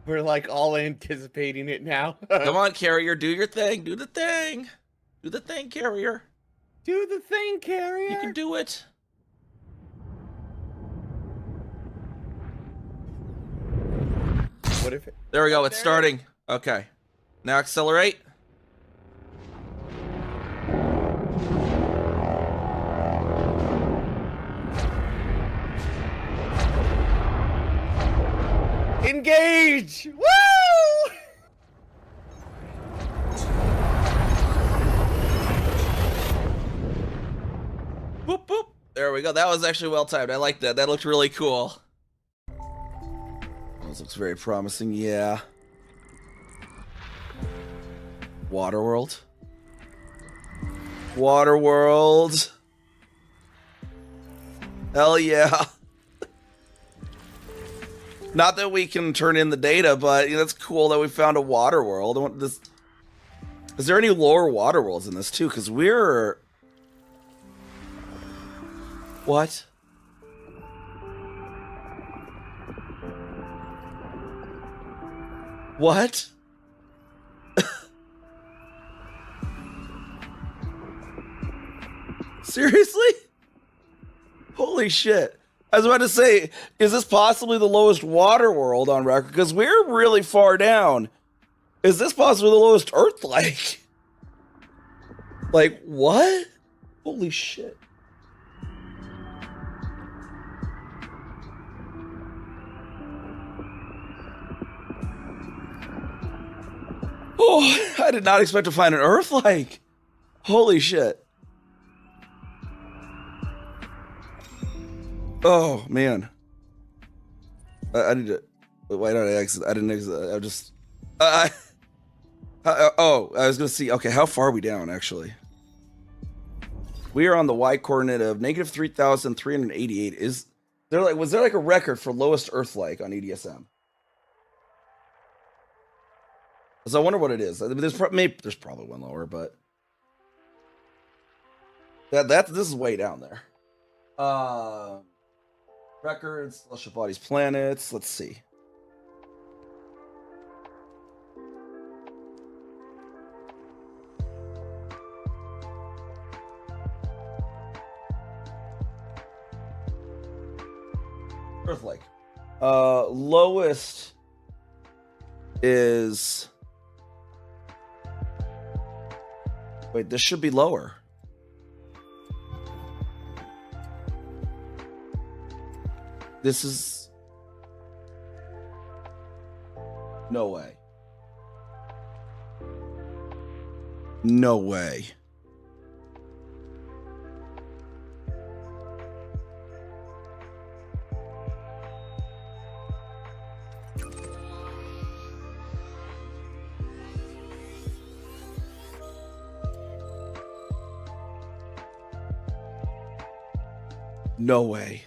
We're like all anticipating it now. Come on, Carrier, do your thing. Do the thing. Do the thing, Carrier. Do the thing, Carrier. You can do it. What if it... There we go. It's starting. Okay. Now accelerate. Engage! Woo! Boop, boop. There we go. That was actually well timed. I like that. That looked really cool. This looks very promising. Yeah. Waterworld. Waterworld. Hell yeah. Not that we can turn in the data, but you know, it's cool that we found a water world. I want this. Is there any lower water worlds in this too? Because we're... What? What? Seriously? Holy shit. I was about to say, is this possibly the lowest water world on record? Because we're really far down. Is this possibly the lowest Earth-like? Like, what? Holy shit. Oh, I did not expect to find an Earth-like. Holy shit. Oh, man. I need to... Why did I exit? I didn't exit. I just... oh, I was going to see... Okay, how far are we down, actually? We are on the y-coordinate of negative 3,388. Is there like... Was there like a record for lowest Earth-like on EDSM? So I wonder what it is. There's probably one lower, but... This is way down there. Records, celestial bodies, planets. Let's see. Earth-like. Lowest is... Wait, this should be lower. This is... No way. No way. No way.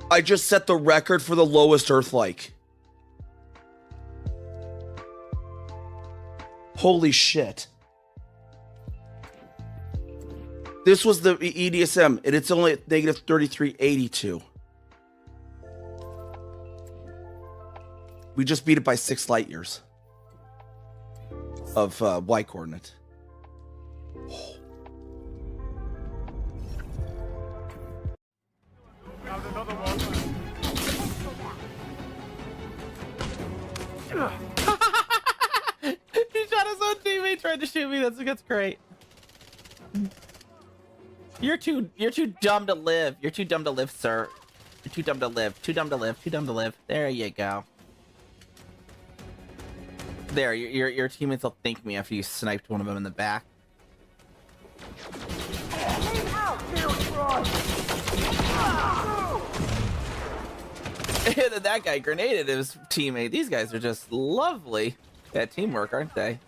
I just set the record for the lowest Earth-like. Holy shit. This was the EDSM, and it's only at negative 3382. We just beat it by 6 light years of y-coordinate. He shot his own teammate, tried to shoot me. That's great. You're too dumb to live. You're too dumb to live, sir. You're too dumb to live. Too dumb to live. Too dumb to live. There you go. There, your teammates will thank me after you sniped one of them in the back. And then that guy grenaded his teammate. These guys are just lovely at teamwork, aren't they?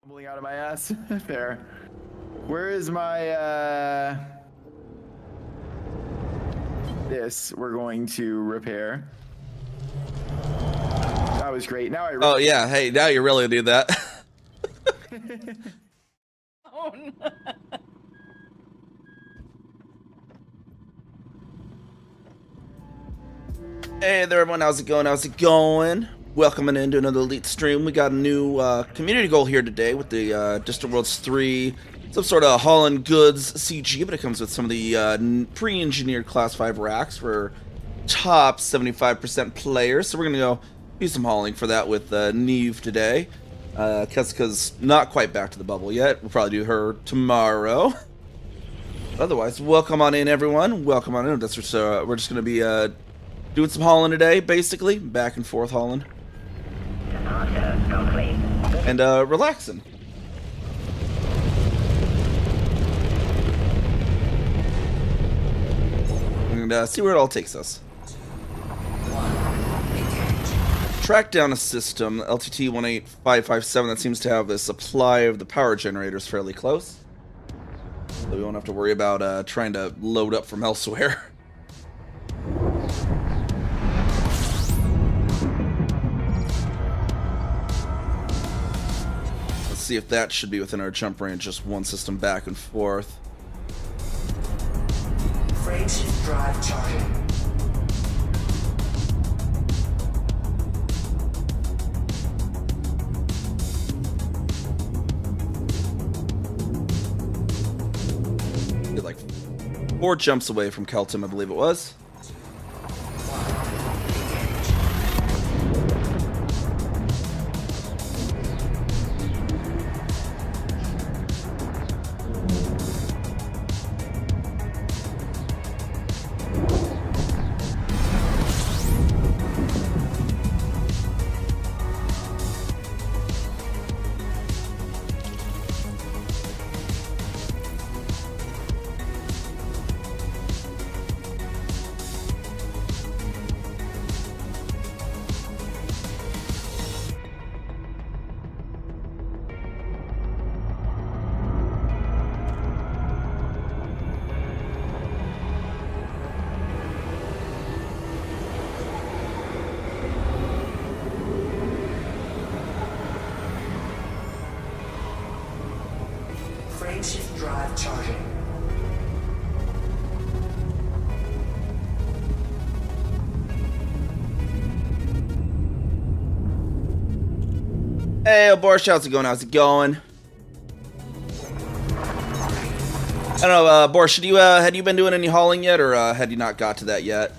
Tumbling out of my ass. Fair. Where is my this we're going to repair. That was great. Now I Oh yeah, hey, now you really do that. Oh no. Hey there, everyone. How's it going? How's it going? Welcome into another Elite stream. We got a new community goal here today with the Distant Worlds 3, some sort of hauling goods CG, but it comes with some of the pre-engineered Class 5 racks for top 75% players. So we're going to go do some hauling for that with Neve today. Kessica's not quite back to the bubble yet. We'll probably do her tomorrow. Otherwise, welcome on in, everyone. Welcome on in. That's just, we're just going to be doing some hauling today, basically. Back and forth hauling. And relaxing. And see where it all takes us. Track down a system, LTT 18557, that seems to have the supply of the power generators fairly close. So we won't have to worry about trying to load up from elsewhere. Let's see if that should be within our jump range, just one system back and forth. Frame shift drive charging. Like 4 jumps away from Kelton, I believe it was. Frame shift drive charging. Hey, Boris, how's it going? How's it going? I don't know, Boris, had you been doing any hauling yet, or had you not got to that yet?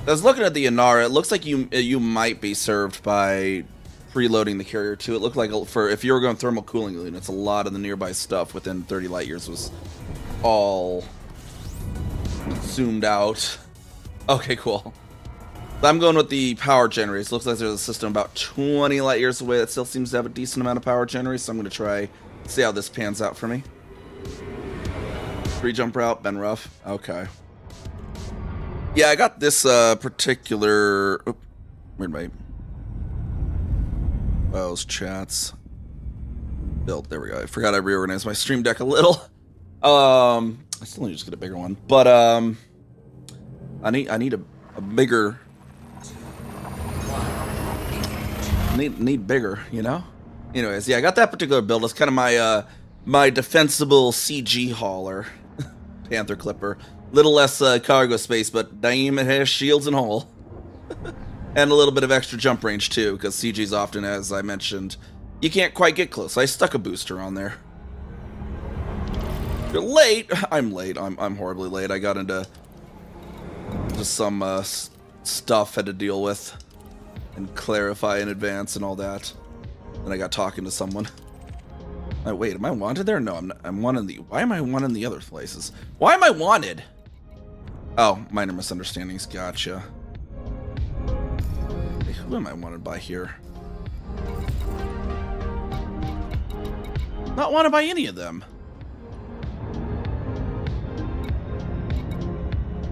I was looking at the Inara. It looks like you might be served by preloading the carrier too. It looked like for if you were going thermal cooling units, a lot of the nearby stuff within 30 light years was all zoomed out. Okay, cool. I'm going with the power generators. Looks like there's a system about 20 light years away that still seems to have a decent amount of power generators, so I'm going to try see how this pans out for me. 3 jump route, been rough. Okay. Yeah, I got this particular... Oh, where'd my... Those chats. Built, there we go. I forgot I reorganized my stream deck a little. I still need to just get a bigger one. But, I need a bigger... Need bigger, you know? Anyways, yeah, I got that particular build. It's kind of my, my defensible CG hauler. Panther Clipper. Little less cargo space, but damn, it has shields and hull. And a little bit of extra jump range too, because CG's often, as I mentioned, you can't quite get close. I stuck a booster on there. You're late. I'm late. I'm horribly late. I got into just some stuff had to deal with and clarify in advance and all that. Then I got talking to someone. Oh, wait, am I wanted there? No, I'm not. I'm wanted the. Why am I wanted the other places? Why am I wanted? Oh, minor misunderstandings. Gotcha. Hey, who am I wanted by here? Not wanted by any of them.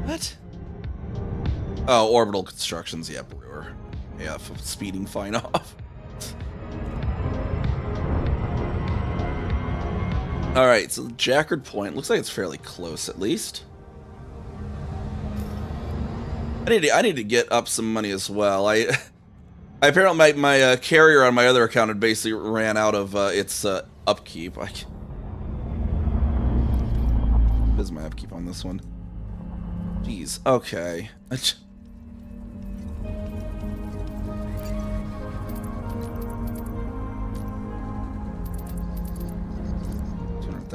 What? Oh, orbital constructions. Yeah, Brewer. Yeah, speeding fine off. All right, so the Jackard Point looks like it's fairly close, at least. I need to get up some money as well. I apparently my carrier on my other account had basically ran out of its upkeep. What is my upkeep on this one? Jeez. Okay.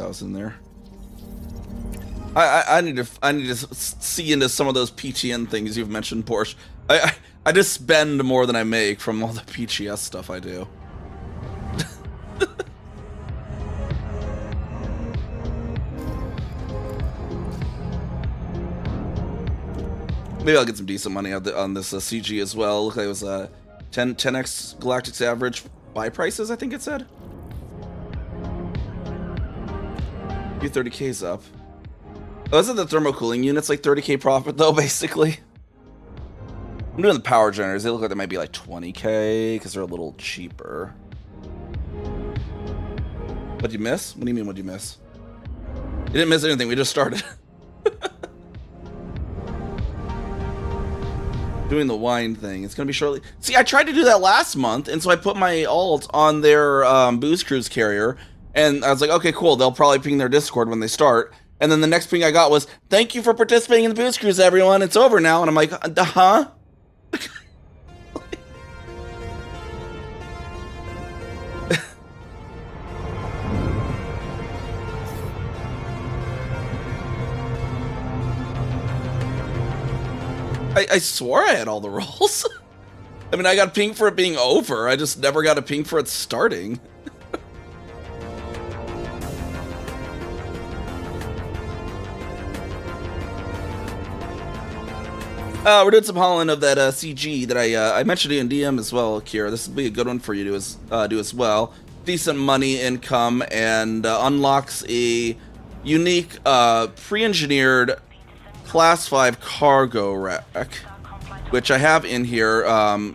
3,000 there. I need to see into some of those PTN things you've mentioned, Porsche. I just spend more than I make from all the PGS stuff I do. Maybe I'll get some decent money on this CG as well. Look like it was 10x Galactic's average buy prices, I think it said. You 30K's up. Oh, isn't the thermal cooling units like 30K profit though, basically? I'm doing the power generators. They look like they might be like 20K because they're a little cheaper. What'd you miss? What do you mean, what'd you miss? You didn't miss anything. We just started. Doing the wine thing. It's gonna be shortly. See, I tried to do that last month, and so I put my alt on their Booze Cruise carrier, and I was like, okay, cool. They'll probably ping their Discord when they start. And then the next ping I got was, thank you for participating in the Booze Cruise, everyone. It's over now. And I'm like, huh? I swore I had all the roles. I mean, I got pinged for it being over. I just never got a ping for it starting. We're doing some hauling of that CG that I mentioned in DM as well, Kira. This will be a good one for you to do as well. Decent money income and unlocks a unique pre-engineered Class 5 cargo rack, which I have in here.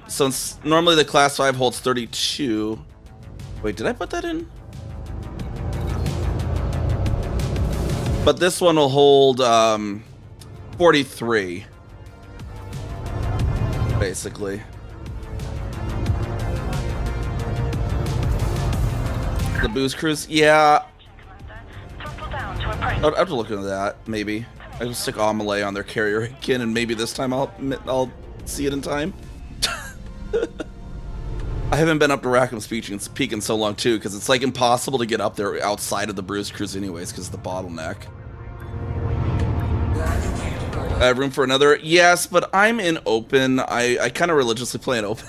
So normally the Class 5 holds 32. Wait, did I put that in? But this one will hold 43. Basically. The Booze Cruise? Yeah. I'll have to look into that, maybe. I will stick Amelie on their carrier again, and maybe this time I'll see it in time. I haven't been up to Rackham's Peak in so long, too, because it's like impossible to get up there outside of the Booze Cruise anyways, because of the bottleneck. I have room for another? Yes, but I'm in open. I kind of religiously play in open.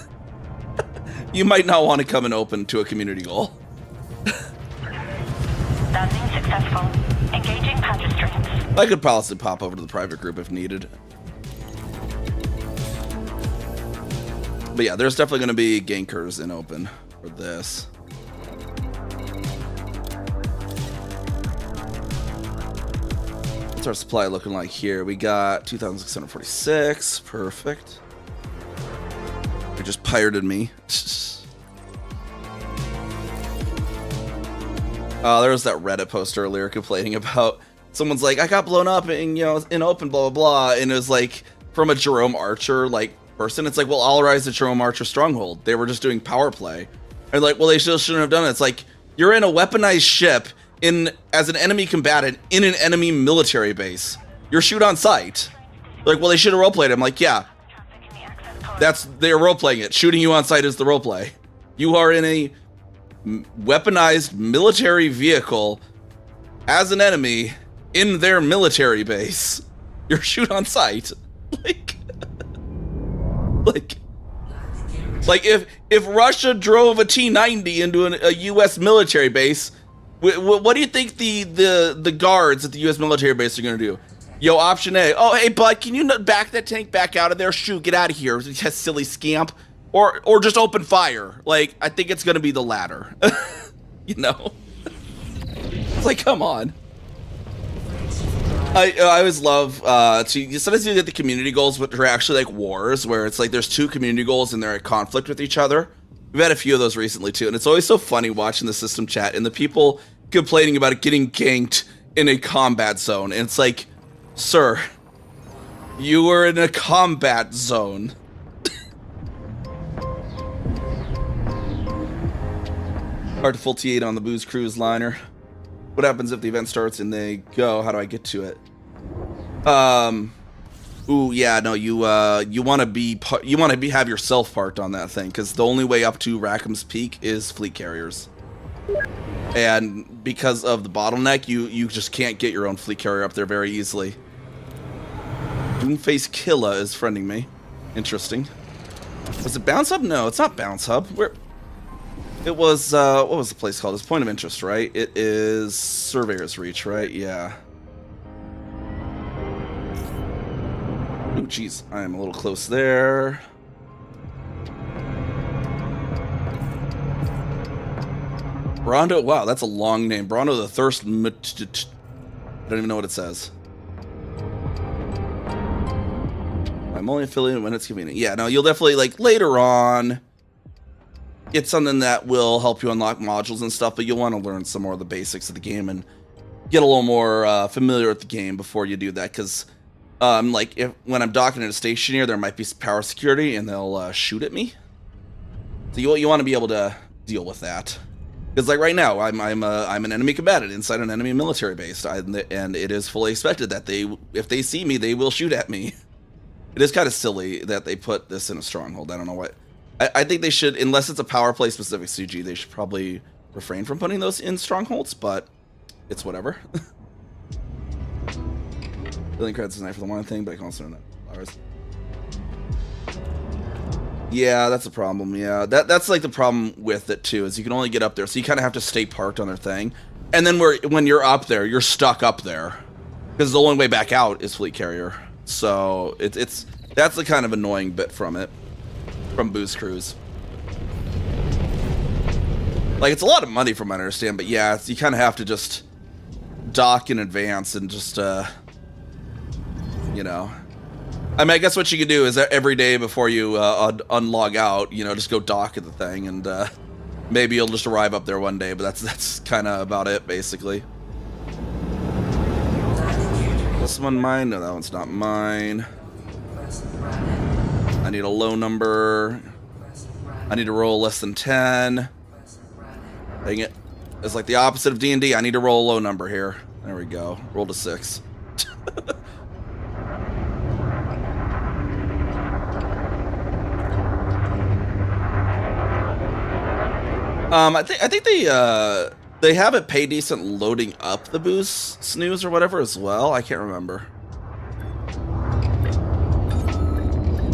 You might not want to come in open to a community goal. Landing successful. Engaging pad restraints. I could possibly pop over to the private group if needed. But yeah, there's definitely going to be gankers in open for this. What's our supply looking like here? We got 2,646. Perfect. You just pirated me. There was that Reddit post earlier complaining about someone's like, I got blown up and in open, blah blah blah, and it was like from a Jerome Archer like person. It's like, well, I'll rise the Jerome Archer stronghold. They were just doing power play, and like, well, they still shouldn't have done it. It's like you're in a weaponized ship as an enemy combatant in an enemy military base. You're shoot on sight. Like, well, they should have roleplayed it. I'm like, yeah, they're roleplaying it. Shooting you on sight is the roleplay. You are in a weaponized military vehicle as an enemy in their military base. You're shoot on sight. like if Russia drove a T-90 into a U.S. military base, what do you think the guards at the U.S. military base are gonna do? Yo, option A. Oh, hey, bud, can you back that tank back out of there? Shoot, get out of here, you silly scamp. Or just open fire. Like, I think it's gonna be the latter. It's like, come on. I always love sometimes you get the community goals, but they're actually like wars, where it's like there's two community goals and they're at conflict with each other. We've had a few of those recently too, and it's always so funny watching the system chat and the people complaining about it getting ganked in a combat zone. And it's like, sir, you were in a combat zone. Hard to full T8 on the Booze Cruise liner. What happens if the event starts and they go? How do I get to it? Ooh, yeah, no, you want to have yourself parked on that thing, because the only way up to Rackham's Peak is fleet carriers. And because of the bottleneck, you just can't get your own fleet carrier up there very easily. Doomface Killa is friending me. Interesting. Was it Bounce Hub? No, it's not Bounce Hub. Where? It was, what was the place called? It's Point of Interest, right? It is Surveyor's Reach, right? Yeah. Oh, jeez. I am a little close there. Brondo, wow, that's a long name. Brondo the Thirst. I don't even know what it says. I'm only affiliated when it's convenient. Yeah, no, you'll definitely, like, later on, it's something that will help you unlock modules and stuff, but you'll want to learn some more of the basics of the game and get a little more familiar with the game before you do that, because, like, when I'm docking at a station here, there might be power security, and they'll shoot at me. So you want to be able to deal with that. Because, like, right now, I'm an enemy combatant inside an enemy military base, and it is fully expected that if they see me, they will shoot at me. It is kind of silly that they put this in a stronghold. I don't know what. I think they should, unless it's a power play specific CG, they should probably refrain from putting those in strongholds, but it's whatever. Billing credits is nice for the one thing, but I can also earn ours. Yeah, that's a problem. Yeah, that's like the problem with it too, is you can only get up there, so you kind of have to stay parked on their thing, and then when you're up there, you're stuck up there because the only way back out is fleet carrier. So that's the kind of annoying bit from it, from Boost Cruise. Like, it's a lot of money from what I understand, but yeah, you kind of have to just dock in advance and just you know. I mean, I guess what you could do is every day before you unlog out, you know, just go dock at the thing, and maybe you'll just arrive up there one day, but that's kind of about it, basically. This one mine? No, that one's not mine. I need a low number. I need to roll less than 10. Dang it. It's like the opposite of D&D. I need to roll a low number here. There we go. Roll to 6. I think they have it pay decent loading up the boost snooze or whatever as well. I can't remember.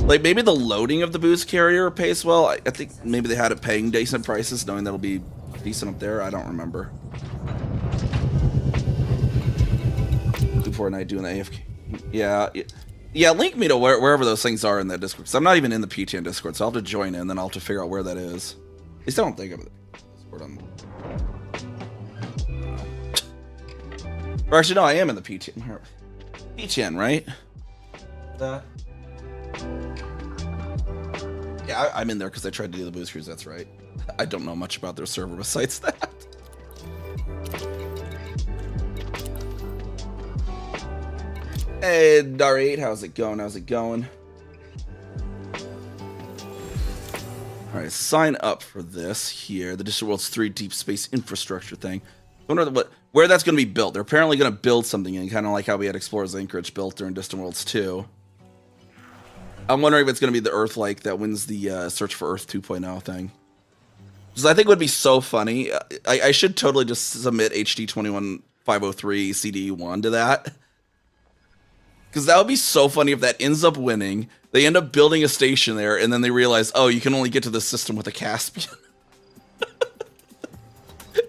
Like, maybe the loading of the boost carrier pays well. I think maybe they had it paying decent prices, knowing that'll be decent up there. I don't remember. Before night doing AFK. Yeah. Link me to wherever those things are in that Discord. Because I'm not even in the PTN Discord, so I'll have to join in, then I'll have to figure out where that is. At least I don't think of it. Or actually, no, I am in the PTN. PTN, right? Yeah, I'm in there because I tried to do the boost cruise. That's right. I don't know much about their server besides that. Hey, Dar8, how's it going? How's it going? Alright, sign up for this here. The Distant Worlds 3 Deep Space Infrastructure thing. I wonder where that's going to be built. They're apparently going to build something in, kind of like how we had Explorers Anchorage built during Distant Worlds 2. I'm wondering if it's going to be the Earth-like that wins the Search for Earth 2.0 thing. Because I think it would be so funny. I should totally just submit HD 21503 CDE1 to that. Because that would be so funny if that ends up winning. They end up building a station there, and then they realize, oh, you can only get to the system with a Caspian.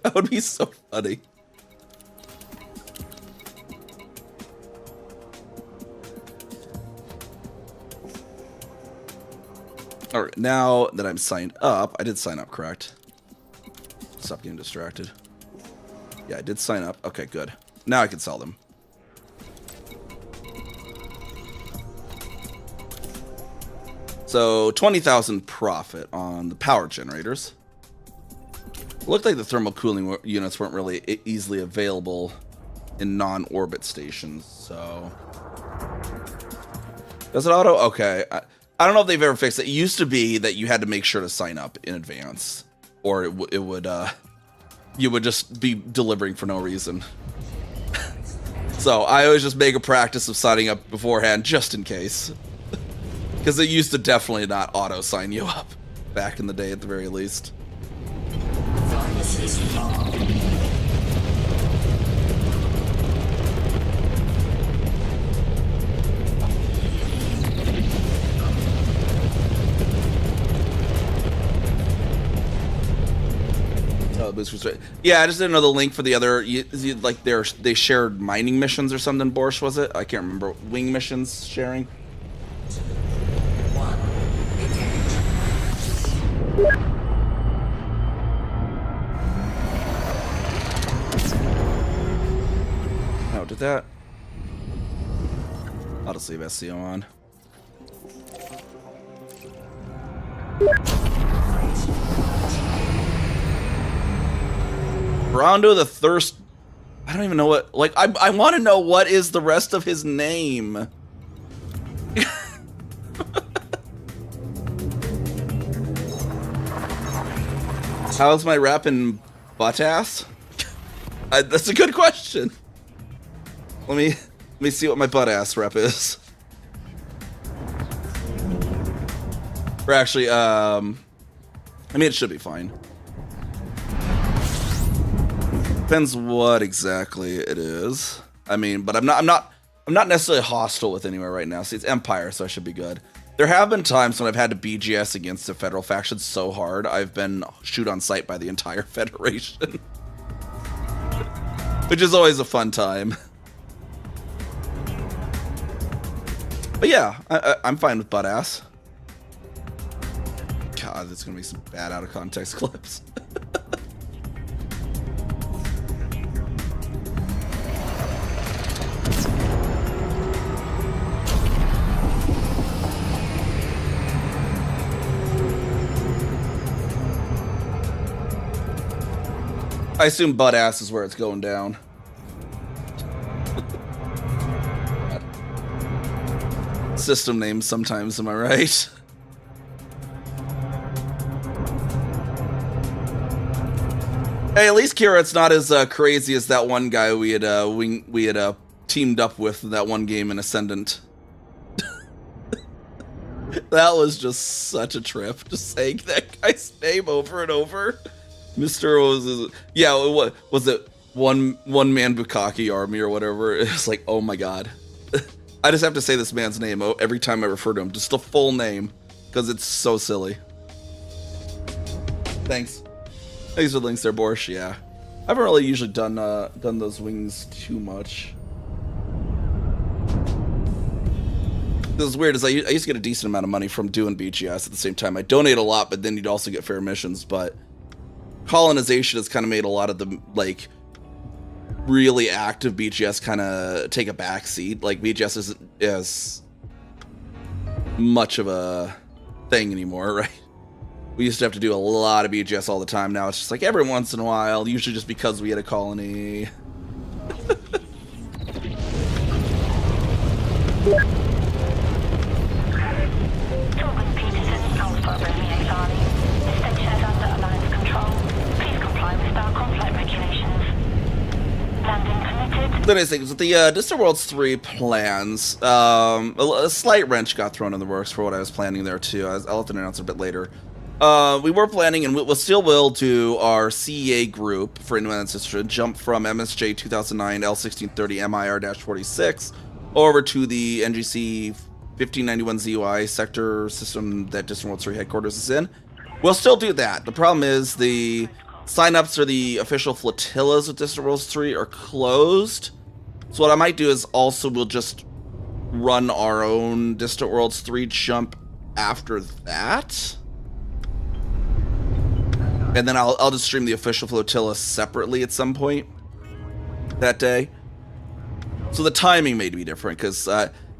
That would be so funny. Alright, now that I'm signed up, I did sign up, correct? Stop getting distracted. Yeah, I did sign up. Okay, good. Now I can sell them. So 20,000 profit on the power generators. It looked like the thermal cooling units weren't really easily available in non-orbit stations, so... Does it auto? Okay. I don't know if they've ever fixed it. It used to be that you had to make sure to sign up in advance, or it would you would just be delivering for no reason. So I always just make a practice of signing up beforehand, just in case. Because it used to definitely not auto-sign you up back in the day, at the very least. Yeah, I just didn't know the link for the other. Like they shared mining missions or something. Borsch, was it? I can't remember. Wing missions sharing. 1. Engage. Oh, did that? I'll just leave SCO on. Rondo the Thirst. I don't even know what. Like, I want to know what is the rest of his name. How's my rapping butt ass? That's a good question. Let me see what my butt ass rep is. Or actually, I mean, it should be fine. Depends what exactly it is. I mean, but I'm not necessarily hostile with anywhere right now. See, it's Empire, so I should be good. There have been times when I've had to BGS against the Federal faction so hard, I've been shoot on sight by the entire Federation. Which is always a fun time. But yeah, I'm fine with butt ass. God, there's gonna be some bad out of context clips. I assume butt ass is where it's going down. System names sometimes, am I right? Hey, at least Kira, it's not as crazy as that one guy we had teamed up with that one game in Ascendant. That was just such a trip, just saying that guy's name over and over. Mr. Was it one man Bukaki army or whatever? It's like, oh my god. I just have to say this man's name every time I refer to him, just the full name, because it's so silly. Thanks for the links there, Borsch. Yeah, I haven't really usually done those wings too much. This is weird, is I used to get a decent amount of money from doing BGS at the same time. I donate a lot, but then you'd also get fair missions, but colonization has kind of made a lot of the, like, really active BGS kind of take a back seat. Like, BGS isn't as much of a thing anymore, right? We used to have to do a lot of BGS all the time. Now it's just like every once in a while, usually just because we had a colony. The nice thing is with the Distant Worlds 3 plans, a slight wrench got thrown in the works for what I was planning there too. I'll have to announce it a bit later. We were planning, and we still will do our CEA group for anyone that's interested, jump from MSJ 2009 L1630 MIR-46 over to the NGC 1591 ZUI sector system that Distant Worlds 3 headquarters is in. We'll still do that. The problem is the signups for the official flotillas with Distant Worlds 3 are closed. So what I might do is also we'll just run our own Distant Worlds 3 jump after that. And then I'll just stream the official flotilla separately at some point that day. So the timing may be different, because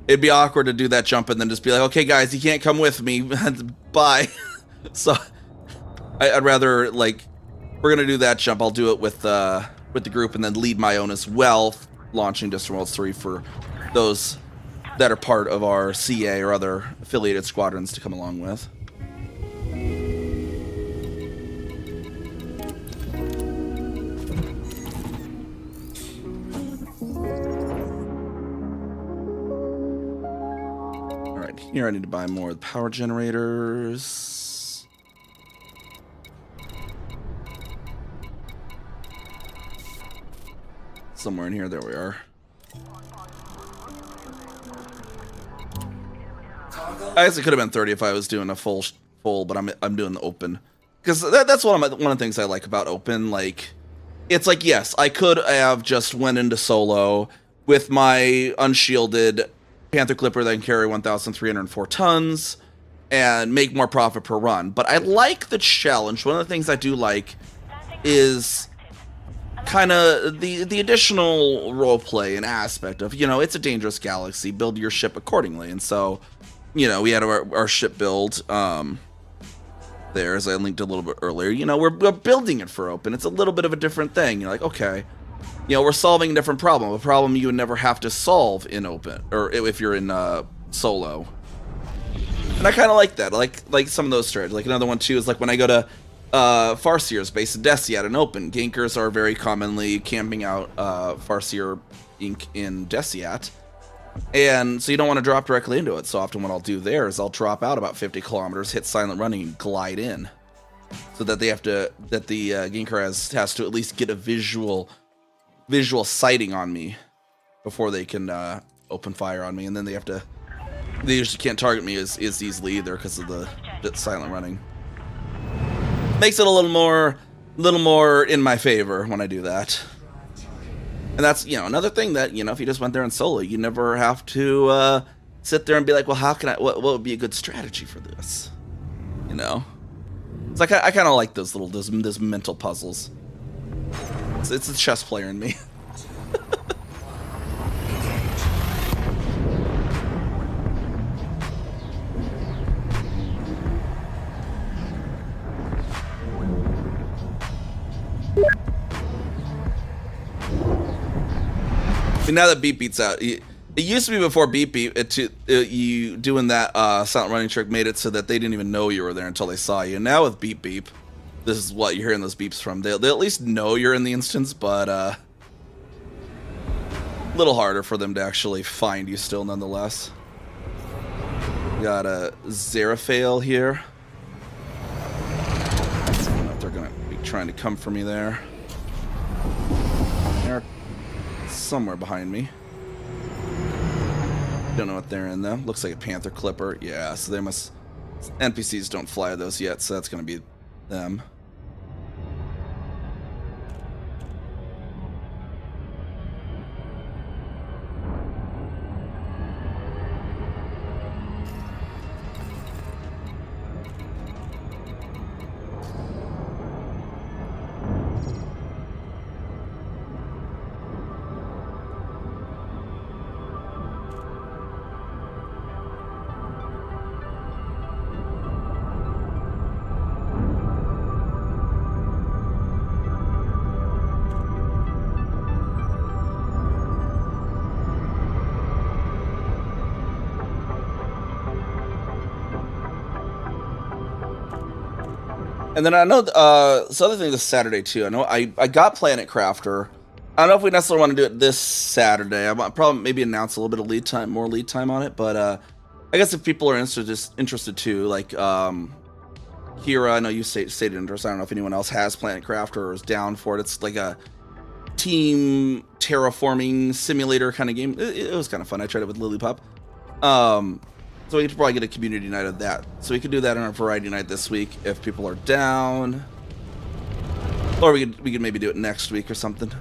it'd be awkward to do that jump and then just be like, okay guys, you can't come with me, bye. So I'd rather, like, we're gonna do that jump. I'll do it with the group and then lead my own as well, launching Distant Worlds 3 for those that are part of our CA or other affiliated squadrons to come along with. Alright, here I need to buy more power generators. Somewhere in here, there we are. I guess it could have been 30 if I was doing a full, but I'm doing the open. because that's one of the things I like about open. Like, it's like, yes, I could have just went into solo with my unshielded Panther Clipper that can carry 1,304 tons and make more profit per run. But I like the challenge. One of the things I do like is kind of the additional roleplay and aspect of, it's a dangerous galaxy, build your ship accordingly. And so, we had our ship build there, as I linked a little bit earlier. We're building it for open. It's a little bit of a different thing. You're like, okay, we're solving a different problem, a problem you would never have to solve in open, or if you're in solo. And I kind of like that. I like some of those strategies. Like another one too is like when I go to Farseer's base in Desiat in open. Gankers are very commonly camping out Farseer Inc. in Desiat. And so you don't want to drop directly into it. So often what I'll do there is I'll drop out about 50 kilometers, hit silent running, and glide in. So that the Ganker has to at least get a visual sighting on me before they can open fire on me. And then they usually can't target me as easily either because of the silent running. Makes it a little more in my favor when I do that. And that's, another thing that, if you just went there in solo, you never have to sit there and be like, well, what would be a good strategy for this? It's like, I kind of like those mental puzzles. It's a chess player in me. Now that Beep Beat's out, it used to be before Beep Beep, you doing that silent running trick made it so that they didn't even know you were there until they saw you. Now with Beep Beep, this is what you're hearing those beeps from. They'll at least know you're in the instance, but a little harder for them to actually find you still nonetheless. Got a Zerafael here. I don't know if they're going to be trying to come for me there. They're somewhere behind me. Don't know what they're in though. Looks like a Panther Clipper. Yeah, so they must... NPCs don't fly those yet, so that's going to be them. And then I know this other thing this Saturday too. I know I got Planet Crafter. I don't know if we necessarily want to do it this Saturday. I might probably maybe announce a little bit of more lead time on it. But I guess if people are interested too, like Kira, I know you stated interest. I don't know if anyone else has Planet Crafter or is down for it. It's like a team terraforming simulator kind of game. It was kind of fun. I tried it with Lilypup. So we could probably get a community night of that. So we could do that on our variety night this week if people are down. Or we could maybe do it next week or something.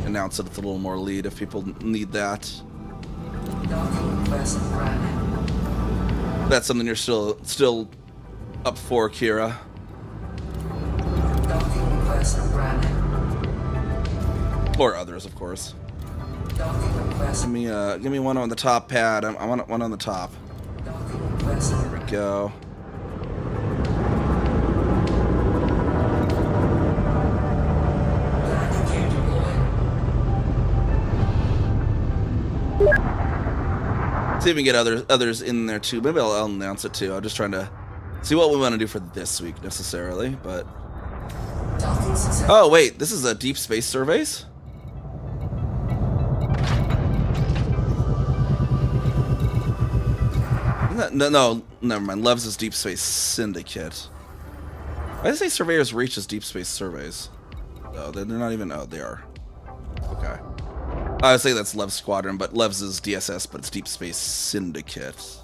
Announce it with a little more lead if people need that. That's something you're still up for, Kira. Or others, of course. Give me one on the top pad. I want one on the top. There we go. See if we can get others in there too. Maybe I'll announce it too. I'm just trying to see what we want to do for this week necessarily. But oh wait, this is a deep space surveys. No, never mind. Lev's is Deep Space Syndicate. Why did I say Surveyors Reach as Deep Space Surveys? Oh, they're not even... Oh, they are. Okay. I would say that's Lev's Squadron, but Lev's is DSS, but it's Deep Space Syndicate.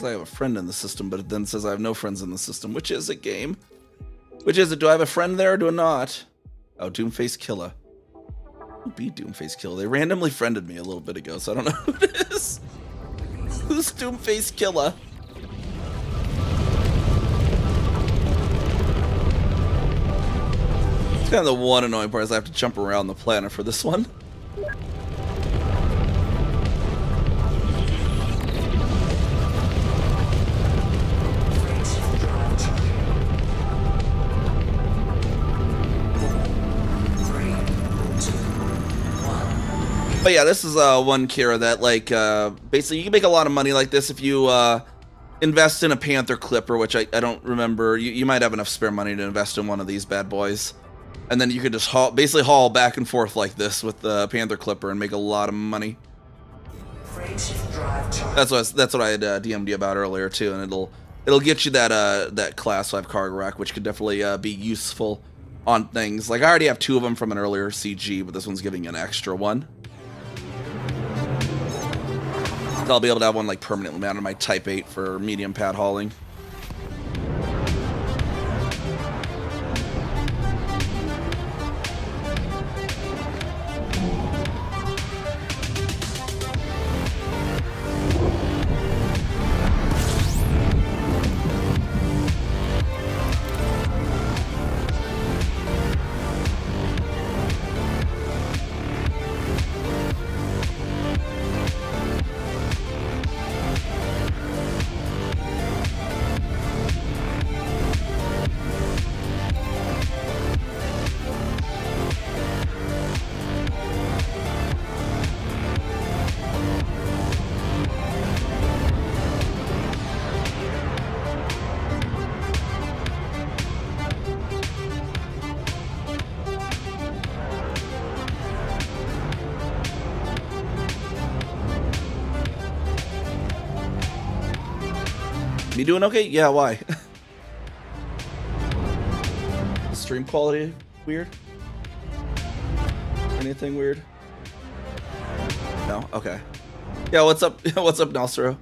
says I have a friend in the system, but it then says I have no friends in the system. Which is it, game? Which is it? Do I have a friend there or do I not? Oh, Doomface Killer. Who be Doomface Killer? They randomly friended me a little bit ago, so I don't know who it is. Who's Doomface Killer? It's kind of the one annoying part is I have to jump around the planet for this one. But yeah, this is one Kira that like basically you can make a lot of money like this if you invest in a Panther Clipper, which I don't remember. You might have enough spare money to invest in one of these bad boys, and then you could just basically haul back and forth like this with the Panther Clipper and make a lot of money. That's what I had DM'd you about earlier too, and it'll get you that class 5 cargo rack, which could definitely be useful on things. Like I already have 2 of them from an earlier CG, but this one's giving an extra one. I'll be able to have one like permanently mounted on my Type 8 for medium pad hauling. You doing okay? Yeah, why? Stream quality weird? Anything weird? No? Okay. Yeah, what's up? What's up, Nalstro?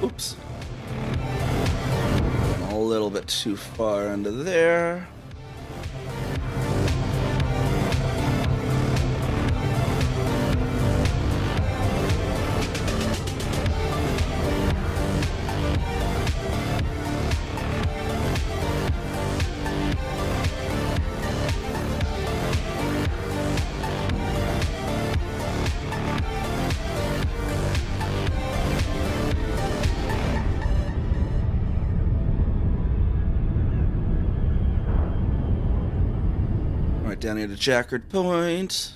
Oops. A little bit too far into there. Down here to Jackard Point.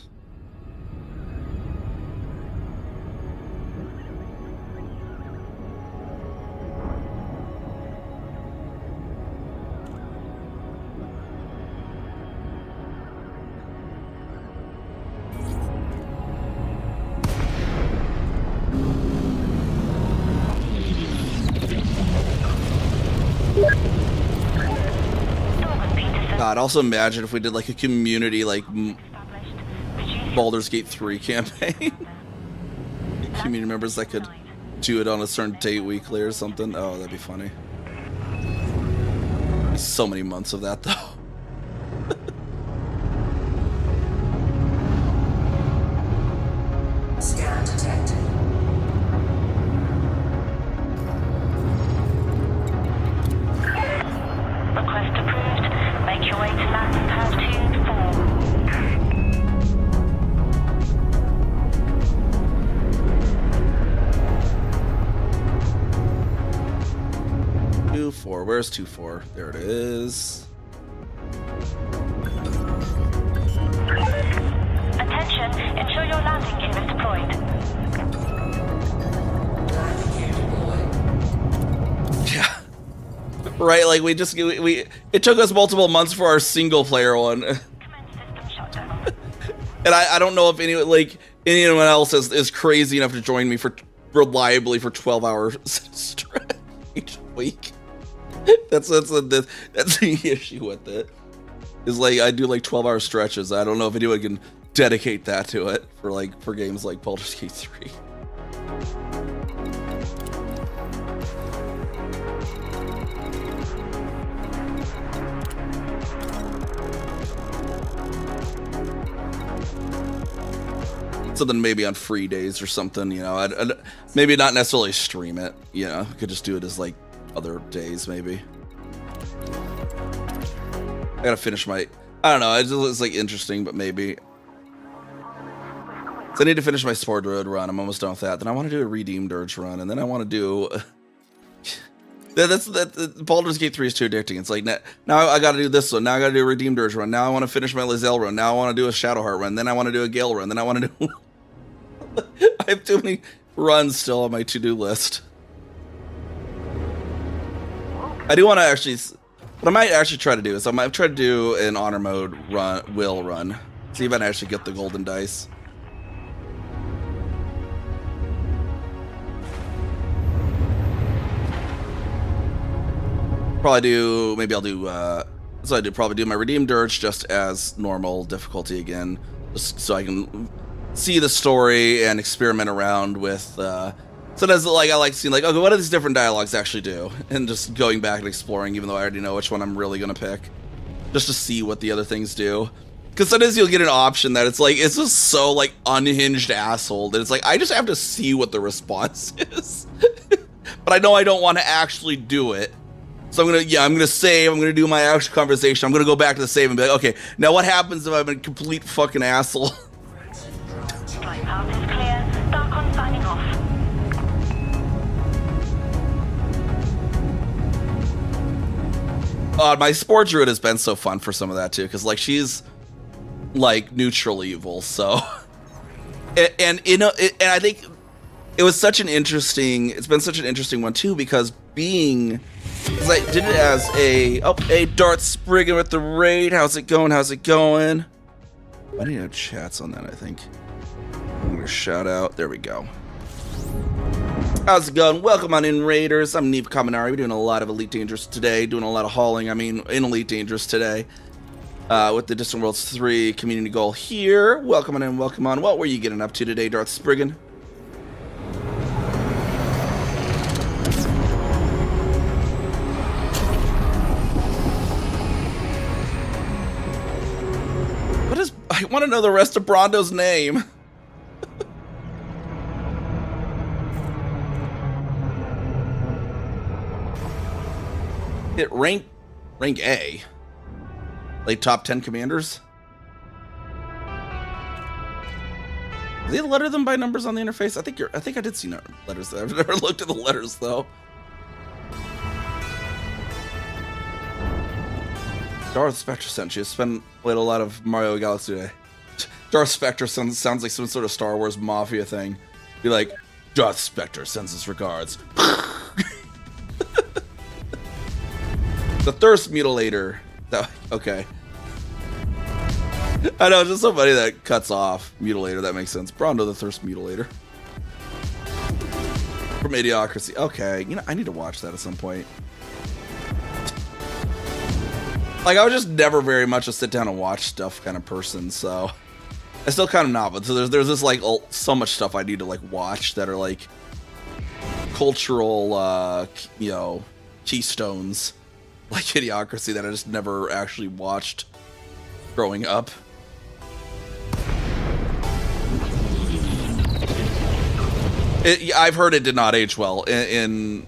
God, also imagine if we did like a community like Baldur's Gate 3 campaign. Community members that could do it on a certain date weekly or something. Oh, that'd be funny. So many months of that though. Scan detected. Request approved. Make your way to landing pad 2-4. Where's 2-4? There it is. Attention, ensure your landing gear is deployed. Yeah. Right, like we it took us multiple months for our single player one. Commence system shutdown. And I don't know if anyone else is crazy enough to join me reliably for 12 hours straight each week. That's the issue with it. Is like I do like 12-hour stretches. I don't know if anyone can dedicate that to it for games like Baldur's Gate 3. Something maybe on free days or something, you know. I'd maybe not necessarily stream it, you know. I could just do it as like other days, maybe. I gotta finish my. I don't know. It's like interesting, but maybe. So I need to finish my Sword Road run. I'm almost done with that. Then I want to do a Redeemed Urge run, and then I want to do. Baldur's Gate 3 is too addicting. It's like now I got to do this one. Now I got to do a Redeemed Urge run. Now I want to finish my Lizelle run. Now I want to do a Shadowheart run. Then I want to do a Gale run. Then I want to do. I have too many runs still on my to-do list. I do want to actually. What I might actually try to do is I might try to do an honor mode run. See if I can actually get the golden dice. Maybe I'll do, so I do probably do my Redeemed Dirge just as normal difficulty again, just so I can see the story and experiment around with, sometimes like I like seeing like, okay, what do these different dialogues actually do? And just going back and exploring, even though I already know which one I'm really going to pick, just to see what the other things do. Because sometimes you'll get an option that it's like, it's just so like unhinged asshole that it's like, I just have to see what the response is. But I know I don't want to actually do it. So I'm gonna save, I'm gonna do my actual conversation, I'm gonna go back to the save and be like, okay, now what happens if I'm a complete fucking asshole? Flight path is clear. Darkon signing off. My sports route has been so fun for some of that too, because like she's like neutral evil, so and I think it was such an interesting, it's been such an interesting one too, because being, because I did it as a, oh, hey, Darth Spriggan with the raid. How's it going? How's it going? I need to have chats on that, I think. I'm going to shout out. There we go. How's it going? Welcome on in, Raiders. I'm NiamhKami. We're doing a lot of Elite Dangerous today. Doing a lot of hauling, I mean, in Elite Dangerous today. With the Distant Worlds 3 community goal here. Welcome on in, welcome on. What were you getting up to today, Darth Spriggan? I want to know the rest of Brondo's name. Hit rank A. Like top 10 commanders. Do they letter them by numbers on the interface? I think I did see letters there. I've never looked at the letters though. Darth Spectre sent you. Played a lot of Mario Galaxy today. Darth Spectre sounds like some sort of Star Wars mafia thing. Be like, Darth Spectre sends his regards. The Thirst Mutilator. Okay. I know, it's just somebody that cuts off Mutilator. That makes sense. Brondo the Thirst Mutilator. From Idiocracy. Okay, you know, I need to watch that at some point. Like, I was just never very much a sit down and watch stuff kind of person, so I still kind of not, but so there's this like so much stuff I need to like watch that are like cultural you know, keystones like Idiocracy that I just never actually watched growing up. I've heard it did not age well in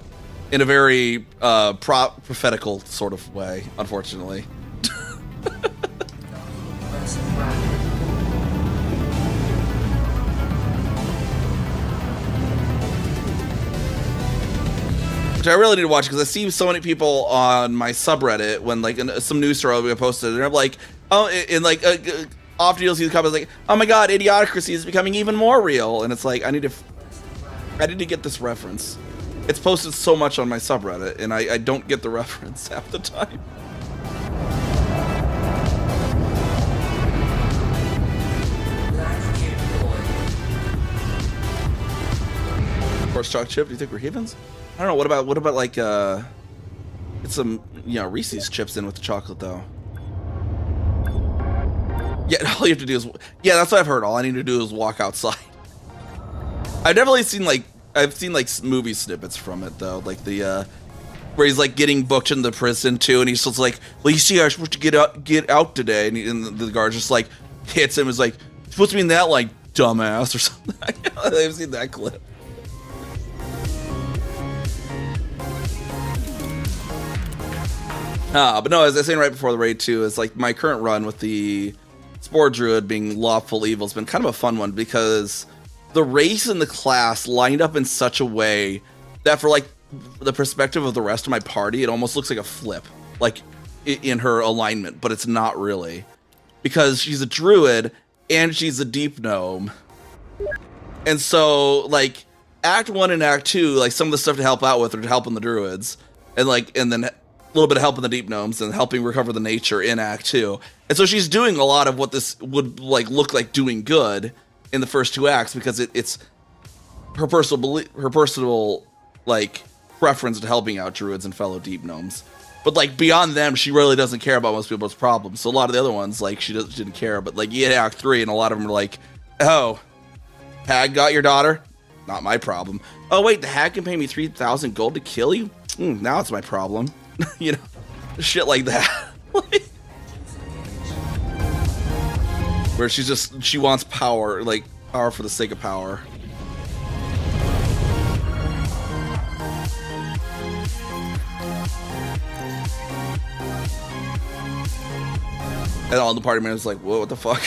a very prophetical sort of way, unfortunately. Which I really need to watch, because I see so many people on my subreddit when like some news story will be posted, and I'm like, oh, and like often you'll see the comments like, oh my god, Idiocracy is becoming even more real, and it's like I need to get this reference. It's posted so much on my subreddit, and I don't get the reference half the time. Horse chalk chip? Do you think we're heathens? I don't know. What about like get some, you know, Reese's chips in with the chocolate though. Yeah, all you have to do is, yeah, that's what I've heard. All I need to do is walk outside. I've definitely seen like, movie snippets from it though, like the where he's like getting booked into prison too, and he's just like, well, you see, I'm supposed to get out today, and the guard just like hits him, is like, you're supposed to be in that like dumbass or something. I've seen that clip. But no, as I was saying right before the raid too, is like my current run with the Spore Druid being lawful evil has been kind of a fun one, because the race and the class lined up in such a way that for like the perspective of the rest of my party, it almost looks like a flip, like in her alignment, but it's not really, because she's a druid and she's a deep gnome. And so like Act 1 and Act 2, like some of the stuff to help out with are helping the druids, and then a little bit of help in the deep gnomes and helping recover the nature in Act 2. And so she's doing a lot of what this would like look like doing good in the first 2 acts, because it's her personal like preference to helping out druids and fellow deep gnomes. But like beyond them, she really doesn't care about most people's problems. So a lot of the other ones, like she didn't care. But like you had Act 3, and a lot of them were like, "Oh, hag got your daughter? Not my problem. Oh wait, the hag can pay me 3,000 gold to kill you? Now it's my problem." You know, shit like that. Where she wants power, like power for the sake of power. And all the party members like, whoa, what the fuck?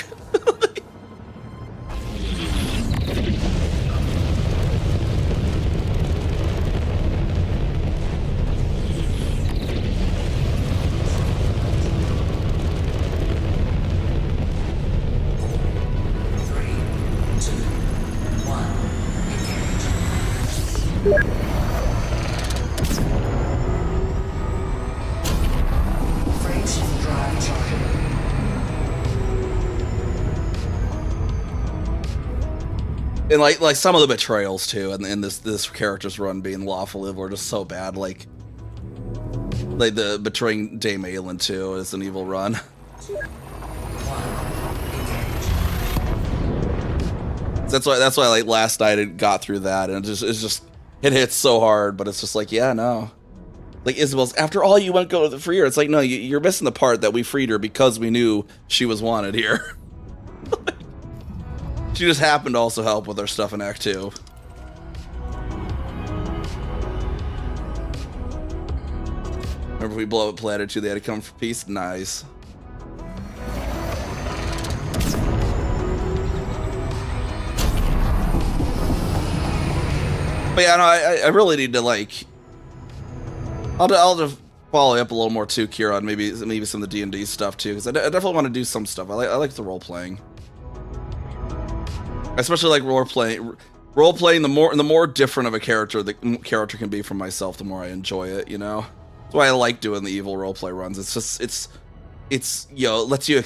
Frameshift drive charging. And like some of the betrayals too, and this character's run being lawful evil are just so bad. Like the betraying Dame Aelin too is an evil run. That's why like last night it got through that, and it hits so hard, but it's just like, yeah, no. Like Isabel's, after all you went go to free her, it's like, no, you're missing the part that we freed her because we knew she was wanted here. She just happened to also help with our stuff in Act 2. Remember we blow up Planet 2, they had to come for peace? Nice. But yeah, no, I really need to like, I'll just follow up a little more too, Kira, on maybe some of the D&D stuff too, because I definitely want to do some stuff. I like the role playing, especially like role playing. The more different of a character the character can be from myself, the more I enjoy it. You know, that's why I like doing the evil roleplay runs. It's just it's you know, lets you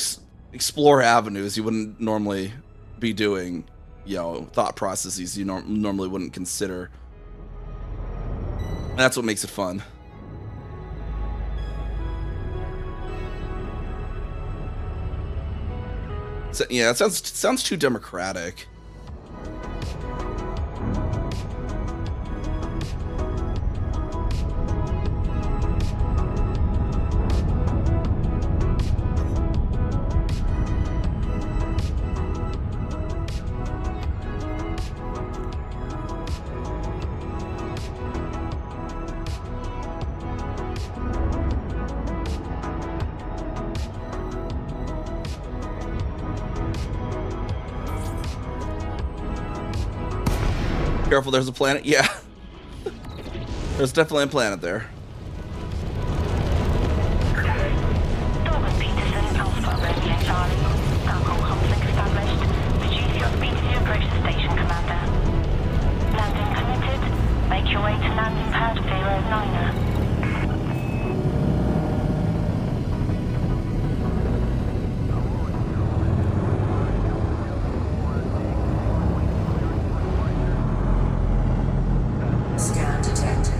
explore avenues you wouldn't normally be doing. You know, thought processes you normally wouldn't consider. And that's what makes it fun. So, yeah, it sounds too democratic. Careful, there's a planet. Yeah. There's definitely a planet there. Dorman Peterson, Alpha Romeo Charlie. Alcohol conflict established. Reduce your speed as you approach the station, Commander. Landing committed. Make your way to landing pad 09er. Scan detected.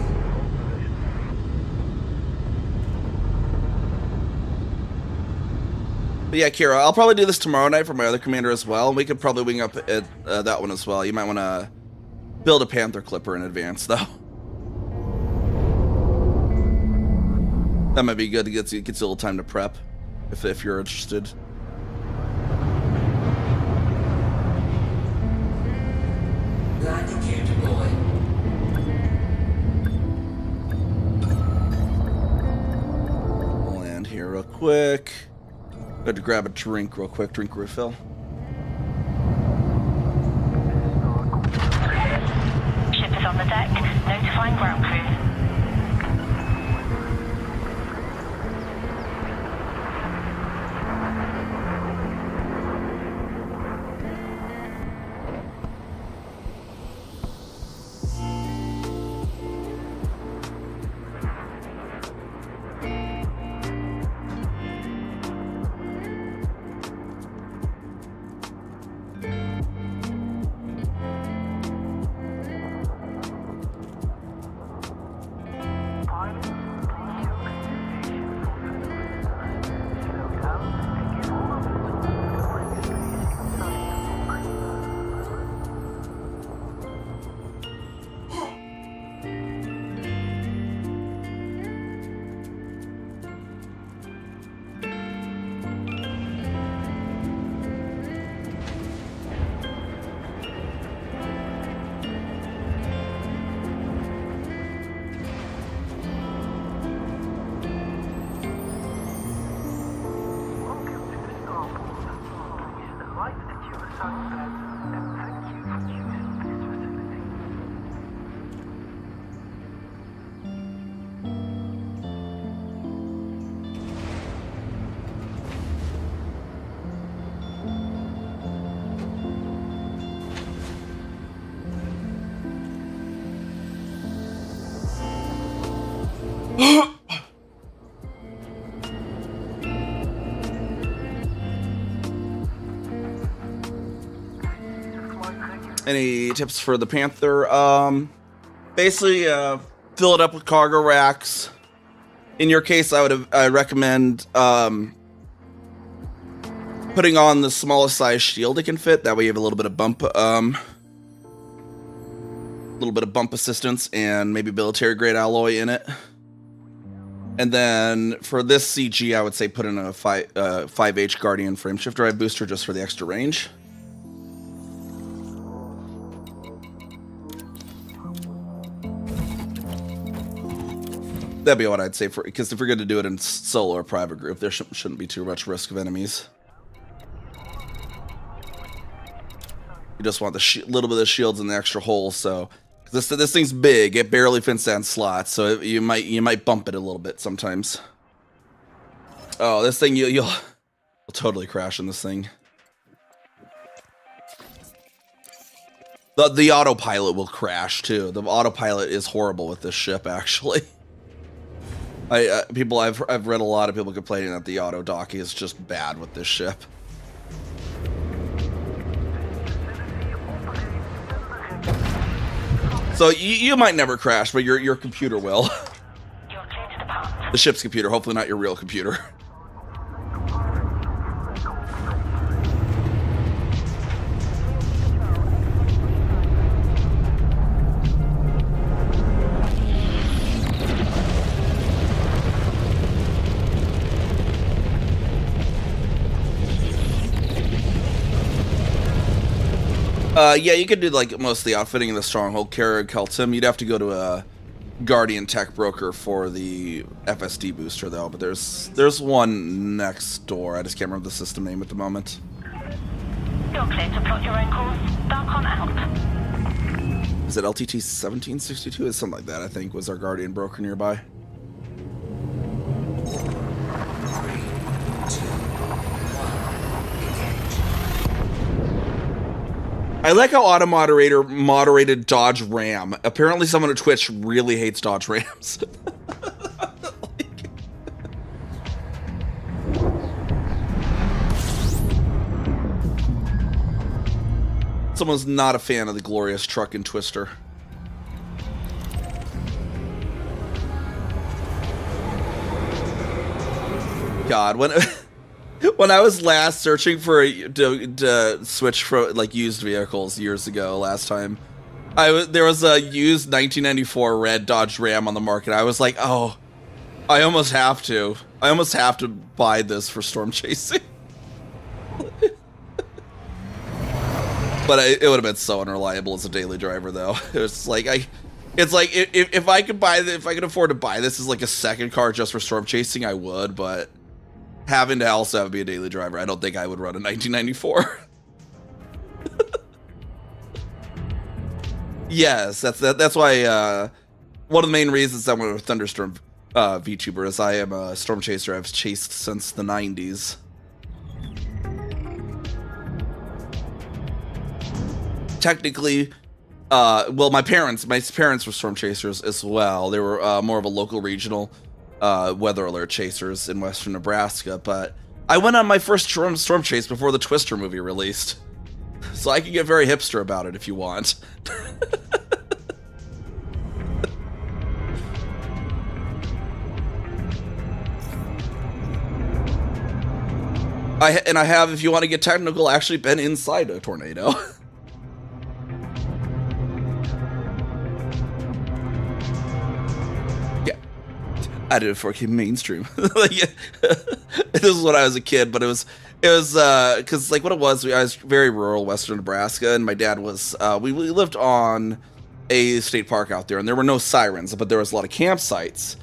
But yeah, Kira, I'll probably do this tomorrow night for my other commander as well. We could probably wing up at that one as well. You might want to build a Panther Clipper in advance, though. That might be good. It gets you a little time to prep, if you're interested. Landing gear deployed. We'll land here real quick. Got to grab a drink real quick. Drink refill. Ship is on the deck. Notifying ground crew. Any tips for the Panther? Basically, fill it up with cargo racks. In your case, I recommend putting on the smallest size shield it can fit. That way, you have a little bit of bump, assistance, and maybe military grade alloy in it. And then for this CG, I would say put in a 5H Guardian frameshift drive booster just for the extra range. That'd be what I'd say for, because if you're going to do it in solo or private group, there shouldn't be too much risk of enemies. You just want the little bit of shields in the extra hole, so this thing's big. It barely fits that in slots, so you might bump it a little bit sometimes. Oh, this thing you'll totally crash in this thing. The autopilot will crash too. The autopilot is horrible with this ship, actually. I've read a lot of people complaining that the auto dock is just bad with this ship. So you might never crash, but your computer will. You're clear to depart. The ship's computer, hopefully not your real computer. Yeah, you could do like most of the outfitting in the Stronghold, Kara, Keltim. You'd have to go to a Guardian tech broker for the FSD booster though, but there's one next door. I just can't remember the system name at the moment. You're clear to plot your own course. Dark on out. Is it LTT 1762? It's something like that, I think, was our Guardian broker nearby. I like how Auto Moderator moderated Dodge Ram. Apparently someone at Twitch really hates Dodge Rams. Someone's not a fan of the glorious truck and Twister. God, When I was last searching for to switch from like used vehicles years ago, last time, there was a used 1994 red Dodge Ram on the market. I was like, oh, I almost have to buy this for storm chasing. But it would have been so unreliable as a daily driver, though. It was like it's like if I could afford to buy this as like a second car just for storm chasing, I would. But having to also have it be a daily driver, I don't think I would run a 1994. Yes, that's why one of the main reasons I went with Thunderstorm VTuber is I am a storm chaser. I've chased since the 90s. Technically, well, my parents were storm chasers as well. They were more of a local regional weather alert chasers in western Nebraska, but I went on my first storm chase before the Twister movie released. So I can get very hipster about it if you want. I have, if you want to get technical, actually been inside a tornado. Yeah, I did it for mainstream. This is when I was a kid, but it was because like what it was, I was very rural western Nebraska, and my dad was we lived on a state park out there, and there were no sirens, but there was a lot of campsites,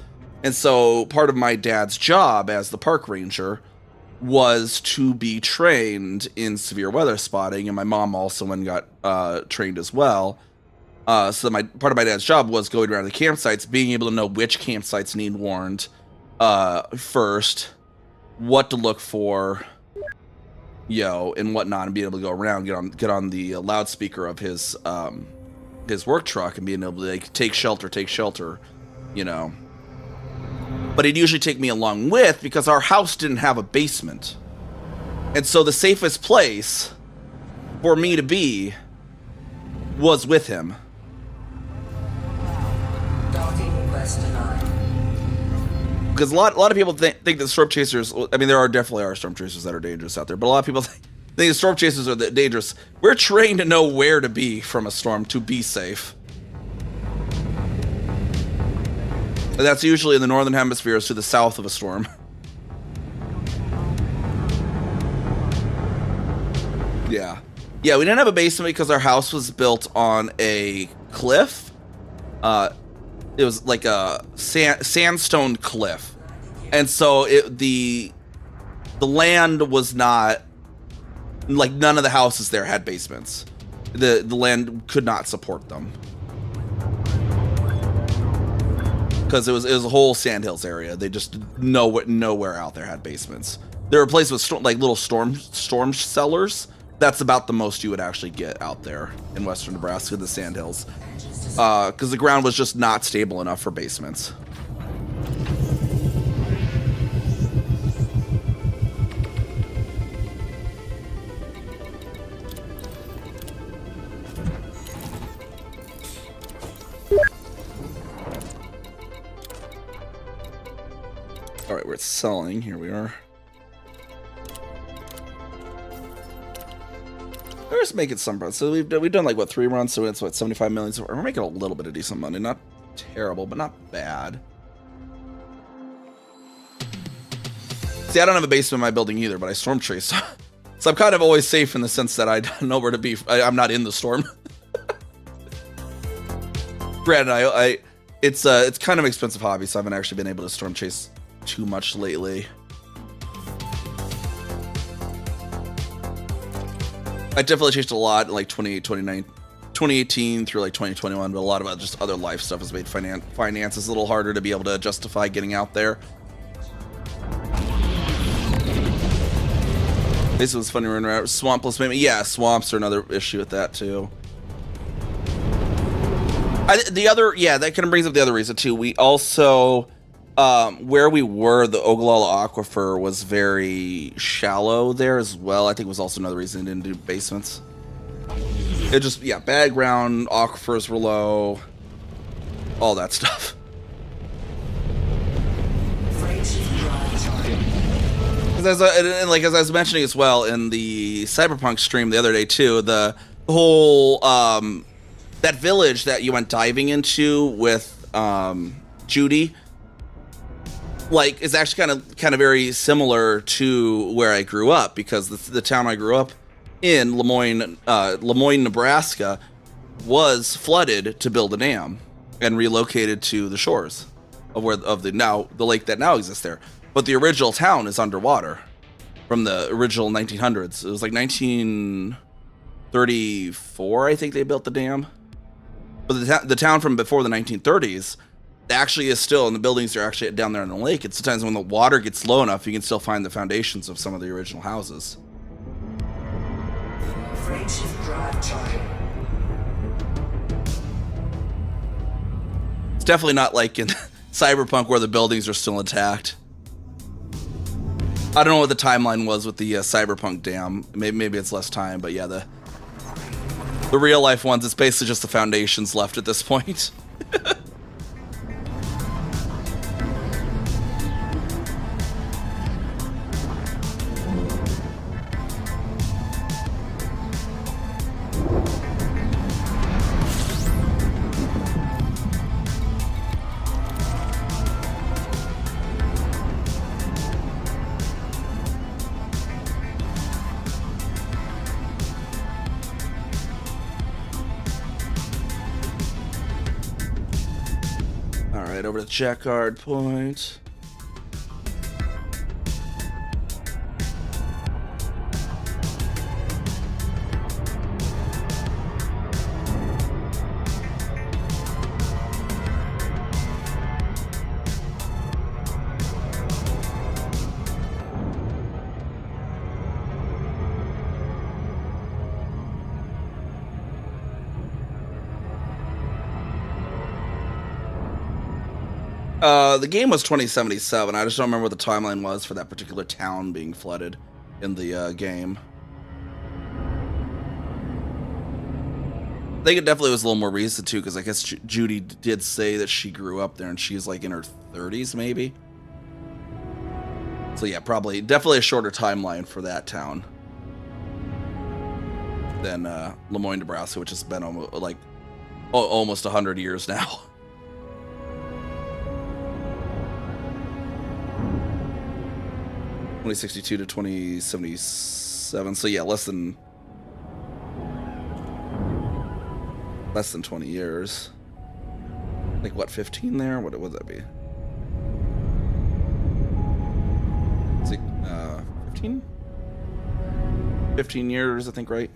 and so part of my dad's job as the park ranger was to be trained in severe weather spotting, and my mom also went and got trained as well. So part of my dad's job was going around the campsites, being able to know which campsites need warned first, what to look for, and whatnot, and being able to go around, get on the loudspeaker of his work truck, and being able to like take shelter, But he'd usually take me along with, because our house didn't have a basement. And so the safest place for me to be was with him. Docking request denied. Because a lot of people think that storm chasers, I mean, there definitely are storm chasers that are dangerous out there, but a lot of people think that storm chasers are dangerous. We're trained to know where to be from a storm to be safe. And that's usually in the northern hemisphere, to the south of a storm. Yeah, we didn't have a basement because our house was built on a cliff. It was like a sandstone cliff, and so the land was not like, none of the houses there had basements. The land could not support them. Because it was a whole Sandhills area. They just nowhere out there had basements. There were places with like little storm cellars. That's about the most you would actually get out there in western Nebraska, the Sandhills, because the ground was just not stable enough for basements. All right, we're selling. Here we are. We're just making some runs. So we've done like what, 3 runs? So it's what, 75 million. So we're making a little bit of decent money. Not terrible, but not bad. See, I don't have a basement in my building either, but I storm chase. So I'm kind of always safe in the sense that I know where to be. I'm not in the storm. Granted, it's kind of an expensive hobby, so I haven't actually been able to storm chase too much lately. I definitely chased a lot in like 2018 through like 2021, but a lot of just other life stuff has made finances a little harder to be able to justify getting out there. This was funny running around swampless maybe. Yeah, swamps are another issue with that too. That kind of brings up the other reason too. We also where we were, the Ogallala Aquifer was very shallow there as well. I think it was also another reason it didn't do basements. It just, bad ground, aquifers were low, all that stuff. Because as I was mentioning as well in the Cyberpunk stream the other day too, the whole that village that you went diving into with Judy, like, is actually kind of very similar to where I grew up, because the town I grew up in, Lemoyne, Nebraska, was flooded to build a dam and relocated to the shores of the lake that now exists there. But the original town is underwater from the original 1900s. It was like 1934, I think they built the dam. But the town from before the 1930s actually is still, and the buildings are actually down there in the lake. And sometimes when the water gets low enough, you can still find the foundations of some of the original houses. Freight shift drive charging. It's definitely not like in Cyberpunk where the buildings are still intact. I don't know what the timeline was with the Cyberpunk dam. Maybe it's less time, but yeah, the real life ones, it's basically just the foundations left at this point. Over to Checkard Point. The game was 2077. I just don't remember what the timeline was for that particular town being flooded in the game. I think it definitely was a little more recent too, because I guess Judy did say that she grew up there and she's like in her 30s maybe. So yeah, definitely a shorter timeline for that town than Lemoyne, Nebraska, which has been almost 100 years now. 2062 to 2077, so yeah, less than 20 years. Like what, 15 there? What would that be? It's like 15? 15 years, I think, right?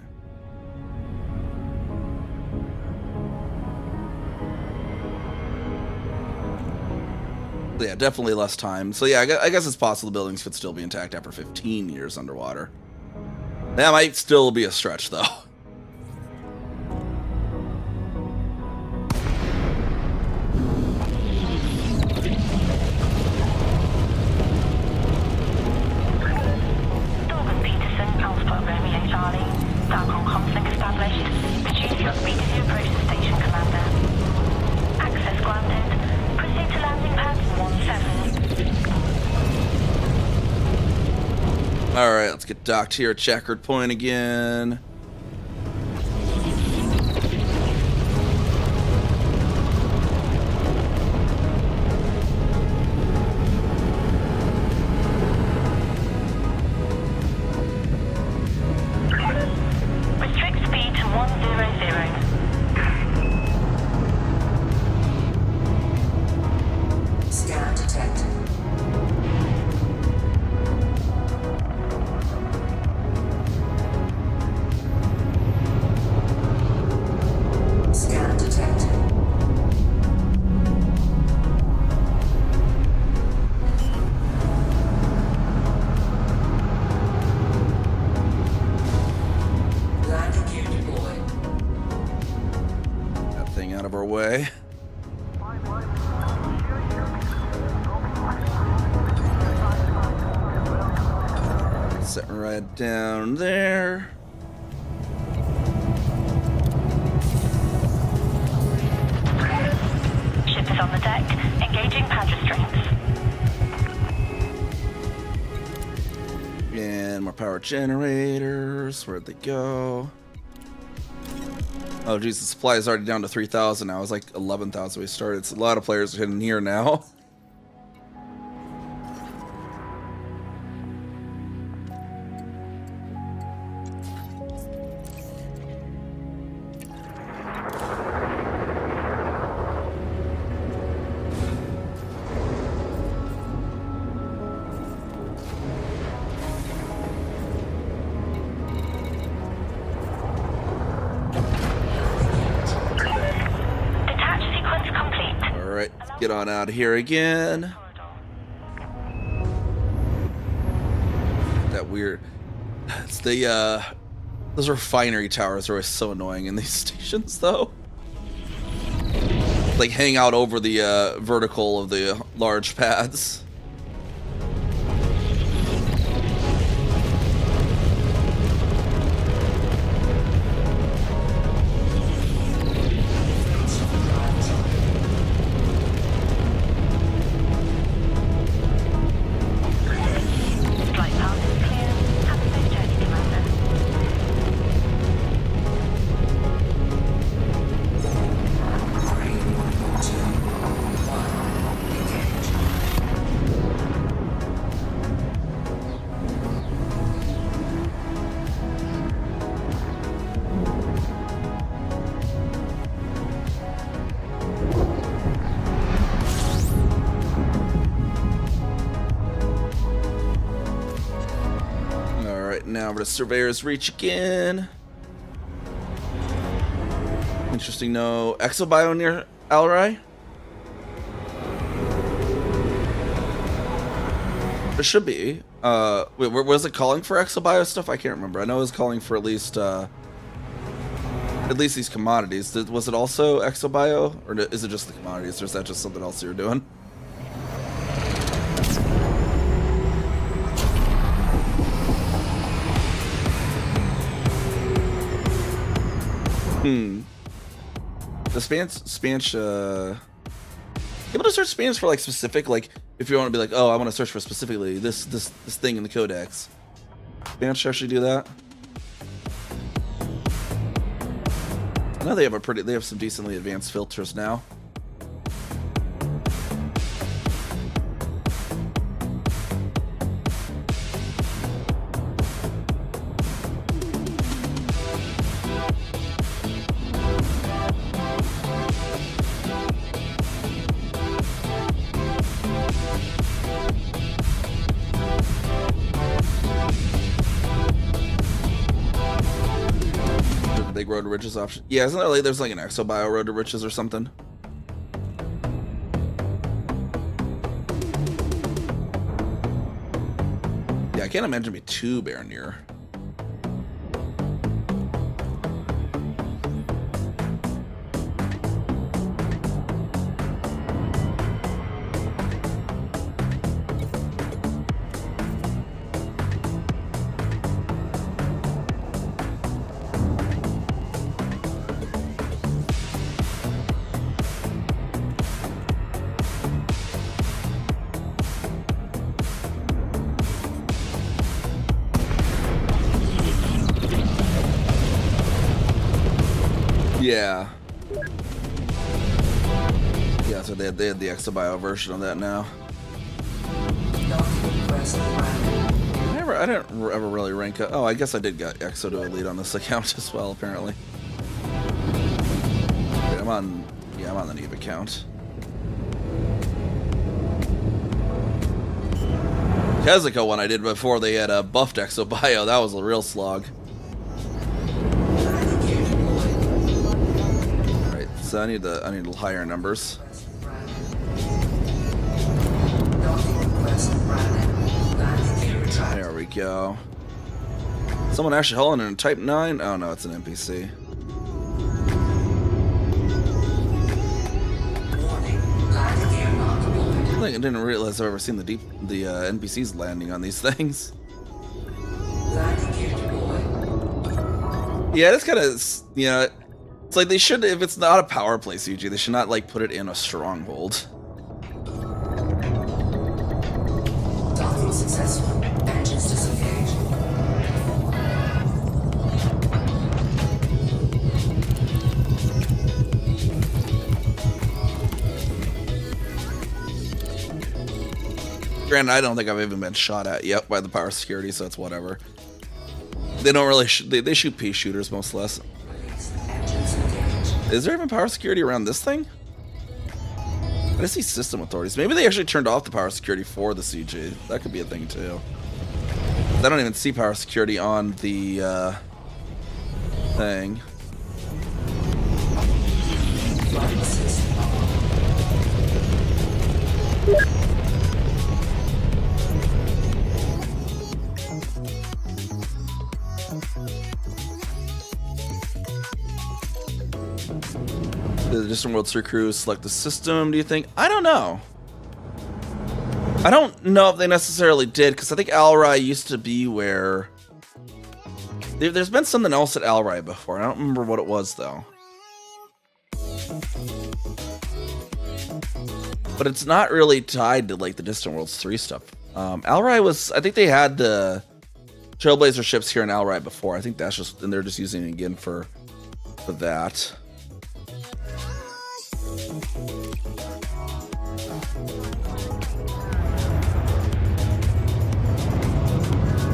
Yeah, definitely less time. So yeah, I guess it's possible the buildings could still be intact after 15 years underwater. That might still be a stretch, though. Alright, let's get docked here at Checkered Point again. Restrict speed to 100. Scan detected. Scan detected. Landing gear deployed. That thing out of our way. Sitting right down there. Ship is on the deck, engaging pad restraints. And more power generators. Where'd they go? Oh, geez, the supply is already down to 3,000 now. It was like 11,000 we started. It's a lot of players hitting here now. Detach sequence complete. All right, let's get on out of here again. That weird. It's the those refinery towers are always so annoying in these stations, though. Like hang out over the vertical of the large pads. Flight path is clear. Have a safe journey, Commander. All right, now we're to Surveyor's Reach again. Interesting, no exobio near Alrai. There should be. Wait, was it calling for exobio stuff? I can't remember. I know it was calling for at least these commodities. Was it also exobio, or is it just the commodities, or is that just something else you're doing? The Spanish, able to search Spanish for like specific, like if you want to be like, oh, I want to search for specifically this thing in the codex. Spanish actually do that. I know they have some decently advanced filters now. Big Road to Riches option. Yeah, isn't there like there's like an exobio Road to Riches or something? Yeah, I can't imagine it'd be too bare near. Yeah. Yeah, so they had the exobio version of that now. I didn't ever really rank up. Oh, I guess I did get Exo to Elite on this account as well, apparently. Wait, I'm on the Neve account. Kezico one I did before they had buffed exobio. That was a real slog. Alright, so I need higher numbers. There we go. Someone actually holding in Type 9? Oh no, it's an NPC. I didn't realize I've ever seen the NPCs landing on these things. Yeah, that's kind of, you know, it's like they should, if it's not a power play CG, they should not like put it in a stronghold. Docking successful. Engines disengaged. Granted, I don't think I've even been shot at yet by the power security, so it's whatever. They don't really they shoot pea shooters most less. Engines engaged. Is there even power security around this thing? I just see system authorities. Maybe they actually turned off the power security for the CG. That could be a thing too. I don't even see power security on the thing. Flight system. Did the Distant World 3 crew select the system, do you think? I don't know. I don't know if they necessarily did, because I think Alrai used to be where... There's been something else at Alrai before. I don't remember what it was, though. But it's not really tied to, like, the Distant Worlds 3 stuff. Alrai was... I think they had the Trailblazer ships here in Alrai before. I think that's just... And they're just using it again for that.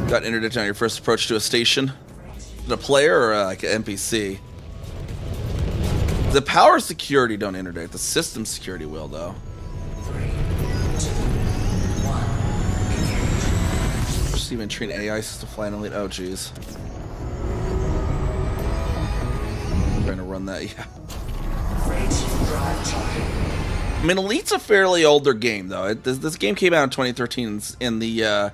Got interdict on your first approach to a station. Is it a player or like an NPC? The power security don't interdict. The system security will, though. 3, 2, 1. Engage. Just even train AI to fly an elite. Oh, jeez. Trying to run that, yeah. Freight drive charging. I mean, Elite's a fairly older game, though. This game came out in 2013, and the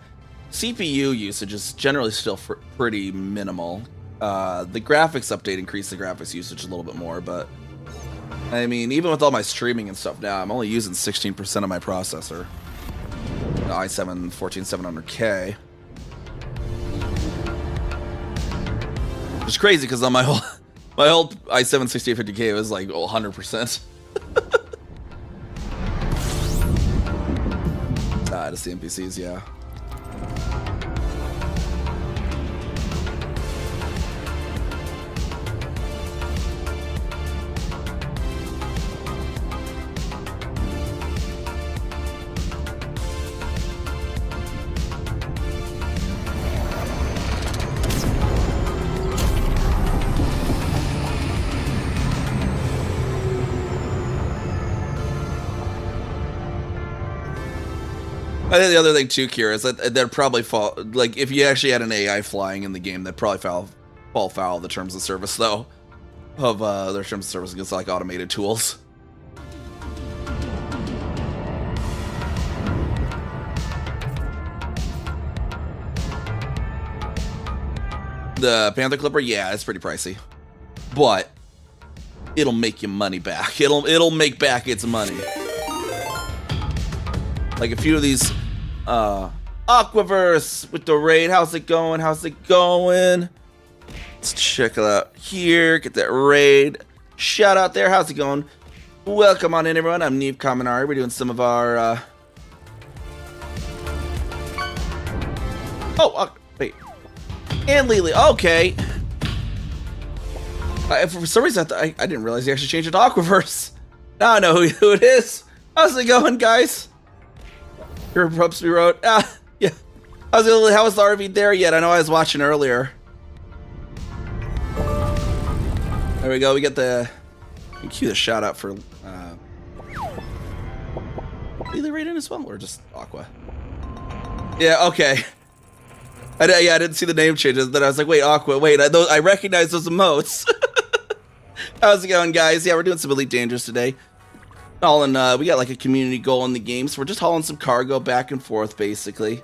CPU usage is generally still pretty minimal. The graphics update increased the graphics usage a little bit more, but I mean, even with all my streaming and stuff now, I'm only using 16% of my processor. The i7 14700K. Which is crazy because on my old i7 6850K it was like 100%. Just the NPCs, yeah. I think the other thing too, Kira, is that they'd probably fall, like, if you actually had an AI flying in the game, that'd probably fall foul of the terms of service, though, of their terms of service against, like, automated tools. The Panther Clipper, yeah, it's pretty pricey, but it'll make you money back. It'll make back its money. Like a few of these Aquaverse with the raid. How's it going? How's it going? Let's check it out here. Get that raid. Shout out there. How's it going? Welcome on in, everyone. I'm NiamhKami. We're doing some of our wait. And Lily. Okay. For some reason I didn't realize he actually changed it to Aquaverse. Now I know who it is. How's it going, guys? Your Rupsby Road. Yeah. How was the RV there yet? I know I was watching earlier. There we go. We get the cue the shout out for Lily Raiden as well, or just Aqua? Yeah. Okay. I didn't see the name changes. Then I was like, wait, Aqua. Wait, I recognize those emotes. How's it going, guys? Yeah, we're doing some Elite Dangerous today. We got like a community goal in the game, so we're just hauling some cargo back and forth, basically.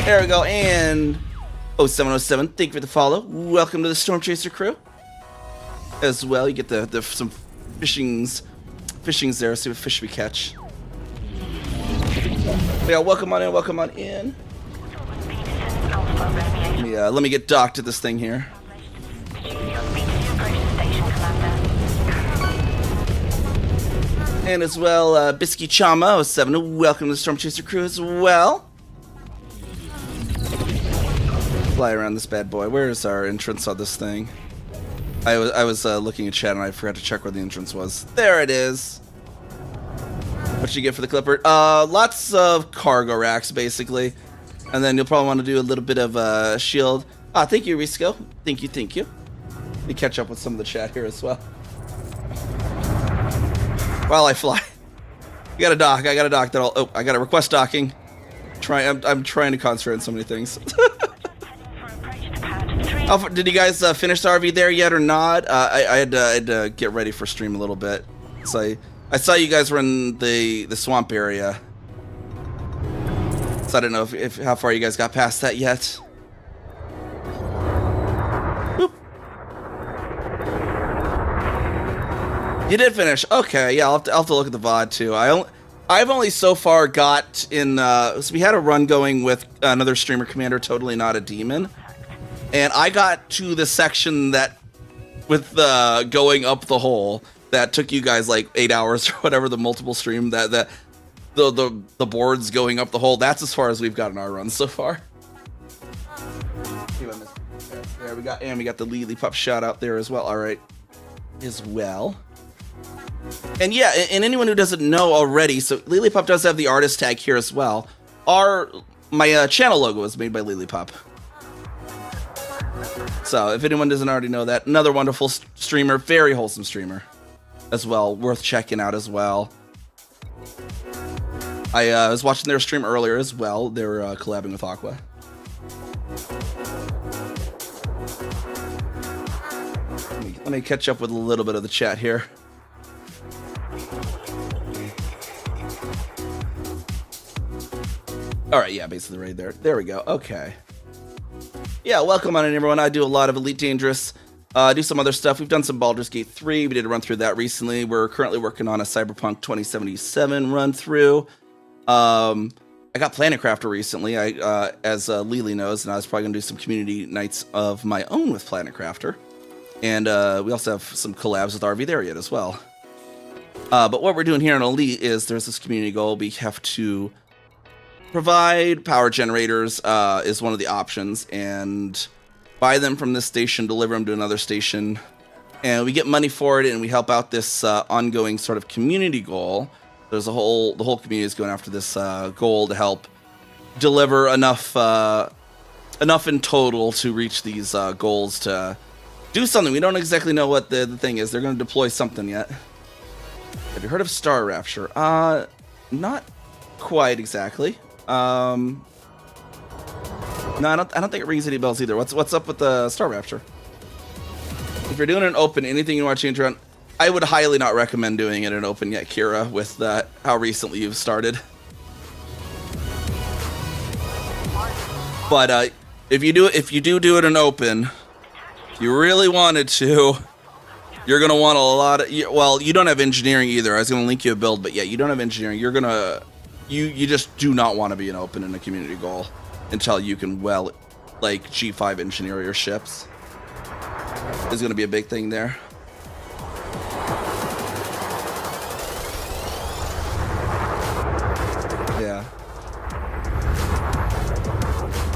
There we go, and 0707, thank you for the follow. Welcome to the Storm Chaser crew. As well, you get some fishings there. See what fish we catch. Yeah, welcome on in. Welcome on in. Let me get docked to this thing here. And as well, Bisky Chama 07, welcome to the Storm Chaser crew as well. Fly around this bad boy. Where is our entrance on this thing? I was looking at chat and I forgot to check where the entrance was. There it is. What you get for the clipper? Lots of cargo racks, basically. And then you'll probably want to do a little bit of shield. Ah, thank you, Risco. Thank you, thank you. Let me catch up with some of the chat here as well. While I fly. You got a dock. I got a dock that'll... Oh, I got a request docking. I'm trying to concentrate on so many things. Did you guys finish the RV there yet or not? I had to get ready for stream a little bit. So I saw you guys were in the swamp area. So I don't know if how far you guys got past that yet. Boop. You did finish. Okay, yeah, I'll have to look at the VOD too. I've only so far got in. So we had a run going with another streamer, Commander Totally Not a Demon, and I got to the section that with going up the hole that took you guys like 8 hours or whatever, the multiple stream that the boards going up the hole. That's as far as we've got in our run so far. There we got, and we got the Lily Pup shout out there as well. All right, as well. And yeah, and anyone who doesn't know already, so Lily Pup does have the artist tag here as well. My channel logo is made by Lily Pup. So if anyone doesn't already know that, another wonderful streamer, very wholesome streamer as well, worth checking out as well. I was watching their stream earlier as well. They were collabing with Aqua. Let me catch up with a little bit of the chat here. All right, yeah, basically right there. There we go. Okay. Yeah, welcome on in, everyone. I do a lot of Elite Dangerous. Do some other stuff. We've done some Baldur's Gate 3. We did a run through that recently. We're currently working on a Cyberpunk 2077 run through. I got Planet Crafter recently, as Lily knows, and I was probably going to do some community nights of my own with Planet Crafter. And we also have some collabs with RV there yet as well. But what we're doing here in Elite is there's this community goal. We have to provide power generators is one of the options, and buy them from this station, deliver them to another station, and we get money for it, and we help out this ongoing sort of community goal. There's the whole community is going after this goal to help deliver enough in total to reach these goals to do something. We don't exactly know what the thing is. They're going to deploy something yet. Have you heard of Star Rapture? Not quite exactly. No, I don't think it rings any bells either. What's up with the Star Rapture? If you're doing an open, anything you want to change around, I would highly not recommend doing it in open yet, Kira, with that how recently you've started. But if you do it in open, if you really wanted to, you're gonna want a lot of. Well, you don't have engineering either. I was gonna link you a build, but yeah, you don't have engineering. You're gonna. You just do not want to be an open in a community goal until you can like G5 engineer your ships. Is going to be a big thing there. Yeah.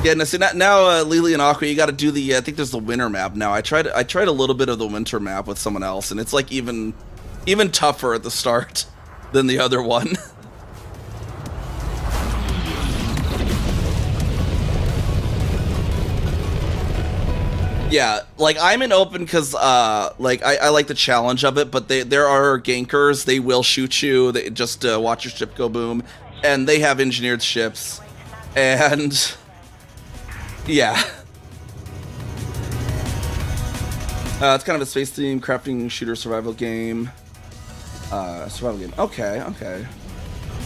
Yeah. Now, see, now Lily and Aqua, you got to do the. I think there's the winter map now. I tried a little bit of the winter map with someone else, and it's like even tougher at the start than the other one. Yeah, like I'm in open because like I like the challenge of it, but there are gankers. They will shoot you. They just watch your ship go boom, and they have engineered ships, and yeah, it's kind of a space theme, crafting shooter survival game. Okay.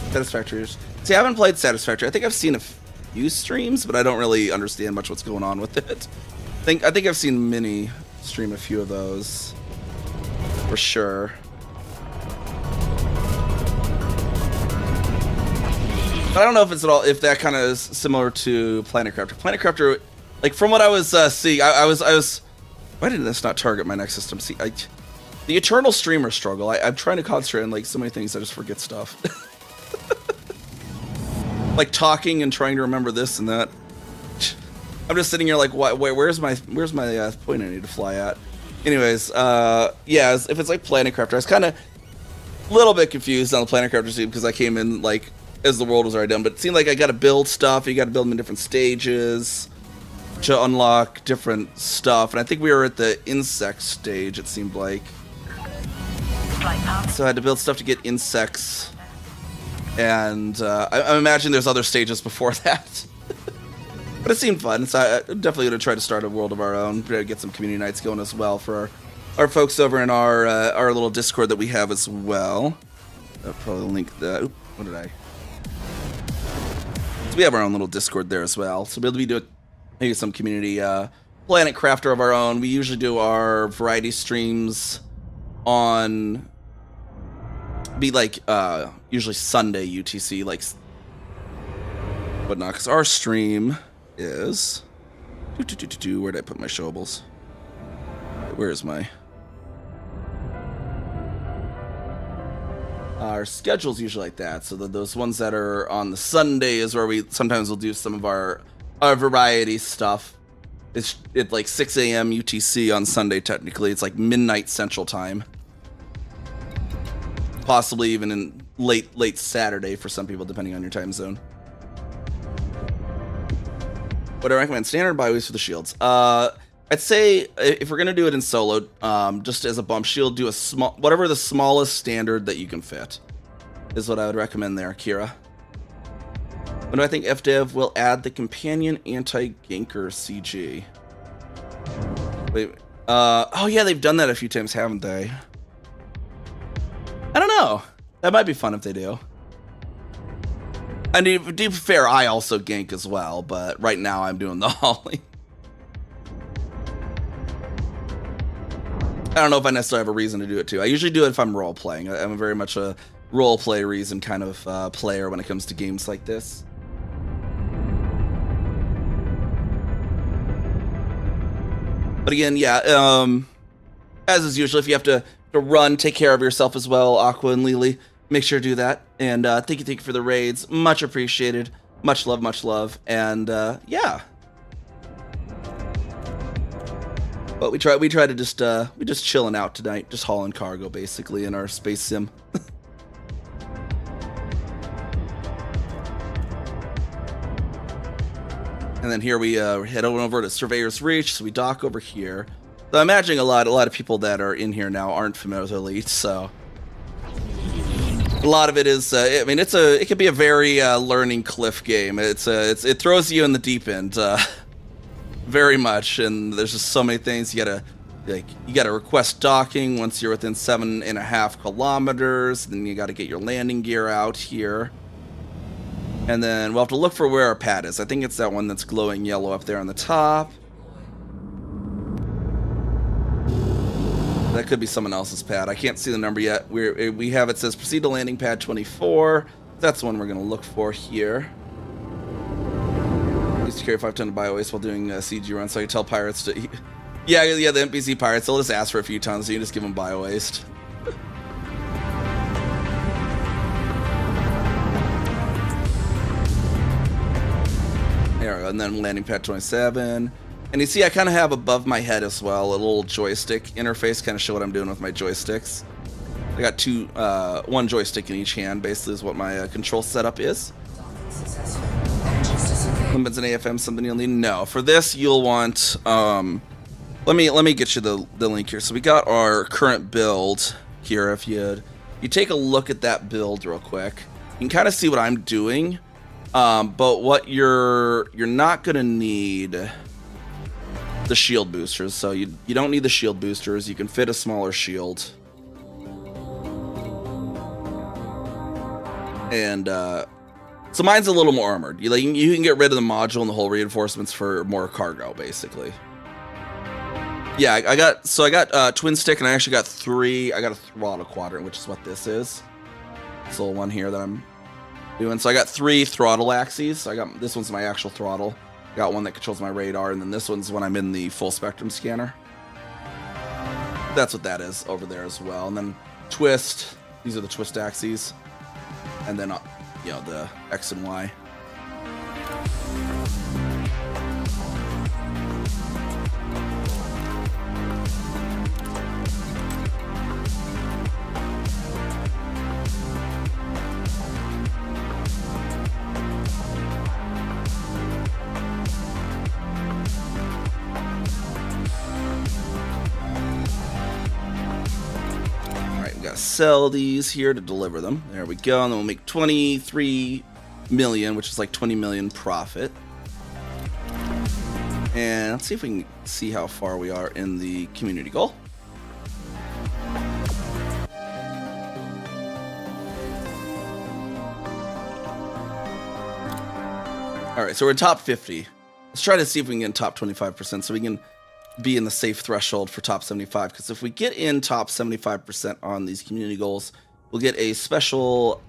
Satisfactory. See, I haven't played Satisfactory. I think I've seen a few streams, but I don't really understand much what's going on with it. I think I've seen Minnie stream a few of those, for sure. But I don't know if it's at all, if that kind of is similar to Planet Crafter. Planet Crafter, like from what I was seeing, I was. Why did this not target my next system? See, the eternal streamer struggle. I'm trying to concentrate on like so many things, I just forget stuff. Like talking and trying to remember this and that. I'm just sitting here like, where's my point I need to fly at? Anyways, yeah, if it's like Planet Crafter, I was kind of little bit confused on the Planet Crafter team because I came in like as the world was already done, but it seemed like I got to build stuff. You got to build them in different stages to unlock different stuff, and I think we were at the insect stage. It seemed like, Flight path. so I had to build stuff to get insects, and I imagine there's other stages before that. But it seemed fun, so I'm definitely going to try to start a world of our own. Try to get some community nights going as well for our folks over in our little Discord that we have as well. I'll probably link that. Oop, what did I? So we have our own little Discord there as well. So we'll be doing maybe some community Planet Crafter of our own. We usually do our variety streams on usually Sunday UTC, like whatnot, because our stream is where did I put my showables? Where is my our schedule's usually like that, so those ones that are on the Sunday is where we sometimes will do some of our variety stuff. It's like 6 a.m. UTC on Sunday. Technically it's like midnight Central Time, possibly even in late Saturday for some people depending on your time zone. What do I recommend? Standard bioweaves for the shields. I'd say if we're gonna do it in solo, just as a bump shield, do a small, whatever the smallest standard that you can fit, is what I would recommend there, Kira. When do I think FDev will add the companion anti-ganker CG? Wait, oh yeah, they've done that a few times, haven't they? I don't know. That might be fun if they do. And to be fair, I also gank as well, but right now I'm doing the Holly. I don't know if I necessarily have a reason to do it too. I usually do it if I'm role-playing. I'm very much a role-play reason kind of player when it comes to games like this. But again, yeah, as is usual, if you have to run, take care of yourself as well, Aqua and Lily, make sure to do that. And thank you for the raids. Much appreciated. Much love, much love. And yeah. But we try to just we just chilling out tonight, just hauling cargo basically in our space sim. And then here we head over to Surveyor's Reach, so we dock over here. So I'm imagining a lot of people that are in here now aren't familiar with Elite, so a lot of it is. I mean, it can be a very learning cliff game. It throws you in the deep end, very much, and there's just so many things you gotta request docking once you're within 7.5 kilometers. Then you got to get your landing gear out here. And then we'll have to look for where our pad is. I think it's that one that's glowing yellow up there on the top. That could be someone else's pad. I can't see the number yet. We have it says proceed to landing pad 24. That's the one we're going to look for here. Used to carry 5 tons of biowaste while doing CG runs, so I can tell pirates to... Yeah, the NPC pirates, they'll just ask for a few tons, so you just give them biowaste. There we go, and then landing pad 27. And you see I kind of have above my head as well a little joystick interface, kind of show what I'm doing with my joysticks. I got one joystick in each hand, basically is what my control setup is. Limbens and AFM, something you'll need? No. For this, you'll want... let me get you the link here. So we got our current build here. If you take a look at that build real quick, you can kind of see what I'm doing. But what you're not gonna need the shield boosters, so you don't need the shield boosters. You can fit a smaller shield, and so mine's a little more armored. You can get rid of the module and the whole reinforcements for more cargo, basically. Yeah, I got twin stick, and I actually got 3. I got a throttle quadrant, which is what this is. This little one here that I'm doing. So I got 3 throttle axes. So I got this one's my actual throttle. I got one that controls my radar, and then this one's when I'm in the full spectrum scanner. That's what that is over there as well. And then twist. These are the twist axes, and then the X and Y. sell these here to deliver them. There we go. And then we'll make 23 million, which is like 20 million profit. And let's see if we can see how far we are in the community goal. All right, so we're in top 50. Let's try to see if we can get in top 25% so we can be in the safe threshold for top 75. Because if we get in top 75% on these community goals, we'll get a special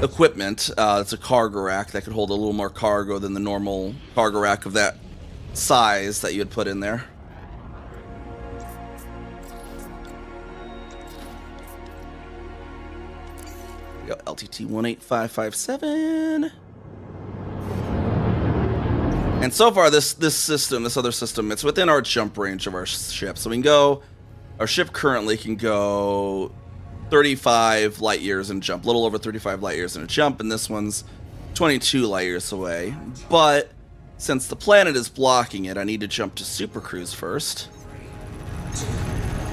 equipment. It's a cargo rack that could hold a little more cargo than the normal cargo rack of that size that you would put in there. We got LTT 18557. And so far, this other system, it's within our jump range of our ship. So we can go, our ship currently can go 35 light years and jump, a little over 35 light years in a jump, and this one's 22 light years away. But since the planet is blocking it, I need to jump to Super Cruise first,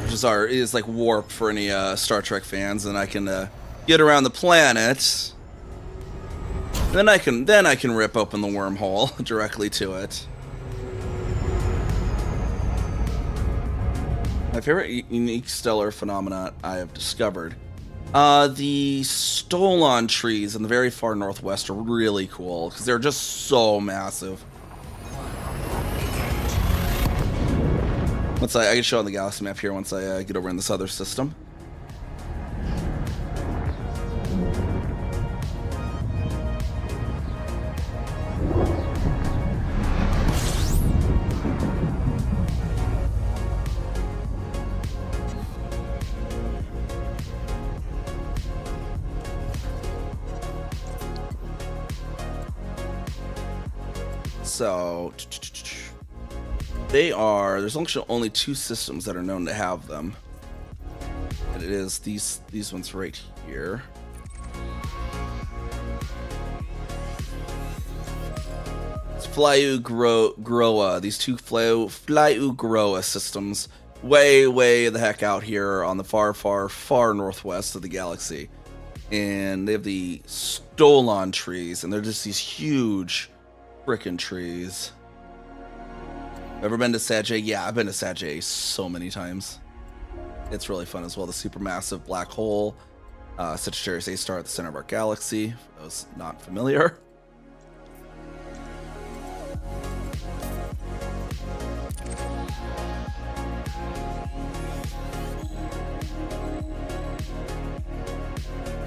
which is like warp for any Star Trek fans, and I can get around the planet. Then I can rip open the wormhole directly to it. My favorite unique stellar phenomenon I have discovered. The Stolon trees in the very far northwest are really cool because they're just so massive. Once I can show on the galaxy map here once I get over in this other system. So there's actually only 2 systems that are known to have them. And it is these ones right here. It's Flyu Groa, these 2 Flyu Groa systems way the heck out here on the far northwest of the galaxy. And they have the Stolon trees, and they're just these huge frickin' trees. Ever been to Sagittarius? Yeah, I've been to Sagittarius so many times. It's really fun as well. The supermassive black hole, Sagittarius A star at the center of our galaxy, for those not familiar.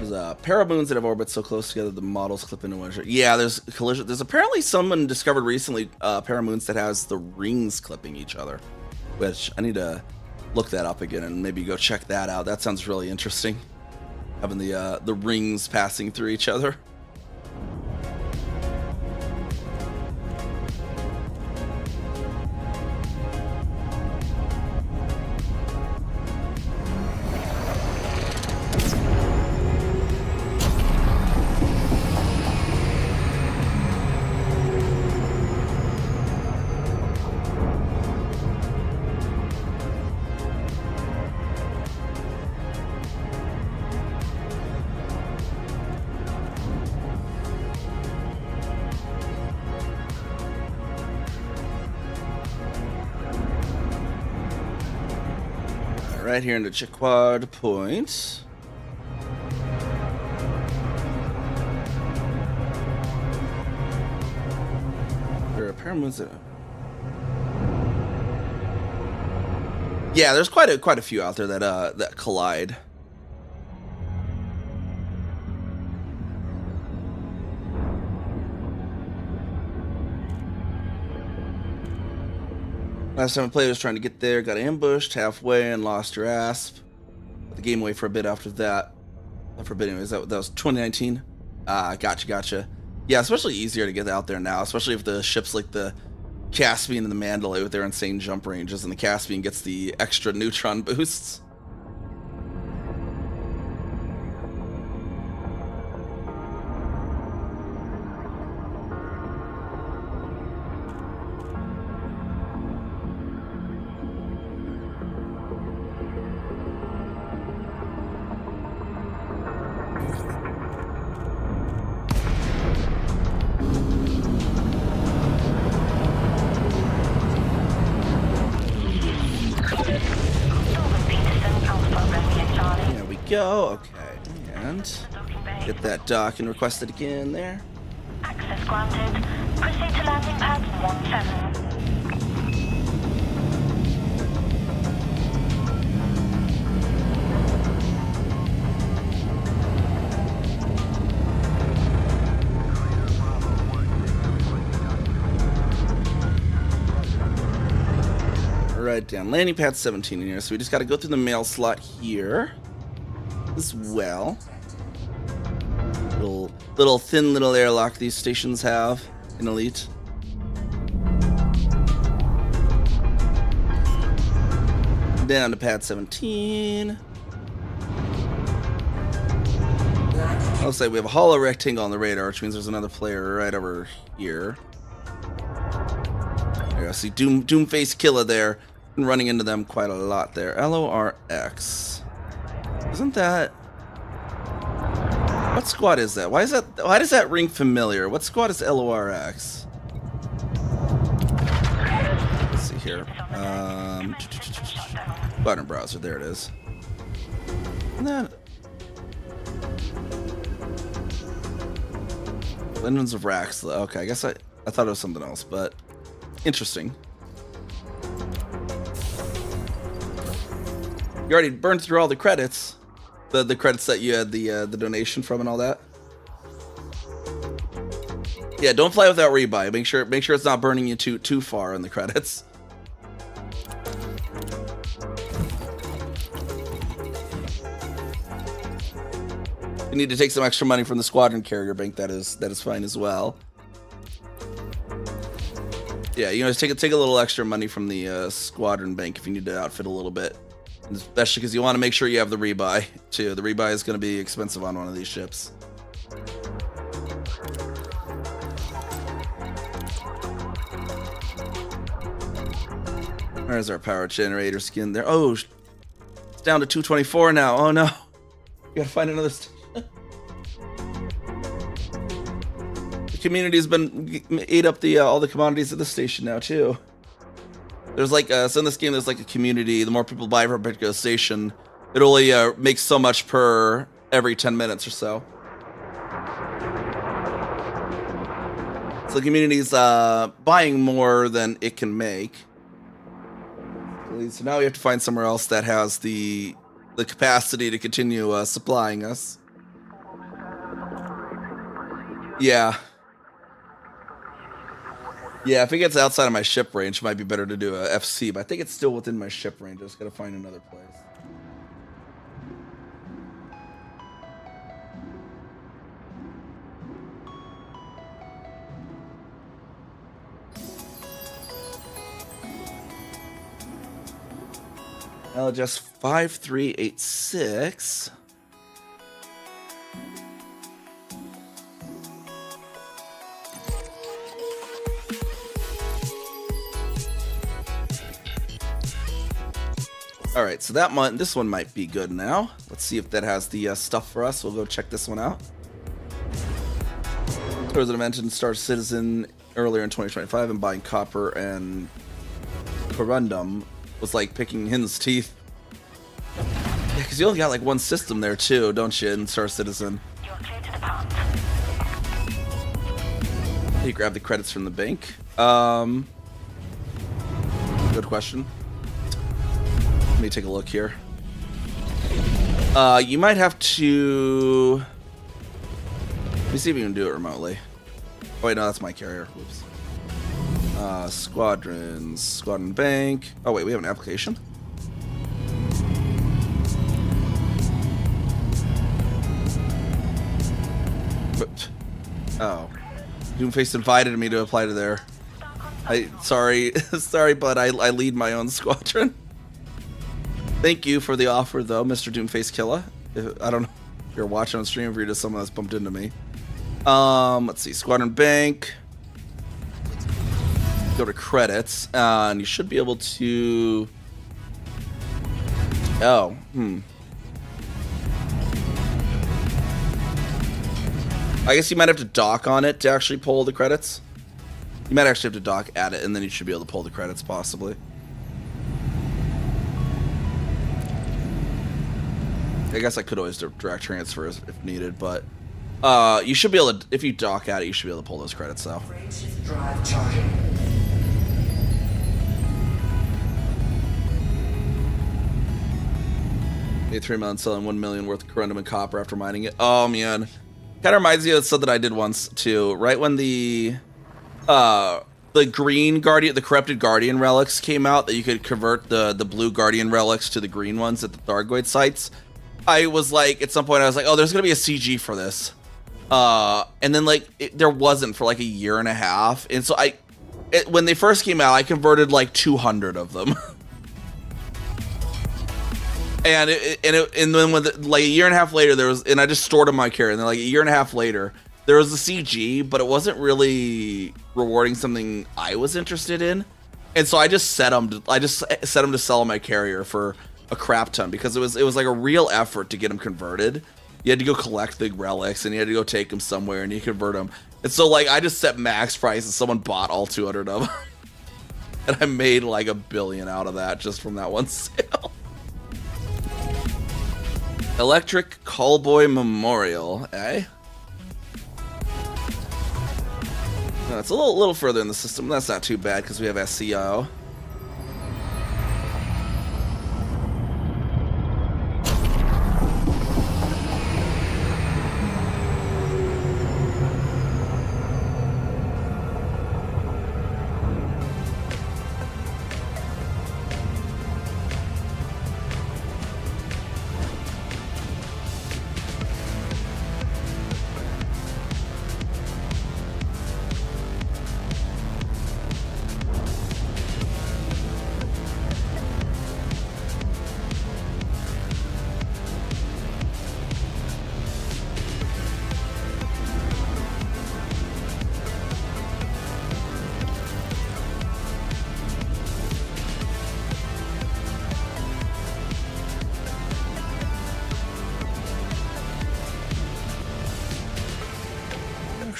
There's paramoons that have orbits so close together the models clip into one another. Yeah, there's collision. There's apparently someone discovered recently paramoons that has the rings clipping each other, which I need to look that up again and maybe go check that out. That sounds really interesting, having the rings passing through each other. Right here into Chiquad Point. There are paramoons that... Yeah, there's quite a few out there that collide. Last time I played, I was trying to get there, got ambushed halfway, and lost your ass. Put the game away for a bit after that. Anyways, that was 2019. Gotcha. Yeah, especially easier to get out there now, especially if the ships like the Caspian and the Mandalay with their insane jump ranges, and the Caspian gets the extra neutron boosts. go. Okay, and get that dock and request it again there. Access granted. Proceed to landing pad 17. Right down. Landing pad 17 in here, so we just got to go through the mail slot here as well. Little thin little airlock these stations have in Elite. Down to pad 17. I'll say we have a hollow rectangle on the radar, which means there's another player right over here. There, I see Doomface Killer there. Been running into them quite a lot there. LORX. Isn't that... What squad is that? Why does that ring familiar? What squad is LORX? Let's see here. Squadron browser, there it is. And then Legends of Rax. Okay, I guess I thought it was something else, but interesting. You already burned through all the credits. The credits that you had the donation from and all that. Yeah, don't fly without rebuy. Make sure it's not burning you too far in the credits. You need to take some extra money from the squadron carrier bank. That is fine as well. Yeah, you know, take a little extra money from the squadron bank if you need to outfit a little bit. Especially because you want to make sure you have the rebuy, too. The rebuy is going to be expensive on one of these ships. There's our power generator skin there. Oh, it's down to 224 now. Oh, no. We gotta find another station. The community's ate up all the commodities at the station now, too. There's like, so in this game, there's like a community. The more people buy from a particular station, it only makes so much per every 10 minutes or so. So the community's buying more than it can make. So now we have to find somewhere else that has the capacity to continue supplying us. Yeah. Yeah, if it gets outside of my ship range, it might be better to do a FC, but I think it's still within my ship range. I just gotta find another place. LHS 5386. All right, so this one might be good now. Let's see if that has the stuff for us. We'll go check this one out. President mentioned Star Citizen earlier in 2025, and buying copper and corundum was like picking hen's teeth. Yeah, because you only got like one system there too, don't you, in Star Citizen? You're clear to depart. You grab the credits from the bank. Good question. Let me take a look here. You might have to... Let me see if you can do it remotely. Oh wait, no, that's my carrier. Whoops. Squadron bank. Oh wait, we have an application? But, oh. Doomface invited me to apply to there. Sorry, but I lead my own squadron. Thank you for the offer, though, Mr. Doomface Killer. I don't know if you're watching on stream or if you're just someone that's bumped into me. Let's see. Squadron Bank. Go to credits, and you should be able to... Oh, I guess you might have to dock on it to actually pull the credits. You might actually have to dock at it, and then you should be able to pull the credits, possibly. I guess I could always do direct transfers if needed, but you should be able to, if you dock at it, you should be able to pull those credits though. Freight drive charging. Made 3 months selling 1 million worth of corundum and copper after mining it. Oh man, kind of reminds me of something I did once too. Right when the green guardian, the corrupted guardian relics came out, that you could convert the blue guardian relics to the green ones at the Thargoid sites. I was like, at some point, I was like, oh, there's gonna be a CG for this, and then like there wasn't for like a year and a half, and so when they first came out, I converted like 200 of them. And then like a year and a half later, and I just stored them in my carrier. And then like a year and a half later, there was a CG, but it wasn't really rewarding something I was interested in. And so I just set them to sell on my carrier for a crap ton, because it was like a real effort to get them converted. You had to go collect the relics, and you had to go take them somewhere, and you convert them. And so like I just set max price, and someone bought all 200 of them, and I made like $1 billion out of that just from that one sale. Electric Callboy Memorial, eh? No, it's a little further in the system. That's not too bad because we have SCO.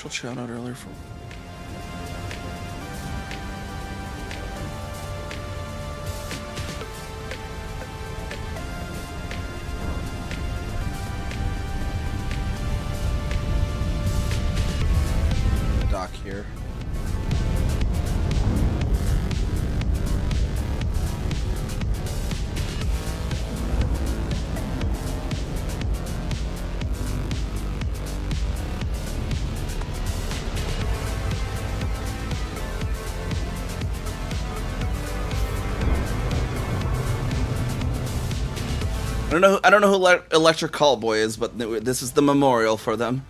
Shout out earlier from dock here. I don't know who Electric Callboy is, but this is the memorial for them.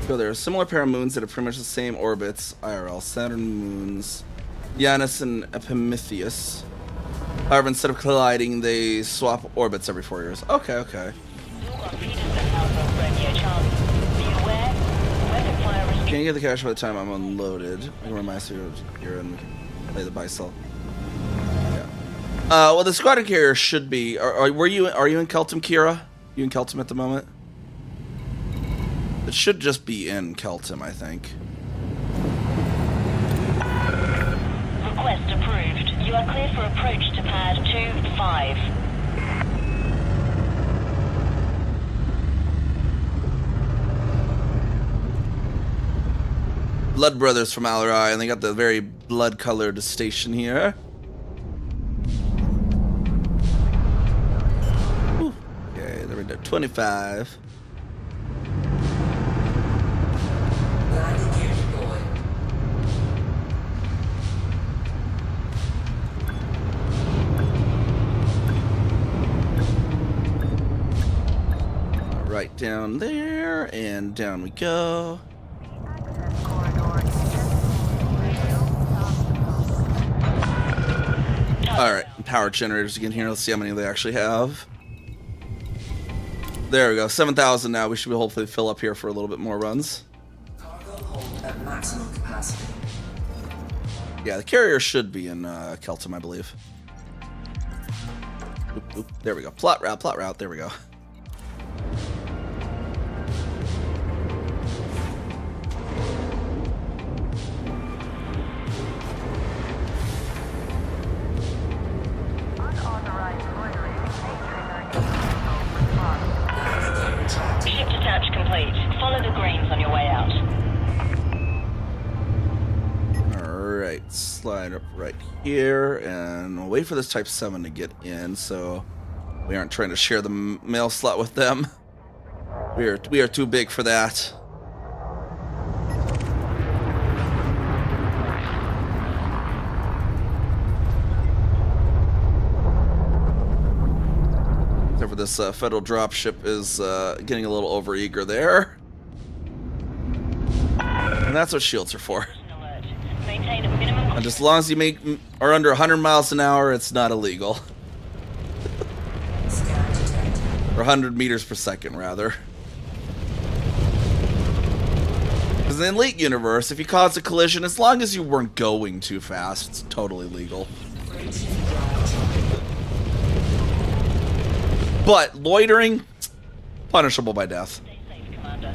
So there are a similar pair of moons that have pretty much the same orbits, IRL, Saturn moons, Janus and Epimetheus. However, instead of colliding, they swap orbits every 4 years. Okay, okay. Can't get the cash by the time I'm unloaded. I can remind you here and play the buy sell. Yeah. Well, the squadron carrier should be. Are you in Keltum, Kira? You in Keltum at the moment? It should just be in Keltum, I think. Request approved. You are cleared for approach to pad 2-5. Blood Brothers from Alarai, and they got the very blood-colored station here. Whew. Okay, there we go. 25. Right down there, and down we go. Alright, power generators again here. Let's see how many they actually have. There we go, 7,000 now. We should hopefully fill up here for a little bit more runs. Cargo hold at maximum capacity. Yeah, the carrier should be in Keltum, I believe. Oop, oop, there we go. Plot route, there we go. slide up right here, and we'll wait for this Type 7 to get in, so we aren't trying to share the mail slot with them. We are too big for that. Except for this federal dropship is getting a little overeager there. And that's what shields are for. Maintain a minimum And just as long as you are under 100 miles an hour, it's not illegal. Scan detected. Or 100 meters per second, rather. Because in the Elite universe, if you cause a collision, as long as you weren't going too fast, it's totally legal. Breaching drive charging. But loitering, punishable by death. Stay safe, Commander.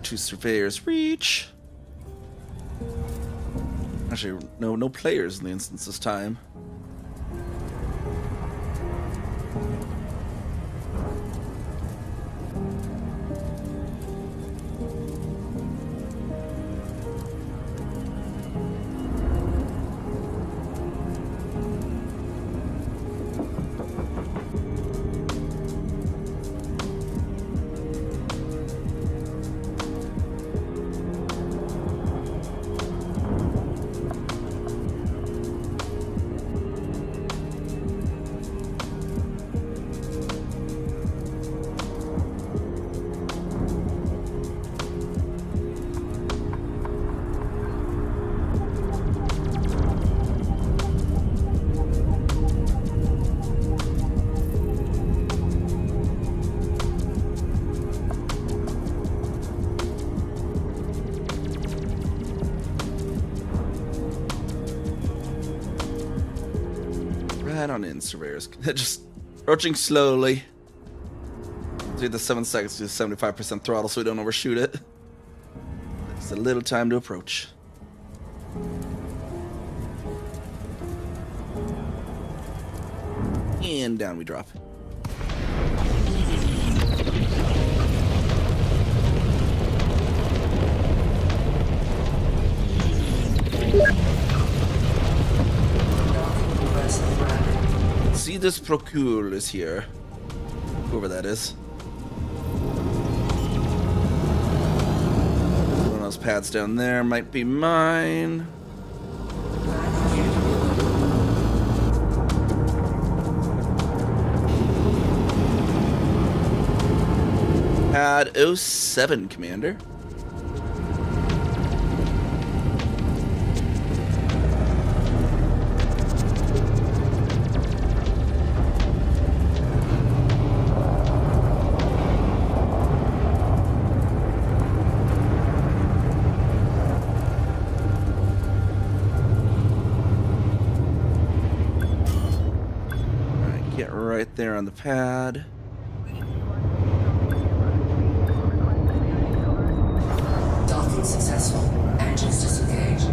Two surveyors reach. Actually, no players in the instance this time. Right on in, surveyors. Just approaching slowly. Do the 7 seconds to 75% throttle so we don't overshoot it. Just a little time to approach. And down we drop. See, this procure is here. Whoever that is. One of those pads down there might be mine. Pad 07, Commander. Get right there on the pad. Docking successful. Engines disengaged.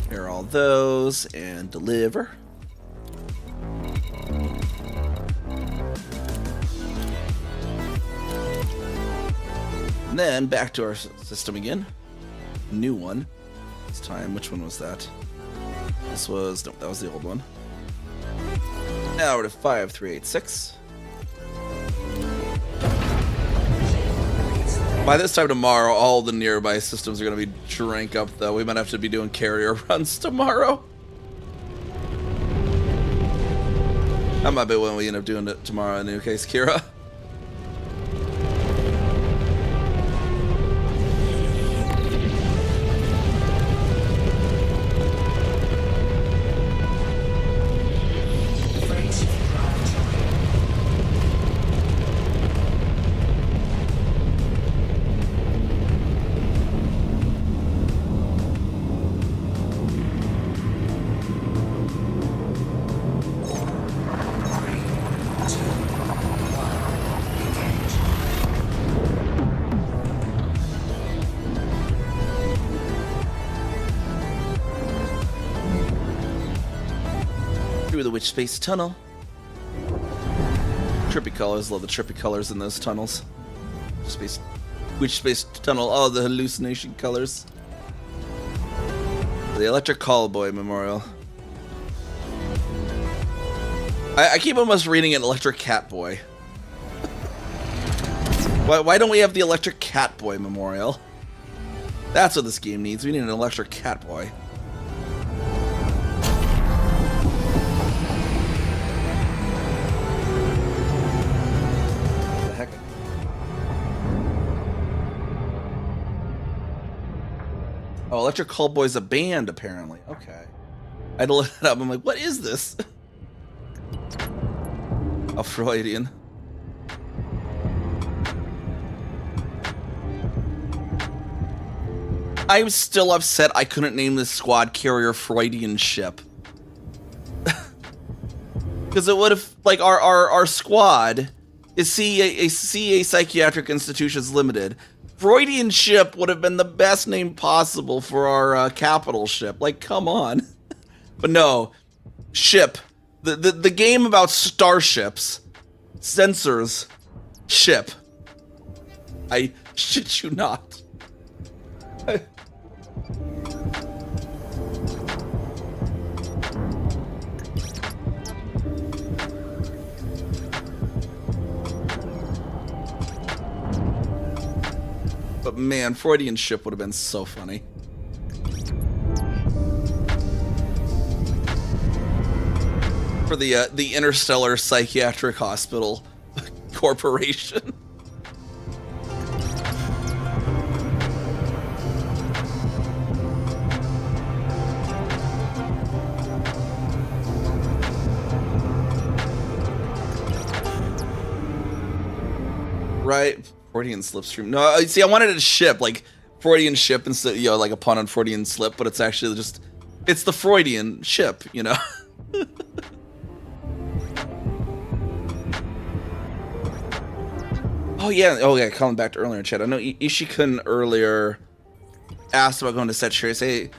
Here are all those and deliver. And then back to our system again. New one. This time, which one was that? This was, no, that was the old one. Now we're to 5386. By this time tomorrow, all the nearby systems are going to be drank up, though. We might have to be doing carrier runs tomorrow. That might be when we end up doing it tomorrow in any case, Kira. Freight drive target. Through the Witch Space Tunnel. Trippy colors, love the trippy colors in those tunnels. Witch Space Tunnel, all the hallucination colors. The Electric Callboy Memorial. I keep almost reading it Electric Catboy. Why don't we have the Electric Catboy Memorial? That's what this game needs. We need an Electric Catboy. What the heck? Oh, Electric Callboy's a band, apparently. Okay. I had to look it up. I'm like, what is this? A Freudian. I'm still upset I couldn't name this squad carrier Freudian ship. Because it would have, like, our squad is CA Psychiatric Institutions Limited. Freudian ship would have been the best name possible for our capital ship. Like, come on. But no, ship. The game about starships, sensors, ship. I shit you not. But man, Freudian ship would have been so funny. For the Interstellar Psychiatric Hospital Corporation. Right? Freudian slipstream. No, see, I wanted a ship, like Freudian ship instead, you know, like a pun on Freudian slip, but it's actually just, it's the Freudian ship, you know? Oh yeah, coming back to earlier chat. I know Ishikun earlier asked about going to Sagittarius A.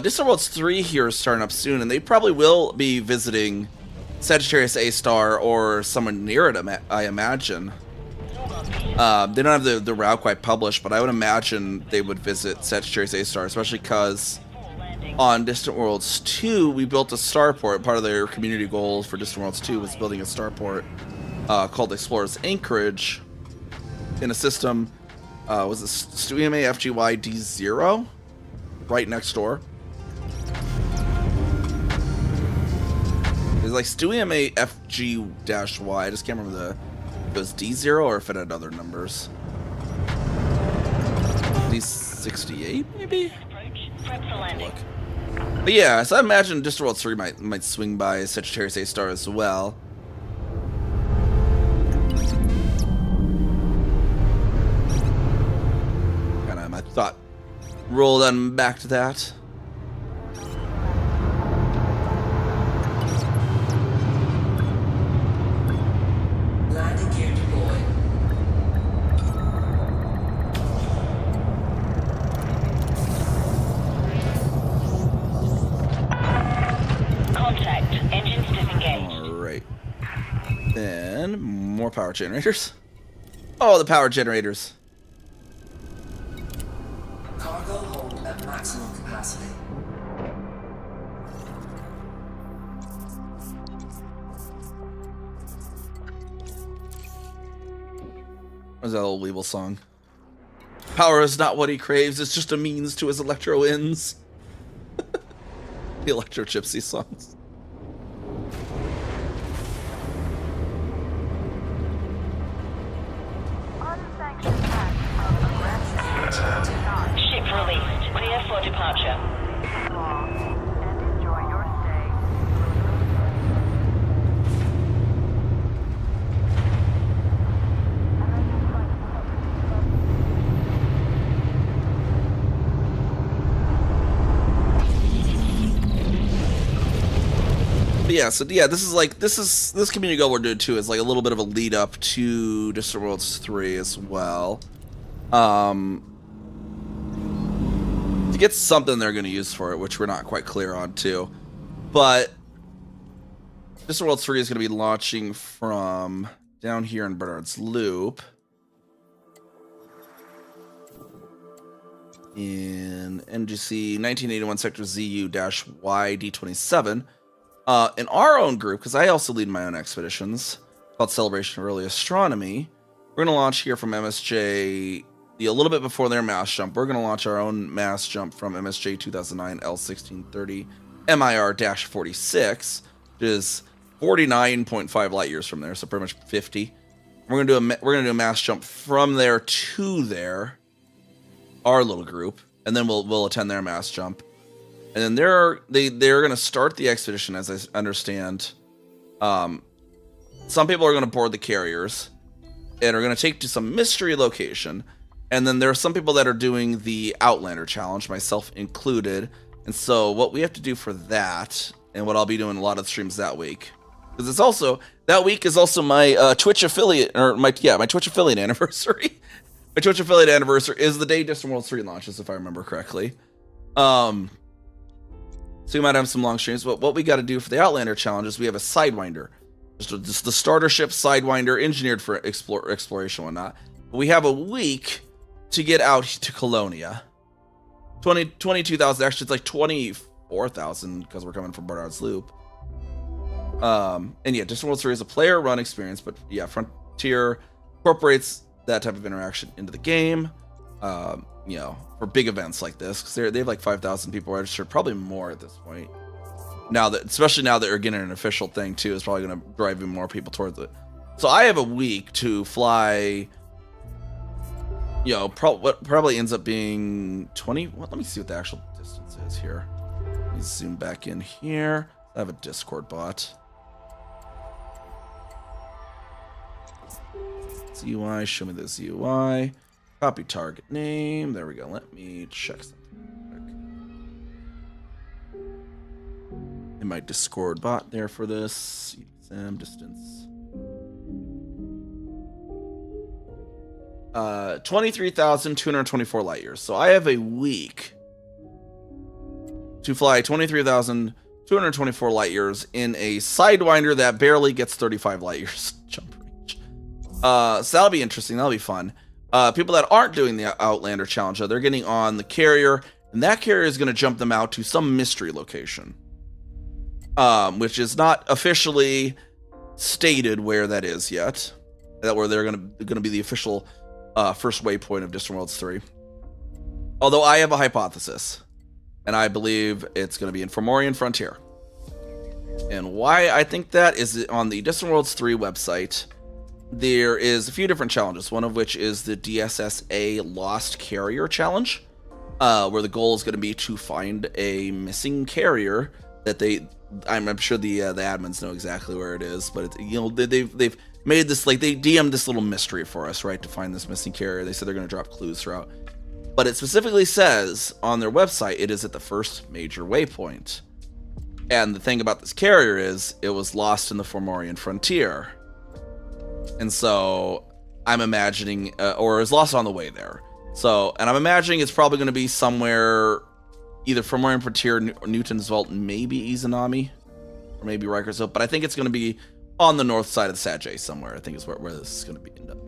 Distant Worlds 3 here is starting up soon, and they probably will be visiting Sagittarius A star or somewhere near it, I imagine. They don't have the route quite published, but I would imagine they would visit Sagittarius A star, especially because on Distant Worlds 2, we built a starport. Part of their community goals for Distant Worlds 2 was building a starport called Explorer's Anchorage in a system, was this StuEMA FGY D0? Right next door. It's like StuEMA FG-Y. I just can't remember if it was D0 or if it had other numbers. D68 maybe? Look. But yeah, so I imagine Distant Worlds 3 might swing by Sagittarius A star as well. Kinda my thought rolled on back to that. Landing gear deployed. Contact. Engines disengaged. Alright. Then, more power generators. Oh, the power generators. Cargo hold at maximum capacity. What's that old Weeble song? Power is not what he craves, it's just a means to his electro ends. The Electro Gypsy songs. detected. Ship released. Clear for departure. But yeah, so yeah, this community goal we're doing too is like a little bit of a lead up to Distant Worlds 3 as well. To get something they're going to use for it, which we're not quite clear on too. But Distant Worlds 3 is going to be launching from down here in Bernard's Loop in NGC 1981 Sector ZU-YD27. In our own group, because I also lead my own expeditions called Celebration of Early Astronomy, we're going to launch here from MSJ a little bit before their mass jump. We're going to launch our own mass jump from MSJ 2009 L1630 MIR-46, which is 49.5 light years from there, so pretty much 50. We're going to do a mass jump from there to there, our little group, and then we'll attend their mass jump. And then they're going to start the expedition, as I understand. Some people are going to board the carriers and are going to take to some mystery location. And then there are some people that are doing the Outlander challenge, myself included. And so what we have to do for that, and what I'll be doing a lot of streams that week, because it's also that week is also my Twitch affiliate, or my Twitch affiliate anniversary. My Twitch affiliate anniversary is the day Distant Worlds 3 launches, if I remember correctly. So we might have some long streams, but what we got to do for the Outlander challenge is we have a Sidewinder. Just the starter ship Sidewinder, engineered for exploration and whatnot. But we have a week to get out to Colonia. 22,000, actually it's like 24,000 because we're coming from Bernard's Loop. And yeah, Distant Worlds 3 is a player run experience, but yeah, Frontier incorporates that type of interaction into the game. You know, for big events like this, because they have like 5,000 people registered, probably more at this point. Especially now that we're getting an official thing too, is probably going to drive even more people towards it. So I have a week to fly. You know, what probably ends up being 20. Well, let me see what the actual distance is here. Let me zoom back in here. I have a Discord bot. ZUI, show me this UI. Copy target name. There we go. Let me check something quick. In my Discord bot there for this. Sam distance. 23,224 light years. So I have a week to fly 23,224 light years in a Sidewinder that barely gets 35 light years jump range. So that'll be interesting. That'll be fun. People that aren't doing the Outlander challenge, though, they're getting on the carrier, and that carrier is going to jump them out to some mystery location, which is not officially stated where that is yet. That where they're going to be the official first waypoint of Distant Worlds 3. Although I have a hypothesis, and I believe it's going to be in Fomorian Frontier. And why I think that is on the Distant Worlds 3 website. There is a few different challenges, one of which is the DSSA Lost Carrier Challenge, where the goal is going to be to find a missing carrier that I'm sure the admins know exactly where it is, but they've made this, like, they DM'd this little mystery for us, right, to find this missing carrier. They said they're going to drop clues throughout, but it specifically says on their website it is at the first major waypoint. And the thing about this carrier is it was lost in the Fomorian Frontier. And so I'm imagining, or is lost on the way there. So, and I'm imagining it's probably going to be somewhere, either Fomorian Frontier, Newton's Vault, maybe Izanami, or maybe Riker's Vault. But I think it's going to be on the north side of the Sajay somewhere. I think is where this is going to end up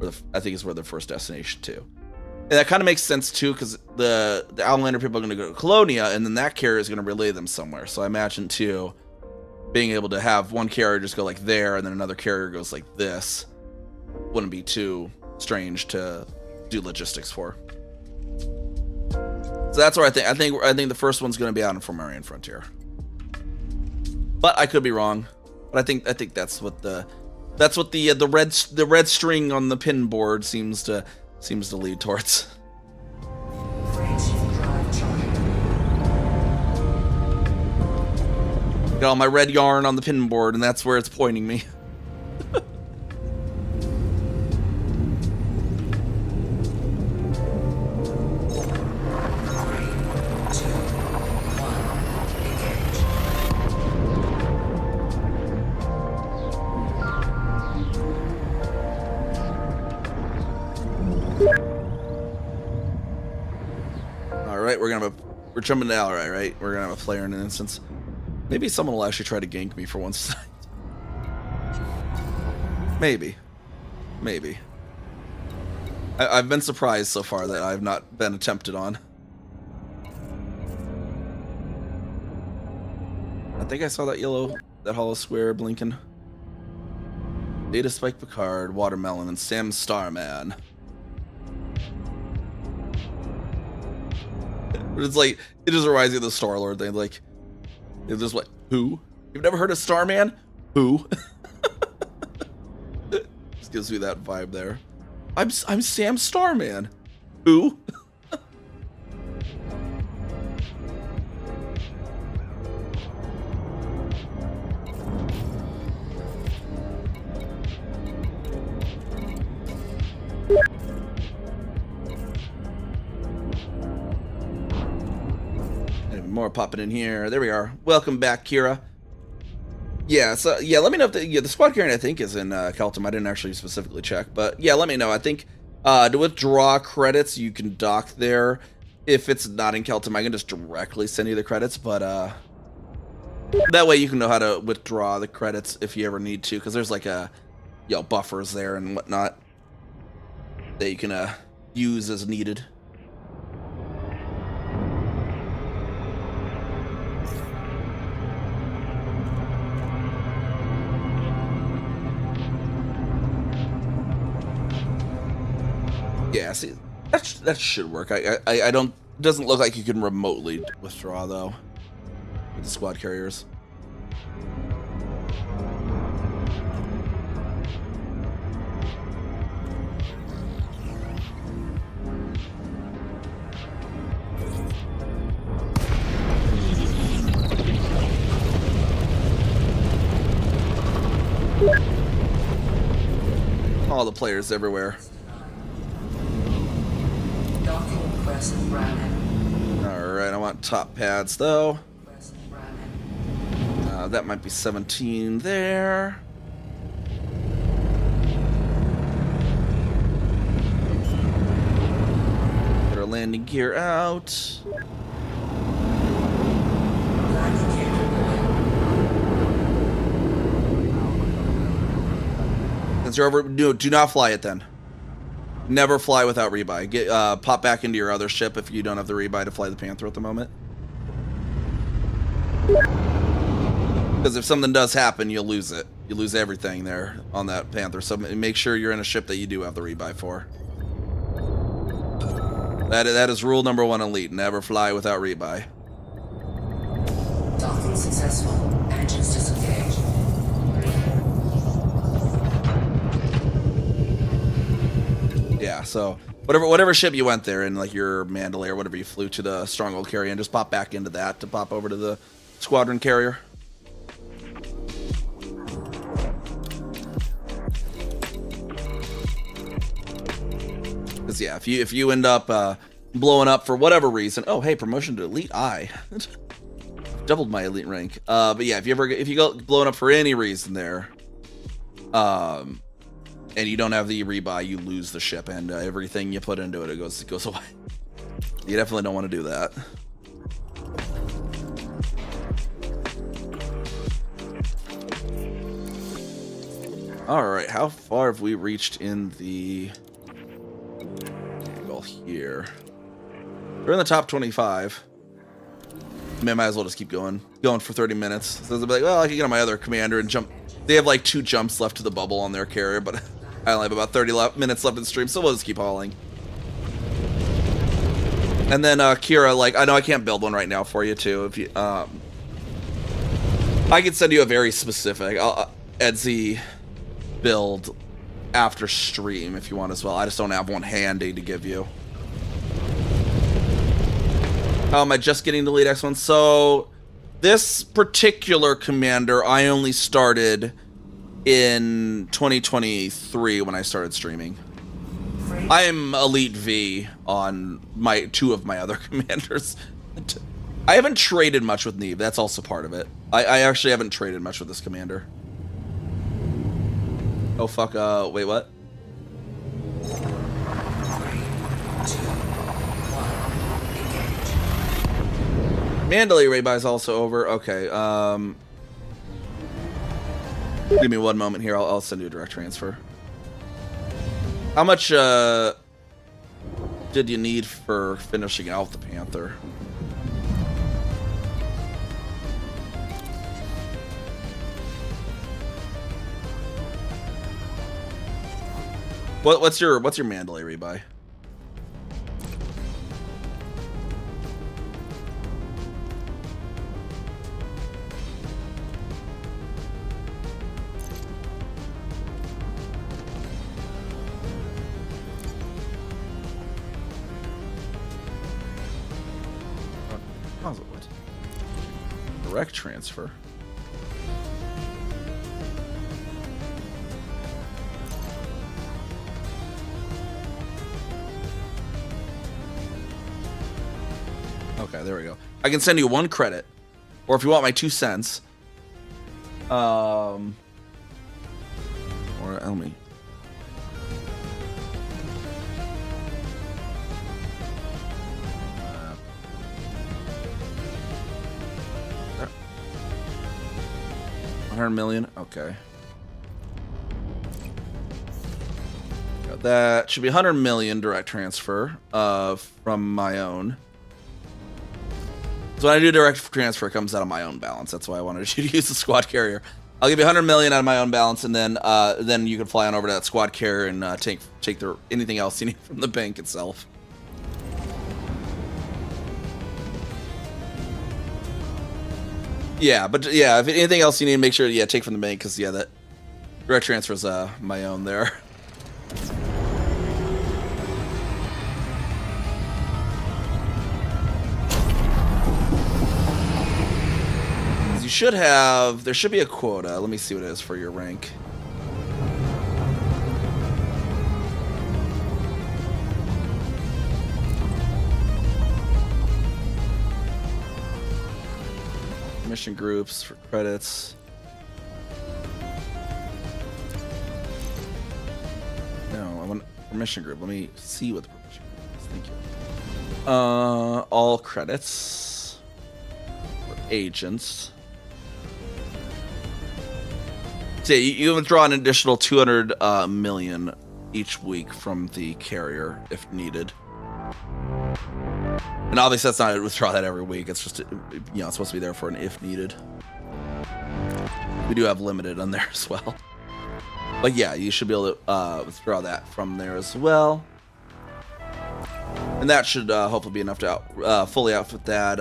being. I think it's where the first destination too. And that kind of makes sense too, because the Outlander people are going to go to Colonia, and then that carrier is going to relay them somewhere. So I imagine too, being able to have one carrier just go like there, and then another carrier goes like this, wouldn't be too strange to do logistics for. So that's where I think the first one's going to be out in Fomorian Frontier. But I could be wrong. But I think that's what the red string on the pin board seems to lead towards. Got all my red yarn on the pin board, and that's where it's pointing me. Alright, we're jumping to Alright, right? We're gonna have a player in an instance. Maybe someone will actually try to gank me for once. Maybe. Maybe. I've been surprised so far that I've not been attempted on. I think I saw that hollow square blinking. Data Spike Picard, Watermelon, and Sam Starman. But it's like, it just reminds me of the Star-Lord thing. Like, it's just like, who? You've never heard of Starman? Who? Just gives me that vibe there. I'm Sam Starman. Who? More popping in here. There we are. Welcome back, Kira. Yeah, so yeah, let me know if the squad carrier I think is in Keltum. I didn't actually specifically check, but yeah, let me know. I think to withdraw credits, you can dock there. If it's not in Keltum, I can just directly send you the credits, but that way you can know how to withdraw the credits if you ever need to, because there's like buffers there and whatnot that you can use as needed. Yeah, see, that should work. I don't. It doesn't look like you can remotely withdraw though with the squad carriers. All the players everywhere. Alright, I want top pads though. That might be 17 there. Get our landing gear out. Since you're over, no, do not fly it then. Never fly without rebuy. Get pop back into your other ship if you don't have the rebuy to fly the Panther at the moment. Because if something does happen, you'll lose it. You lose everything there on that Panther. So make sure you're in a ship that you do have the rebuy for. That is rule number 1 Elite. Never fly without rebuy. Docking successful. Engines disengaged. Yeah, so whatever ship you went there in, like your Mandalay or whatever you flew to the Stronghold carrier, and just pop back into that to pop over to the squadron carrier. Because yeah, if you end up blowing up for whatever reason, oh hey, promotion to Elite I, doubled my Elite rank. But yeah, if you go blowing up for any reason there, and you don't have the rebuy, you lose the ship, and everything you put into it, it goes away. You definitely don't want to do that. Alright, how far have we reached in the angle here? We're in the top 25. I mean, I might as well just keep going for 30 minutes. So they'll be like, well, I can get on my other commander and jump. They have like 2 jumps left to the bubble on their carrier, but I only have about 30 minutes left in the stream, so we'll just keep hauling. And then Kira, like, I know I can't build one right now for you too. If you, I could send you a very specific Etsy build after stream if you want as well. I just don't have one handy to give you. How am I just getting the Elite X1? So this particular commander I only started in 2023 when I started streaming. I am Elite V on my 2 of my other commanders. I haven't traded much with Neve. That's also part of it. I actually haven't traded much with this commander. Oh fuck, wait, what? 3, 2, 1, engage. Mandalay Ray Buy is also over. Okay, give me one moment here. I'll send you a direct transfer. How much, did you need for finishing out the Panther? What's your Mandalay rebuy? What? Direct transfer. Okay, there we go. I can send you 1 credit, or if you want my 2 cents, or let me. $100 million. Okay. Got that should be 100 million direct transfer from my own. So when I do direct transfer, it comes out of my own balance. That's why I wanted you to use the squad carrier. I'll give you 100 million out of my own balance, and then you can fly on over to that squad carrier and take anything else you need from the bank itself. Yeah, but yeah, if anything else you need, make sure take from the bank, because that direct transfer is my own there. You should have. There should be a quota. Let me see what it is for your rank. Mission groups for credits. No, I want permission group. Let me see what the permission group is. Thank you. All credits for agents. So you withdraw an additional 200 million each week from the carrier if needed. And obviously that's not withdraw that every week. It's just, it's supposed to be there for an if needed. We do have limited on there as well. But yeah, you should be able to withdraw that from there as well. And that should hopefully be enough to fully outfit that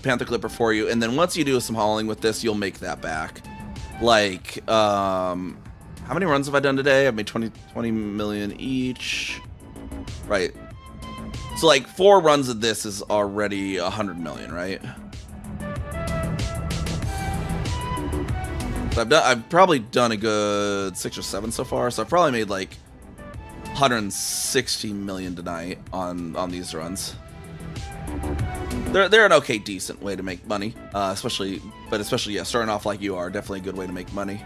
Panther Clipper for you. And then once you do some hauling with this, you'll make that back. Like, how many runs have I done today? I've made 20 million each. Right. So like 4 runs of this is already 100 million, right? So I've probably done a good 6 or 7 so far. So I've probably made like 160 million tonight on these runs. They're an okay, decent way to make money, especially starting off like you are, definitely a good way to make money.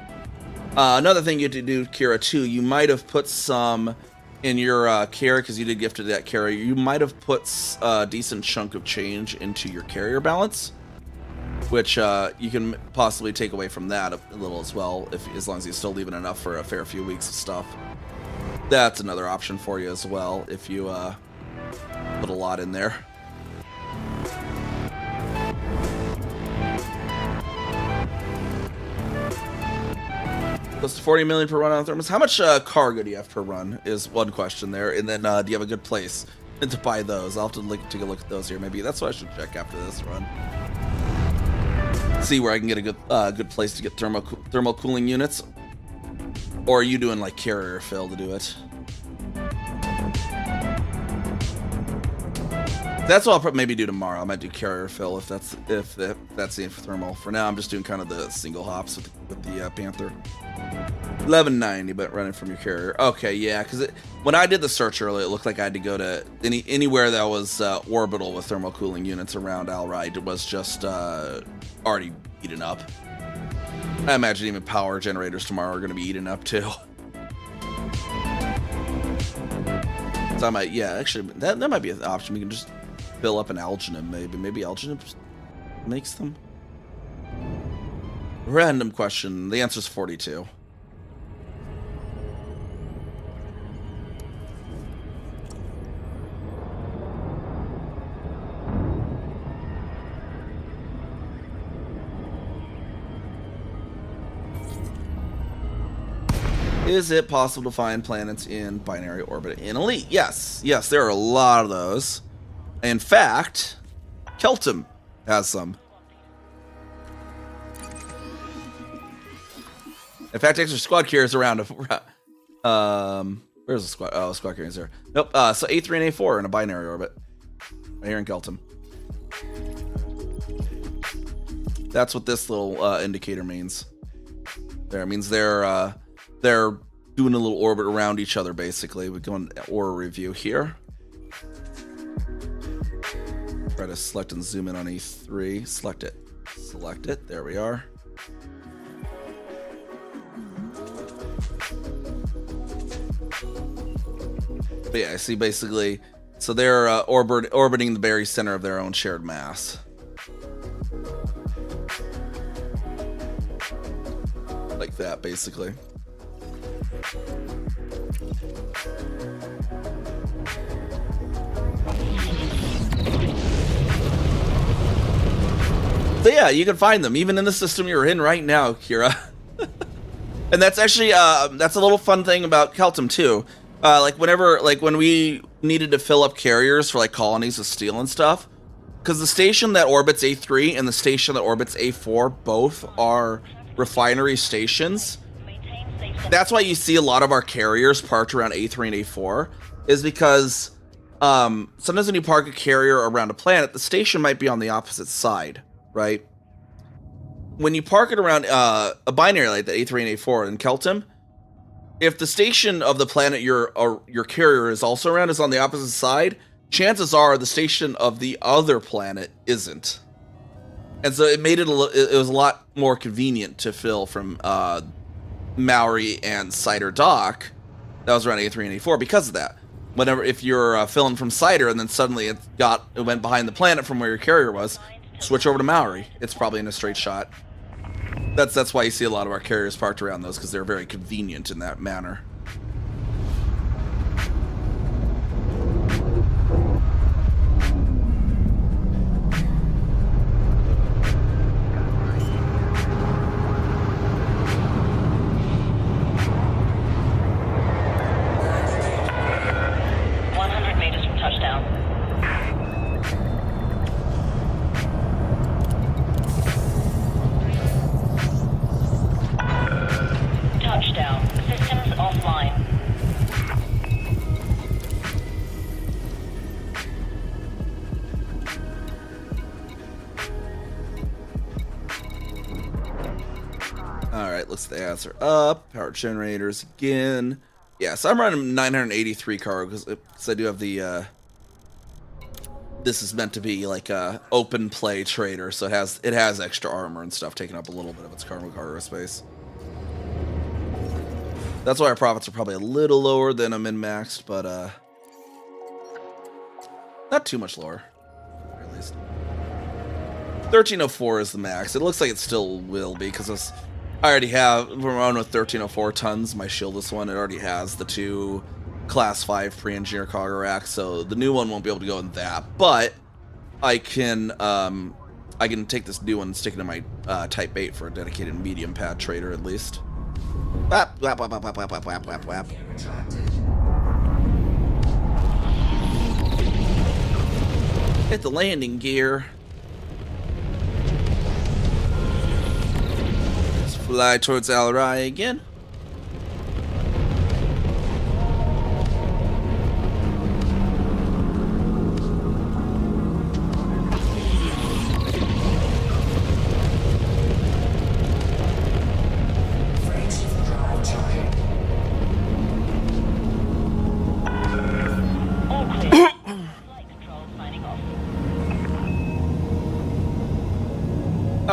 Another thing you have to do, Kira, too, you might have put some in your carrier, because you did gift to that carrier. You might have put a decent chunk of change into your carrier balance, which you can possibly take away from that a little as well, as long as you're still leaving enough for a fair few weeks of stuff. That's another option for you as well, if you put a lot in there. Close to 40 million per run on thermos. How much cargo do you have per run is one question there. And then do you have a good place to buy those? I'll have to take a look at those here. Maybe that's what I should check after this run. See where I can get a good place to get thermal cooling units. Or are you doing like carrier fill to do it? That's what I'll maybe do tomorrow. I might do carrier fill if that's the thermal. For now, I'm just doing kind of the single hops with the Panther. 1190, but running from your carrier. Okay, yeah, because when I did the search earlier, it looked like I had to go to anywhere that was orbital with thermal cooling units around Alride. It was just already eaten up. I imagine even power generators tomorrow are going to be eaten up too. So I might, yeah, actually, that might be an option. We can just fill up an alginum, maybe. Maybe alginum makes them. Random question. The answer is 42. Is it possible to find planets in binary orbit in Elite? Yes. Yes, there are a lot of those. In fact, Keltum has some. In fact, extra squad carriers around. Where's the squad? Oh, squad carriers there. Nope. So A3 and A4 are in a binary orbit. Right here in Keltum. That's what this little indicator means. There, it means they're doing a little orbit around each other, basically. We go in aura review here. Try to select and zoom in on E3. Select it. Select it. There we are. But yeah, I see basically. So they're orbiting the very center of their own shared mass. Like that, basically. So yeah, you can find them even in the system you're in right now, Kira. And that's actually that's a little fun thing about Keltum too. Like when we needed to fill up carriers for like colonies of steel and stuff, because the station that orbits A3 and the station that orbits A4 both are refinery stations. That's why you see a lot of our carriers parked around A3 and A4, is because sometimes when you park a carrier around a planet, the station might be on the opposite side, right? When you park it around a binary like the A3 and A4 in Keltum, if the station of the planet your carrier is also around is on the opposite side, chances are the station of the other planet isn't. And so it made it was a lot more convenient to fill from Maori and Cider Dock that was around A3 and A4 because of that. If you're filling from Cider and then suddenly it went behind the planet from where your carrier was, switch over to Maori. It's probably in a straight shot. That's why you see a lot of our carriers parked around those, because they're very convenient in that manner. The ads are up. Power generators again. Yeah, so I'm running 983 cargo because I do have the this is meant to be like a open play trader, so it has extra armor and stuff taking up a little bit of its cargo space. That's why our profits are probably a little lower than a min-maxed, but not too much lower, at least. 1304 is the max. It looks like it still will be, because I already have, we're on with 1304 tons, my shieldless one. It already has the 2 class 5 pre-engineer cargo racks, so the new one won't be able to go in that. But I can take this new one and stick it in my Type 8 for a dedicated medium pad trader at least. Whap, whap, whap, whap, whap, whap, whap, whap, whap. Hit the landing gear. Fly towards Al-Rai again.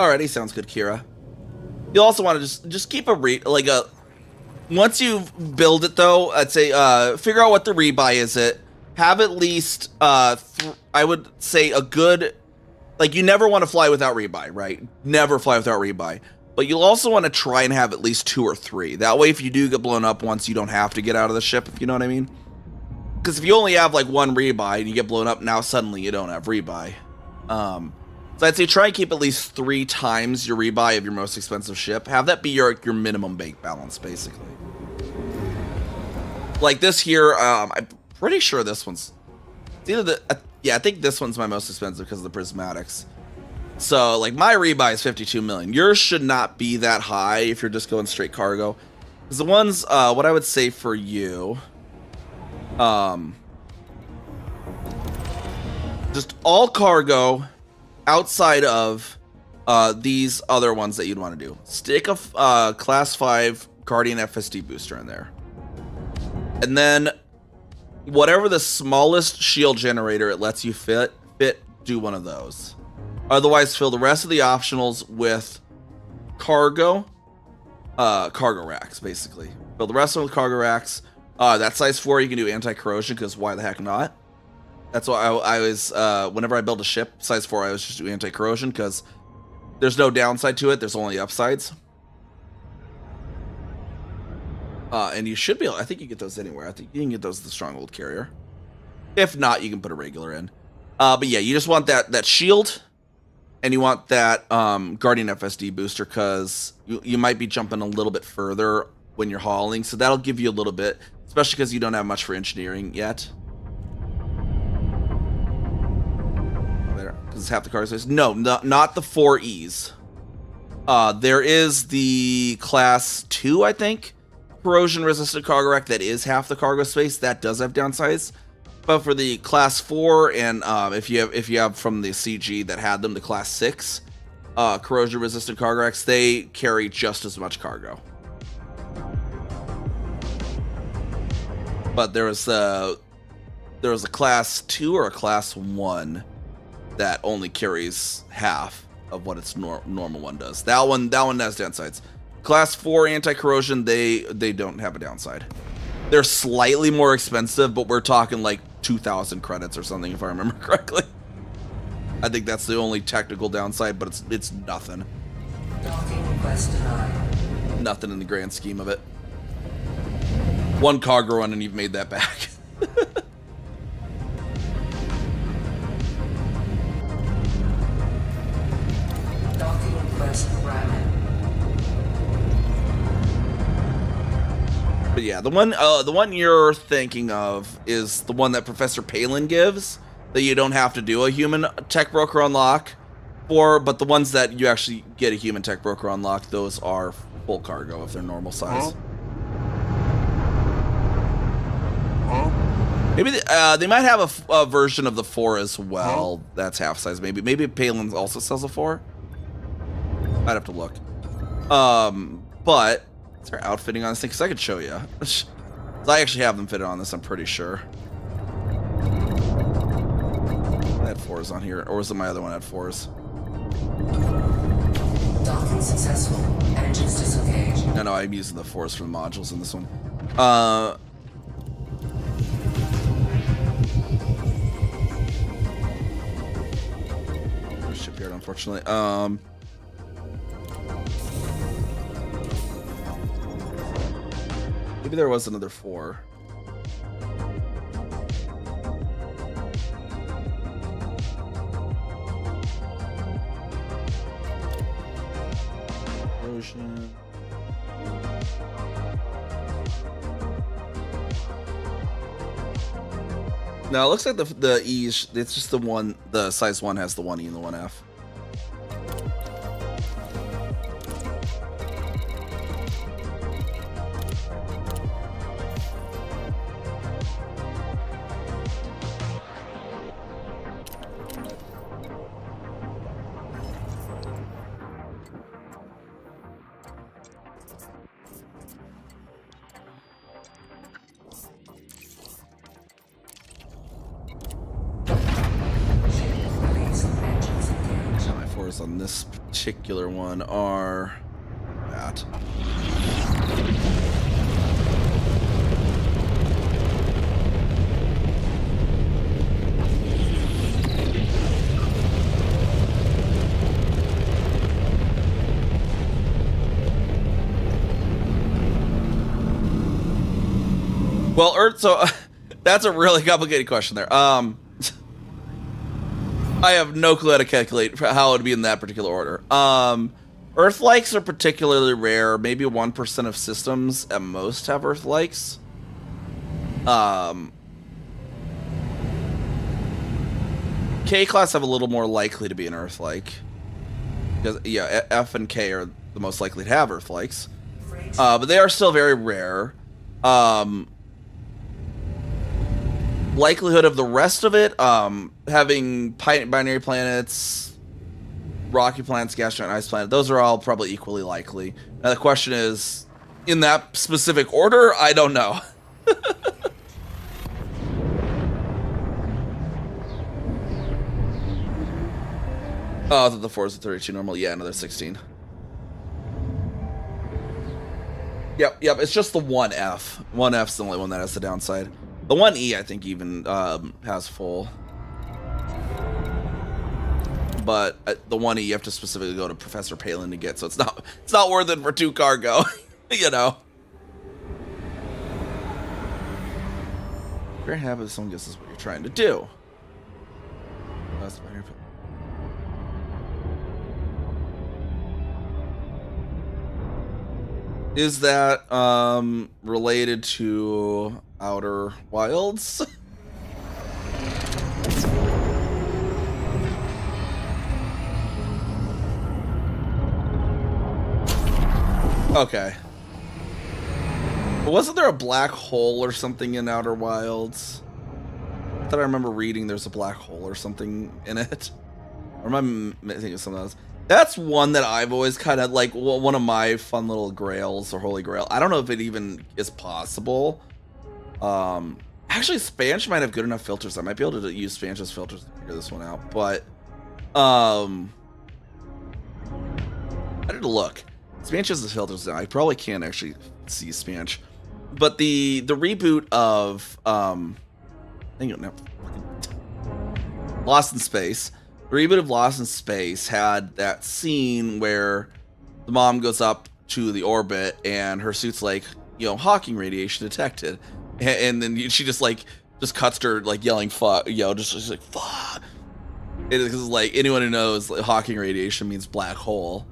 Alrighty, sounds good, Kira. You also want to just keep a once you build it though, I'd say figure out what the rebuy is. Have at least I would say a good, like, you never want to fly without rebuy, right? Never fly without rebuy. But you'll also want to try and have at least 2 or 3. That way, if you do get blown up once, you don't have to get out of the ship, if you know what I mean. Because if you only have like 1 rebuy and you get blown up, now suddenly you don't have rebuy. So I'd say try and keep at least 3 times your rebuy of your most expensive ship. Have that be your minimum bank balance, basically. Like this here, I'm pretty sure this one's... It's either yeah, I think this one's my most expensive because of the prismatics. So, like, my rebuy is 52 million. Yours should not be that high if you're just going straight cargo. Because the ones, what I would say for you... just all cargo outside of these other ones that you'd want to do. Stick a class 5 Guardian FSD booster in there. And then whatever the smallest shield generator it lets you fit, do one of those. Otherwise, fill the rest of the optionals with cargo racks, basically. Fill the rest of them with cargo racks. That size 4, you can do anti-corrosion, because why the heck not? That's why I was, whenever I build a ship, size 4, I always just do anti-corrosion, because there's no downside to it, there's only upsides. And you should be able, I think you get those anywhere. I think you can get those with the Stronghold Carrier. If not, you can put a regular in. But yeah, you just want that shield, and you want that Guardian FSD booster, because you might be jumping a little bit further when you're hauling, so that'll give you a little bit, especially because you don't have much for engineering yet. Because it's half the cargo space. No, not the 4Es. There is the class 2, I think, corrosion resistant cargo rack that is half the cargo space. That does have downsides. But for the class 4 and if you have from the CG that had them, the class 6 corrosion resistant cargo racks, they carry just as much cargo. But there was a class 2 or a class 1 that only carries half of what its normal one does. That one has downsides. Class 4 anti-corrosion, they don't have a downside. They're slightly more expensive, but we're talking like 2,000 credits or something, if I remember correctly. I think that's the only technical downside, but it's nothing. Nothing in the grand scheme of it. 1 cargo run and you've made that back. But yeah, the one you're thinking of is the one that Professor Palin gives, that you don't have to do a human tech broker unlock for, but the ones that you actually get a human tech broker unlock, those are full cargo if they're normal size. Maybe they might have a version of the 4 as well. That's half size. Maybe Palin also sells a 4. I'd have to look. But is there outfitting on this thing? Because I could show you. I actually have them fitted on this, I'm pretty sure. I had 4s on here, or was it my other one had 4s? Docking successful. Engines disengaged. No, I'm using the 4s for the modules in this one. Shipyard, unfortunately. Maybe there was another 4. Ocean. No, it looks like the E's, it's just the one, the size 1 has the 1E and the 1F. On this particular one are that. Well, Earth, so that's a really complicated question there. I have no clue how to calculate how it would be in that particular order. Earth-likes are particularly rare. Maybe 1% of systems at most have Earth-likes. K-class have a little more likely to be an Earth-like. Because, yeah, F and K are the most likely to have Earth-likes. But they are still very rare. Likelihood of the rest of it, having binary planets, rocky planets, gas giant, ice planet, those are all probably equally likely. Now the question is, in that specific order, I don't know. Oh, the 4 is a 32 normal. Yeah, another 16. Yep, it's just the 1F. 1F's the only one that has the downside. The 1E, I think, even has full. But the 1E, you have to specifically go to Professor Palin to get, so it's not worth it for 2 cargo, you know. Very happy that someone guesses what you're trying to do. That's my input. Is that related to Outer Wilds? Okay. But wasn't there a black hole or something in Outer Wilds? I thought I remember reading there's a black hole or something in it. Or am I thinking of something else? That's one that I've always kind of like, one of my fun little grails or holy grail. I don't know if it even is possible. Actually, Spanch might have good enough filters. I might be able to use Spanch's filters to figure this one out. But I had to look. Spanch has the filters now. I probably can't actually see Spanch. But the reboot of Lost in Space. The reboot of Lost in Space had that scene where the mom goes up to the orbit and her suit's like, you know, Hawking radiation detected, and then she just cuts her like yelling fuck, you know, just like fuck. Because like anyone who knows, like, Hawking radiation means black hole,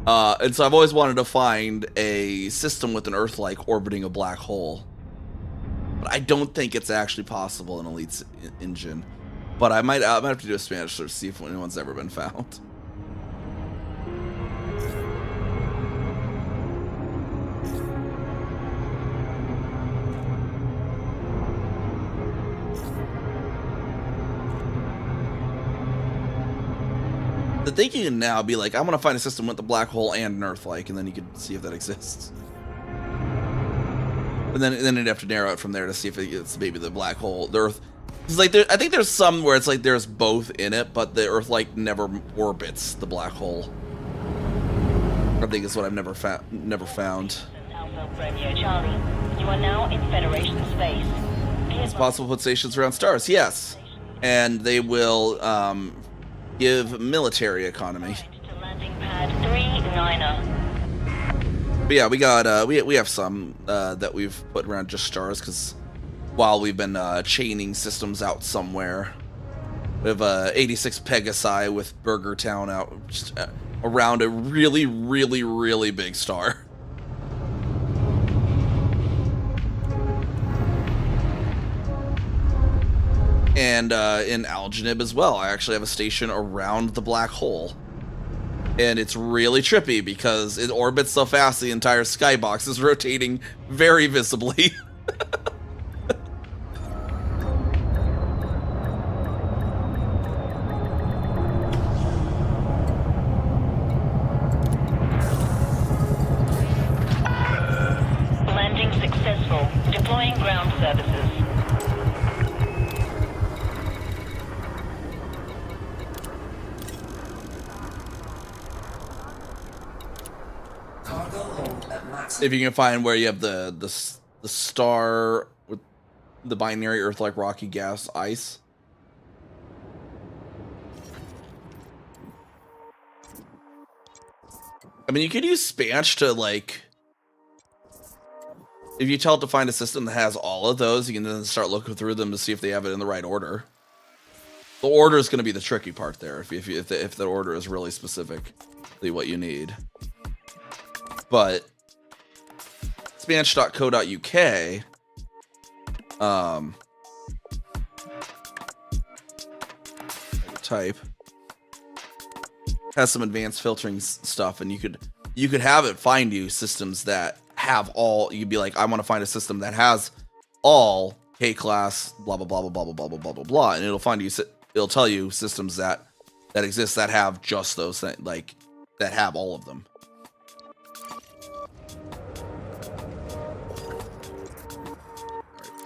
and so I've always wanted to find a system with an Earth-like orbiting a black hole, but I don't think it's actually possible in Elite's engine. But I might have to do a Spanish search to see if anyone's ever been found. The thinking can now be like, I want to find a system with the black hole and an Earth-like, and then you could see if that exists. And then you'd have to narrow it from there to see if it's maybe the black hole, the Earth. It's like I think there's some where it's like there's both in it, but the Earth like never orbits the black hole. I think it's what I've never found. Alpha Romeo Charlie, you are now in Federation space. It's possible to put stations around stars, yes, and they will give military economy. To landing pad 39er. But yeah, we got we have some that we've put around just stars because while we've been chaining systems out somewhere, we have 86 Pegasi with Burger Town out just around a really, really, really big star. And in Algenib as well, I actually have a station around the black hole. And it's really trippy because it orbits so fast the entire skybox is rotating very visibly. Landing successful. Deploying ground services. If you can find where you have the star with the binary Earth-like rocky gas ice. I mean, you could use Spanch to, like, if you tell it to find a system that has all of those, you can then start looking through them to see if they have it in the right order. The order is going to be the tricky part there, if the order is really specifically what you need. But spanch.co.uk type has some advanced filtering stuff, and you could have it find you systems that have all. You'd be like, I want to find a system that has all K-class blah blah blah blah blah blah blah blah blah blah, and it'll find you. It'll tell you systems that exist that have just those things, like that have all of them.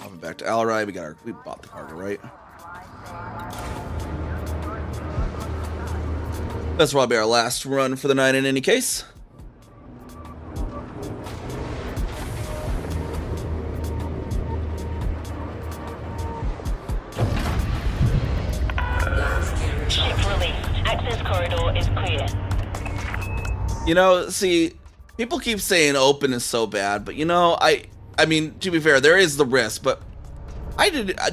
Alright, back to Alrai. We bought the cargo, right? That's probably our last run for the night in any case. Ship released. Access corridor is clear. You know, see, people keep saying open is so bad, but you know, I mean, to be fair, there is the risk, but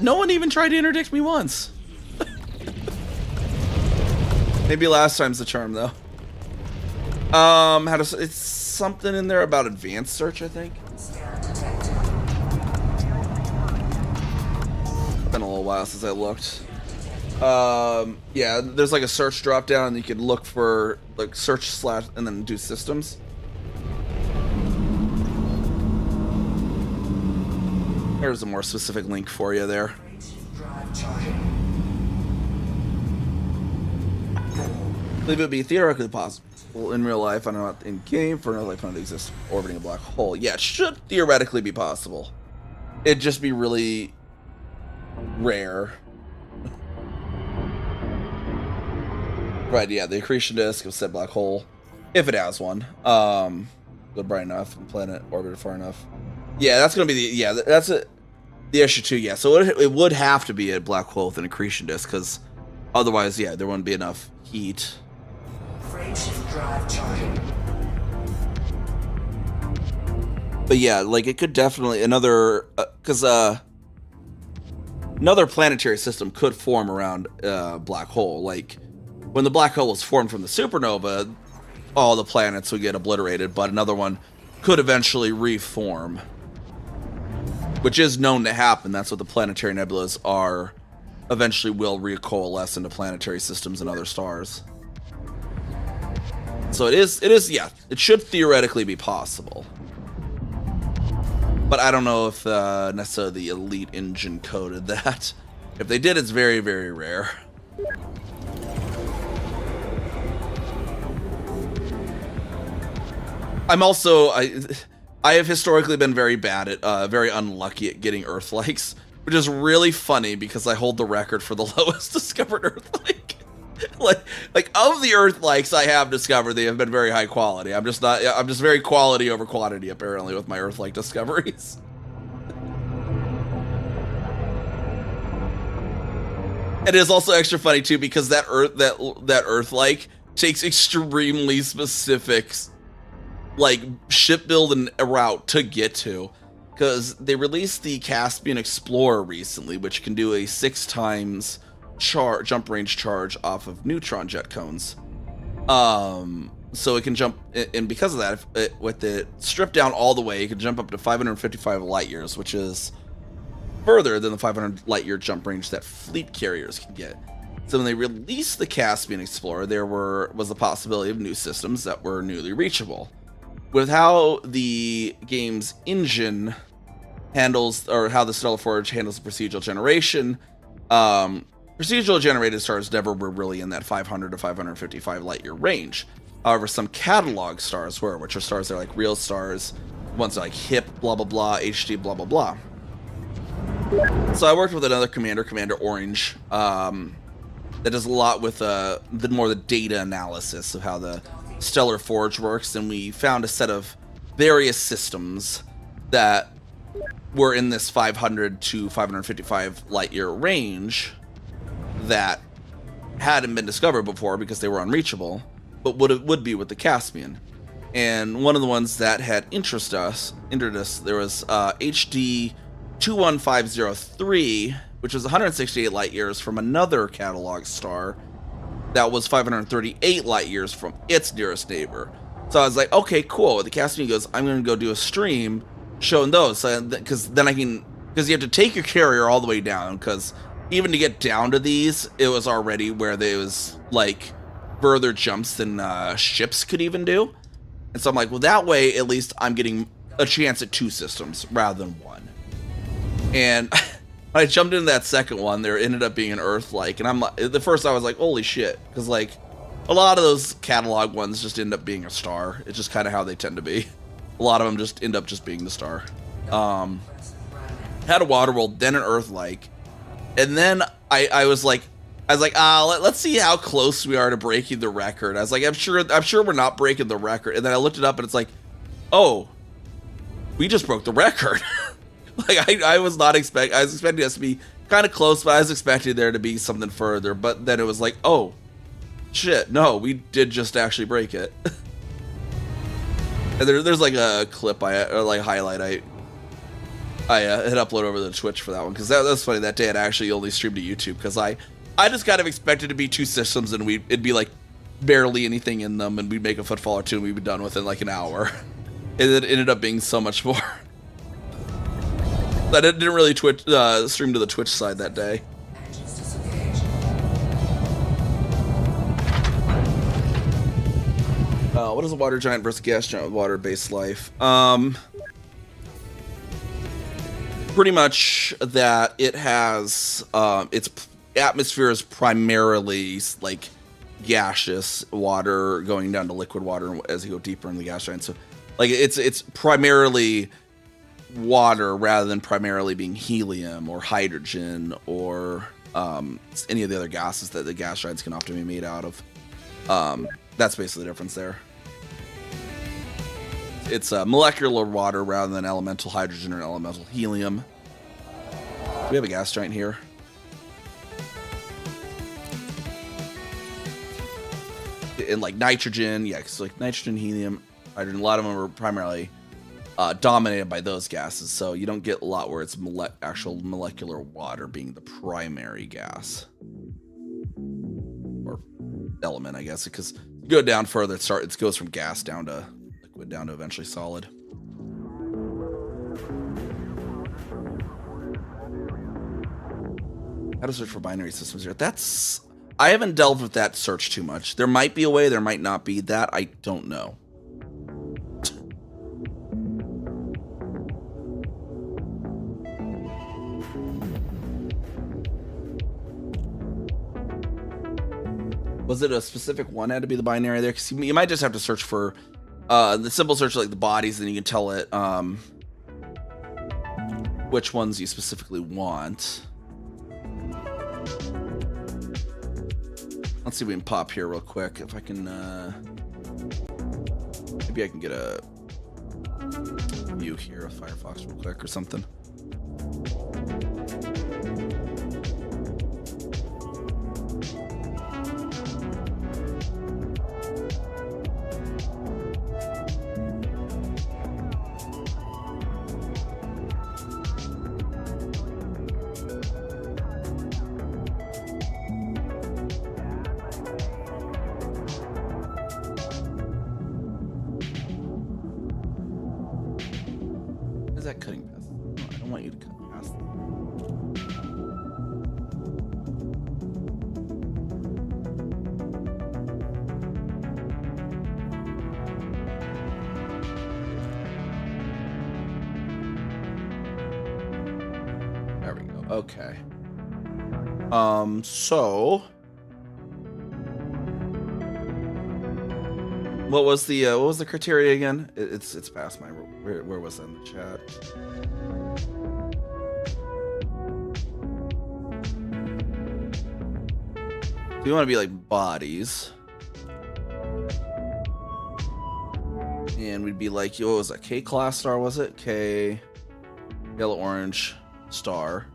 no one even tried to interdict me once. Maybe last time's the charm, though. It's something in there about advanced search, I think. Been a little while since I looked. Yeah, there's like a search drop down, and you can look for like search / and then do systems. Here's a more specific link for you there. I believe it would be theoretically possible in real life, I don't know, not in game, for another life to exist orbiting a black hole. Yeah, it should theoretically be possible. It'd just be really rare. Right, yeah, the accretion disk of said black hole, if it has one, go bright enough and planet orbited far enough. Yeah, that's gonna be that's the issue too. Yeah, so it would have to be a black hole with an accretion disk, because otherwise, yeah, there wouldn't be enough heat. Frameshift drive charging. But yeah, like it could definitely another planetary system could form around a black hole. Like when the black hole was formed from the supernova, all the planets would get obliterated, but another one could eventually reform, which is known to happen. That's what the planetary nebulas are. Eventually will recoalesce into planetary systems and other stars. So it is, yeah, it should theoretically be possible. But I don't know if necessarily the Elite engine coded that. If they did, it's very, very rare. I'm also, I have historically been very bad at, very unlucky at getting Earth-likes, which is really funny because I hold the record for the lowest discovered Earth-like. like of the Earth-likes I have discovered, they have been very high quality. I'm just very quality over quantity apparently with my Earth-like discoveries. It is also extra funny too because that Earth-like takes extremely specific, like, ship build and a route to get to. Because they released the Caspian Explorer recently, which can do a 6 times jump range charge off of neutron jet cones. So it can jump, and because of that, with it stripped down all the way, it can jump up to 555 light years, which is further than the 500 light year jump range that fleet carriers can get. So when they released the Caspian Explorer, there was the possibility of new systems that were newly reachable. With how the game's engine handles, or how the Stellar Forge handles the procedural generation, procedural generated stars never were really in that 500 to 555 light year range. However, some catalog stars were, which are stars that are like real stars, ones that are like HIP, blah blah blah, HD, blah blah blah. So I worked with another commander, Commander Orange, that does a lot with more the data analysis of how the Stellar Forge works, and we found a set of various systems that were in this 500 to 555 light year range that hadn't been discovered before because they were unreachable, but would be with the Caspian. And one of the ones that had interested us, there was HD 21503, which was 168 light years from another catalog star that was 538 light years from its nearest neighbor. So I was like, okay, cool. The Caspian goes, I'm going to go do a stream showing those, because then I can, because you have to take your carrier all the way down, because even to get down to these, it was already where there was like further jumps than ships could even do. And so I'm like, well, that way at least I'm getting a chance at 2 systems rather than 1. And I jumped into that second one. There ended up being an Earth-like, and I'm like, the first I was like, holy shit, because like a lot of those catalog ones just end up being a star. It's just kind of how they tend to be. A lot of them just end up just being the star. Had a water world, then an Earth-like, and then I was like, let's see how close we are to breaking the record. I was like, I'm sure we're not breaking the record. And then I looked it up, and it's like, oh, we just broke the record. Like I was expecting us to be kind of close, but I was expecting there to be something further. But then it was like, oh, shit, no, we did just actually break it. And there's like a clip highlight I had uploaded over the Twitch for that one, because that was funny. That day I'd actually only streamed to YouTube because I just kind of expected to be 2 systems, and it'd be like barely anything in them, and we'd make a footfall or 2 and we'd be done within like an hour. And it ended up being so much more. I didn't really stream to the Twitch side that day. What is a water giant versus gas giant with water-based life? Pretty much that it has its atmosphere is primarily like gaseous water going down to liquid water as you go deeper in the gas giant. So like it's primarily water rather than primarily being helium or hydrogen or any of the other gases that the gas giants can often be made out of. That's basically the difference there. It's molecular water rather than elemental hydrogen or elemental helium. Do we have a gas giant here? And like nitrogen, yeah, because like nitrogen, helium, hydrogen, a lot of them are primarily dominated by those gases, so you don't get a lot where it's actual molecular water being the primary gas or element, I guess, because you go down further, it goes from gas down to liquid down to eventually solid. How to search for binary systems here? I haven't delved with that search too much. There might be a way, there might not be. That I don't know. Was it a specific one had to be the binary there? Because you might just have to search for the simple search like the bodies, and you can tell it which ones you specifically want. Let's see if we can pop here real quick. If I can, maybe I can get a view here of Firefox real quick or something. Okay. So what was the criteria again? It's past my where was it in the chat? We want to be like bodies. And we'd be like, what was that? K class star, was it? K, yellow, orange, star.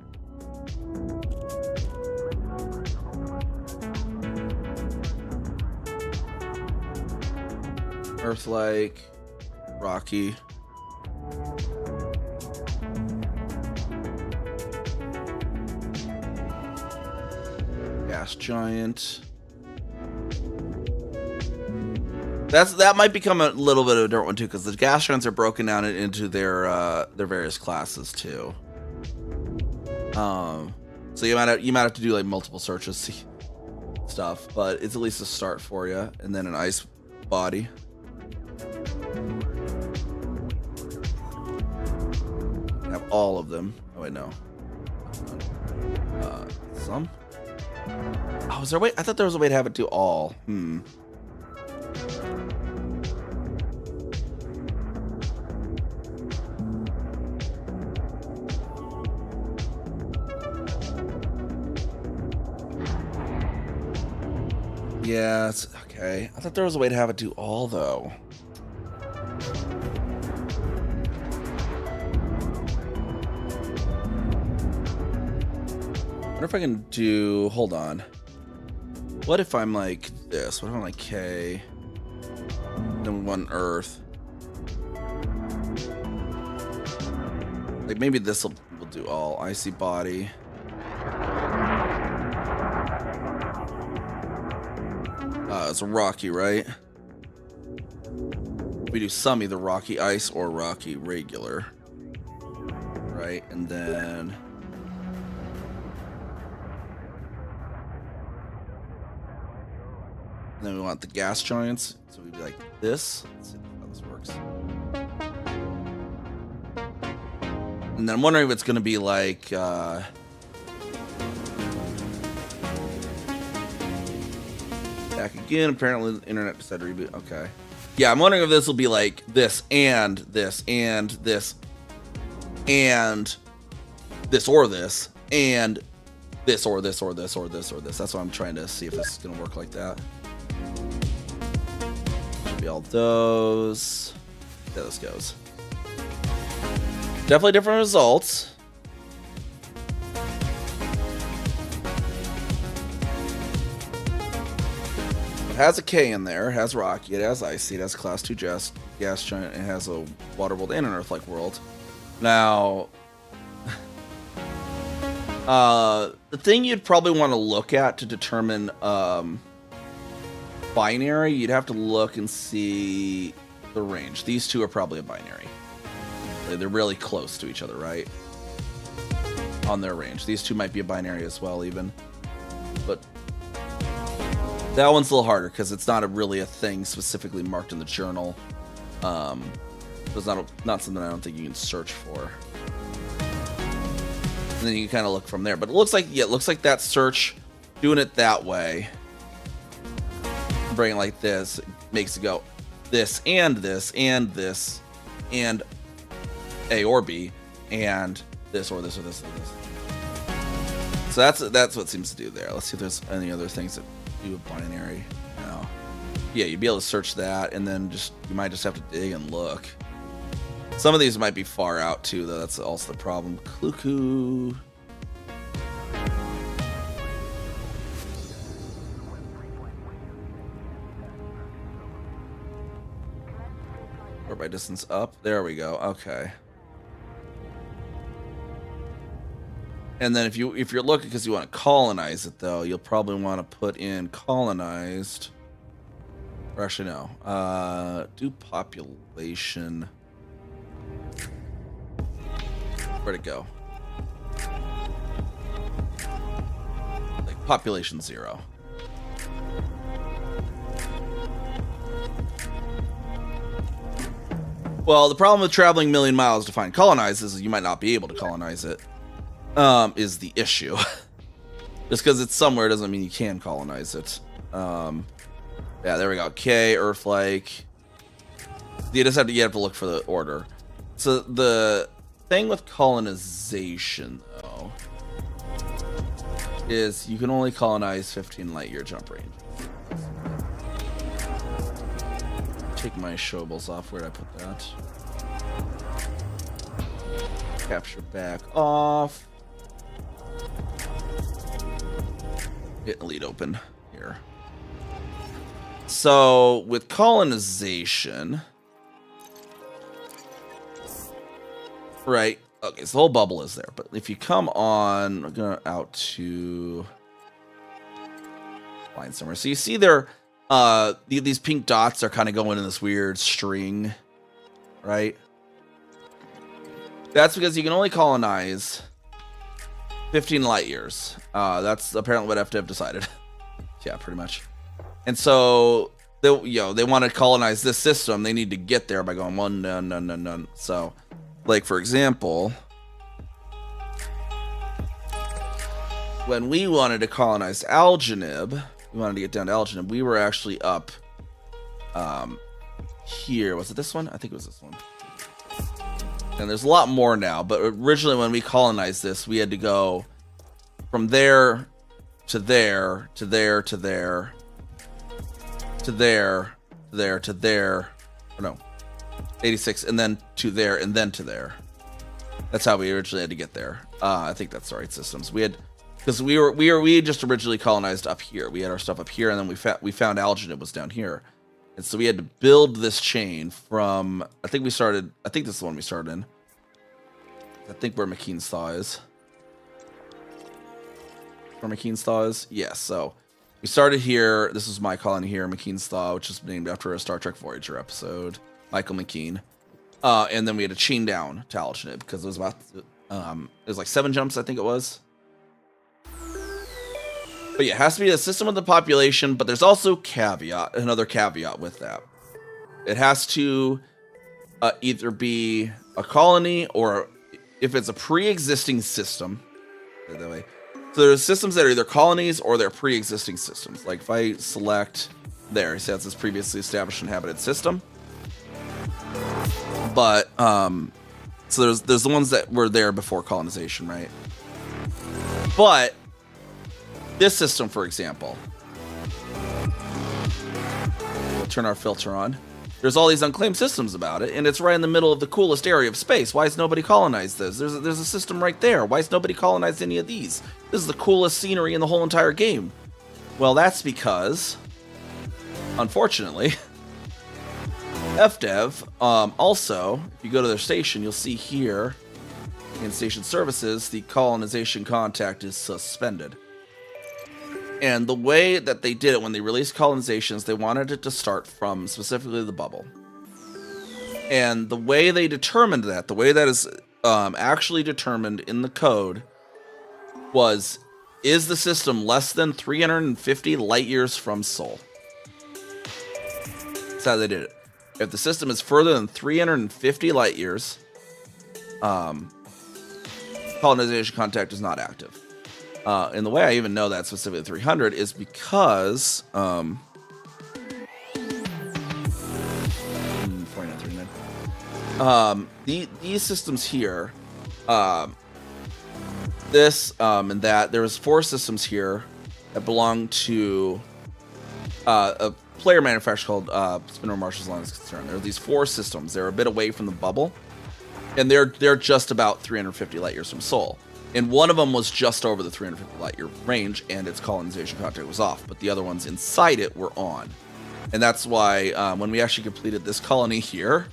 Earth-like, rocky. Gas giant. That might become a little bit of a different one too, because the gas giants are broken down into their various classes too. So you might have to do like multiple searches, see stuff, but it's at least a start for you. And then an ice body. Have all of them. Oh wait, no. Some. Oh, is there a way? I thought there was a way to have it do all. Yeah, it's okay. I thought there was a way to have it do all, though. I wonder if I can do... Hold on. What if I'm like this? What if I'm like K? Then one Earth. Like maybe this will do all. Icy body. It's a rocky, right? We do some either rocky ice or rocky regular. Right, and then... then we want the gas giants. So we'd be like this. Let's see how this works. And then I'm wondering if it's going to be like... back again. Apparently the internet decided to reboot. Okay. Yeah, I'm wondering if this will be like this and this and this and this or this and this or this or this or this or this. That's what I'm trying to see if this is going to work like that. Should be all those. There this goes. Definitely different results. Has a K in there, has rocky, it has icy, it has class 2 gas giant, it has a water world and an earth-like world. Now, the thing you'd probably want to look at to determine binary, you'd have to look and see the range. These two are probably a binary. They're really close to each other, right? On their range. These two might be a binary as well, even. But that one's a little harder because it's not really a thing specifically marked in the journal. It's not something I don't think you can search for. And then you can kind of look from there. But it looks like, yeah, it looks like that search, doing it that way, bring it like this, makes it go this and this and this and A or B and this or this or this or this. So that's what it seems to do there. Let's see if there's any other things that do a binary. No. Yeah, you'd be able to search that, and then you might just have to dig and look. Some of these might be far out too, though. That's also the problem. Cluku. Or by distance up. There we go. Okay. And then if you're looking because you want to colonize it, though, you'll probably want to put in colonized. Or actually, no. Do population. Where'd it go? Like population 0. Well, the problem with traveling a million miles to find colonize is you might not be able to colonize it. Is the issue. Just because it's somewhere doesn't mean you can colonize it. Yeah, there we go. K, Earth-like. You have to look for the order. So the thing with colonization, though, is you can only colonize 15 light year jump range. take my showables off. Where did I put that? Capture back off. Get elite open here. So with colonization, right? Okay, so the whole bubble is there, but if you come on, we're going out to find somewhere. So you see there, these pink dots are kind of going in this weird string, right? That's because you can only colonize 15 light years. That's apparently what FDev decided. Yeah, pretty much. And so they want to colonize this system. They need to get there by going one, none. So, like for example, when we wanted to colonize Algenib, we wanted to get down to Algenib. We were actually up here. Was it this one? I think it was this one. And there's a lot more now, but originally when we colonized this, we had to go from there to there to there to there to there to there to there. Or no, 86, and then to there and then to there. That's how we originally had to get there. I think that's the right systems. We had, because we just originally colonized up here. We had our stuff up here, and then we found Algenib was down here. And so we had to build this chain from, I think this is the one we started in. I think where McKean's Thaw is. Where McKean's Thaw is? Yes, yeah, so we started here. This was my colony here, McKean's Thaw, which is named after a Star Trek Voyager episode. Michael McKean. And then we had to chain down to Algenib because it was about, it was like 7 jumps, I think it was. But yeah, it has to be a system of the population, but there's also another caveat with that. It has to either be a colony or if it's a pre-existing system, that way. So there's systems that are either colonies or they're pre-existing systems. Like if I select there, it says this previously established inhabited system. But so there's the ones that were there before colonization, right? But this system, for example, we'll turn our filter on. There's all these unclaimed systems about it, and it's right in the middle of the coolest area of space. Why has nobody colonized this? There's a system right there. Why has nobody colonized any of these? This is the coolest scenery in the whole entire game. Well, that's because, unfortunately, FDev, also, if you go to their station, you'll see here, in station services, the colonization contact is suspended. And the way that they did it when they released colonizations, they wanted it to start from specifically the bubble. And the way they determined that, the way that is actually determined in the code was, is the system less than 350 light years from Sol? That's how they did it. If the system is further than 350 light years, colonization contact is not active. And the way I even know that specifically 300 is because 4939. These systems here, this and that, there was 4 systems here that belong to a player manufacturer called Spinner Marshall's Line is concerned. There are these 4 systems. They're a bit away from the bubble, and they're just about 350 light years from Sol. And one of them was just over the 350 light year range, and its colonization contact was off. But the other ones inside it were on. And that's why when we actually completed this colony here,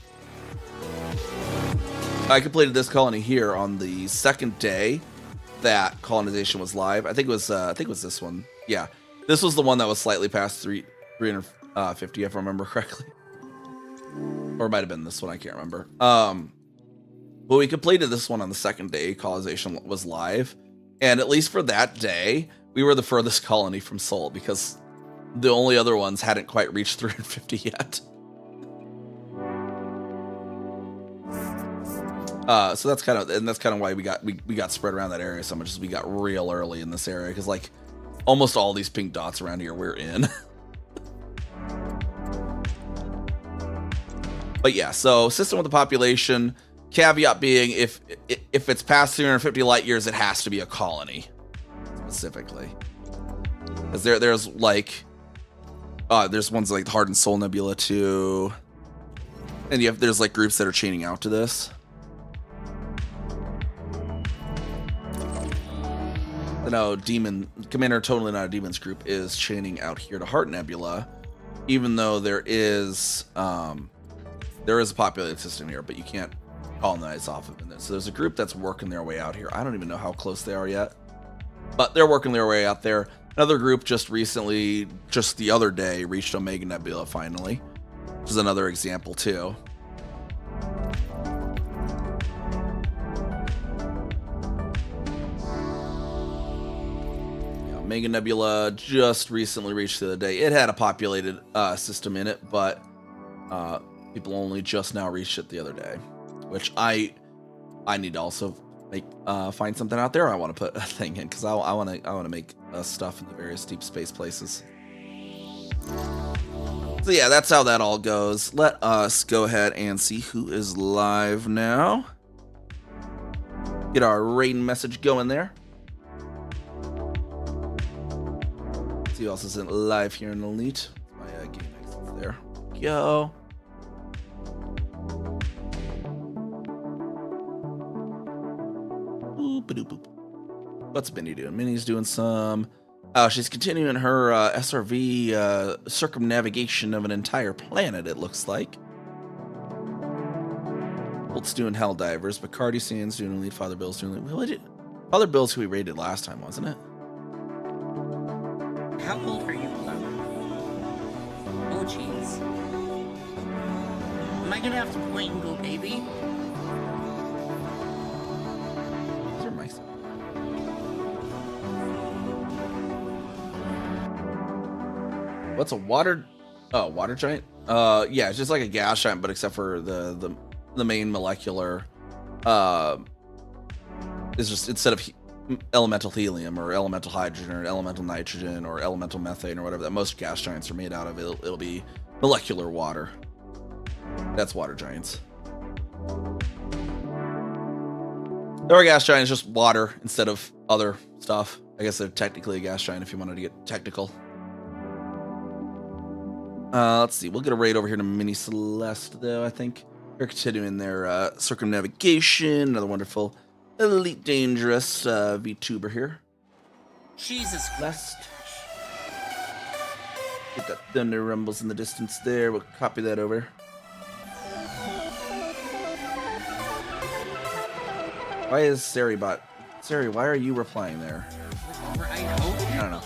I completed this colony here on the second day that colonization was live. I think it was this one. Yeah, this was the one that was slightly past 350, if I remember correctly, or it might have been this one. I can't remember. But we completed this one on the second day colonization was live, and at least for that day, we were the furthest colony from Sol because the only other ones hadn't quite reached 350 yet. So that's kind of why we got spread around that area so much, as we got real early in this area, because like almost all these pink dots around here we're in. But yeah, so system with the population. Caveat being, if it's past 350 light years, it has to be a colony, specifically. Because there's like, there's ones like the Heart and Soul Nebula too. And there's like groups that are chaining out to this. No, Commander Totally Not a Demons group is chaining out here to Heart Nebula, even though there is a populated system here, but you can't colonize off of it. So there's a group that's working their way out here. I don't even know how close they are yet, but they're working their way out there. Another group just recently, just the other day, reached Omega Nebula finally, which is another example too. Omega Nebula just recently reached the other day. It had a populated system in it, but people only just now reached it the other day, which I need to also find something out there. I want to put a thing in because I want to make stuff in the various deep space places. So yeah, that's how that all goes. Let us go ahead and see who is live now. Get our rating message going there. See who else isn't live here in Elite. My game exits there. Go. Boop. What's Minnie doing? Minnie's doing some... Oh, she's continuing her SRV circumnavigation of an entire planet, it looks like. Bolt's doing Helldivers, but Cardi Sand's doing Elite, Father Bill's doing Elite. Father Bill's who we raided last time, wasn't it? How old are you, Clem? Oh, jeez. Am I gonna have to point and go, baby? These are mice. What's a water? Oh, water giant? Yeah, it's just like a gas giant, but except for the main molecular. Is just instead of elemental helium or elemental hydrogen or elemental nitrogen or elemental methane or whatever that most gas giants are made out of, it'll be molecular water. That's water giants. Our gas giant is just water instead of other stuff. I guess they're technically a gas giant if you wanted to get technical. Let's see. We'll get a raid over here to Mini Celeste, though, I think. They're continuing their circumnavigation. Another wonderful Elite Dangerous VTuber here. Jesus Celeste. Get that thunder rumbles in the distance there. We'll copy that over. Why is Saribot? Sari, why are you replying there? I don't know.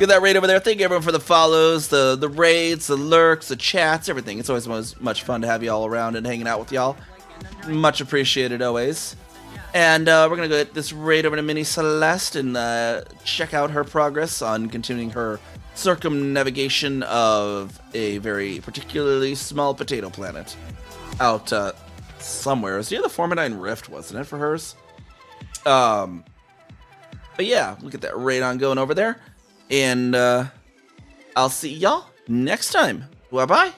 Get that raid over there. Thank you everyone for the follows, the raids, the lurks, the chats, everything. It's always much fun to have you all around and hanging out with y'all. Much appreciated always. And we're going to go get this raid over to Mini Celeste and check out her progress on continuing her circumnavigation of a very particularly small potato planet out somewhere. It was near the Formidine Rift, wasn't it, for hers? But yeah, look at that raid on going over there. And I'll see y'all next time. Bye-bye.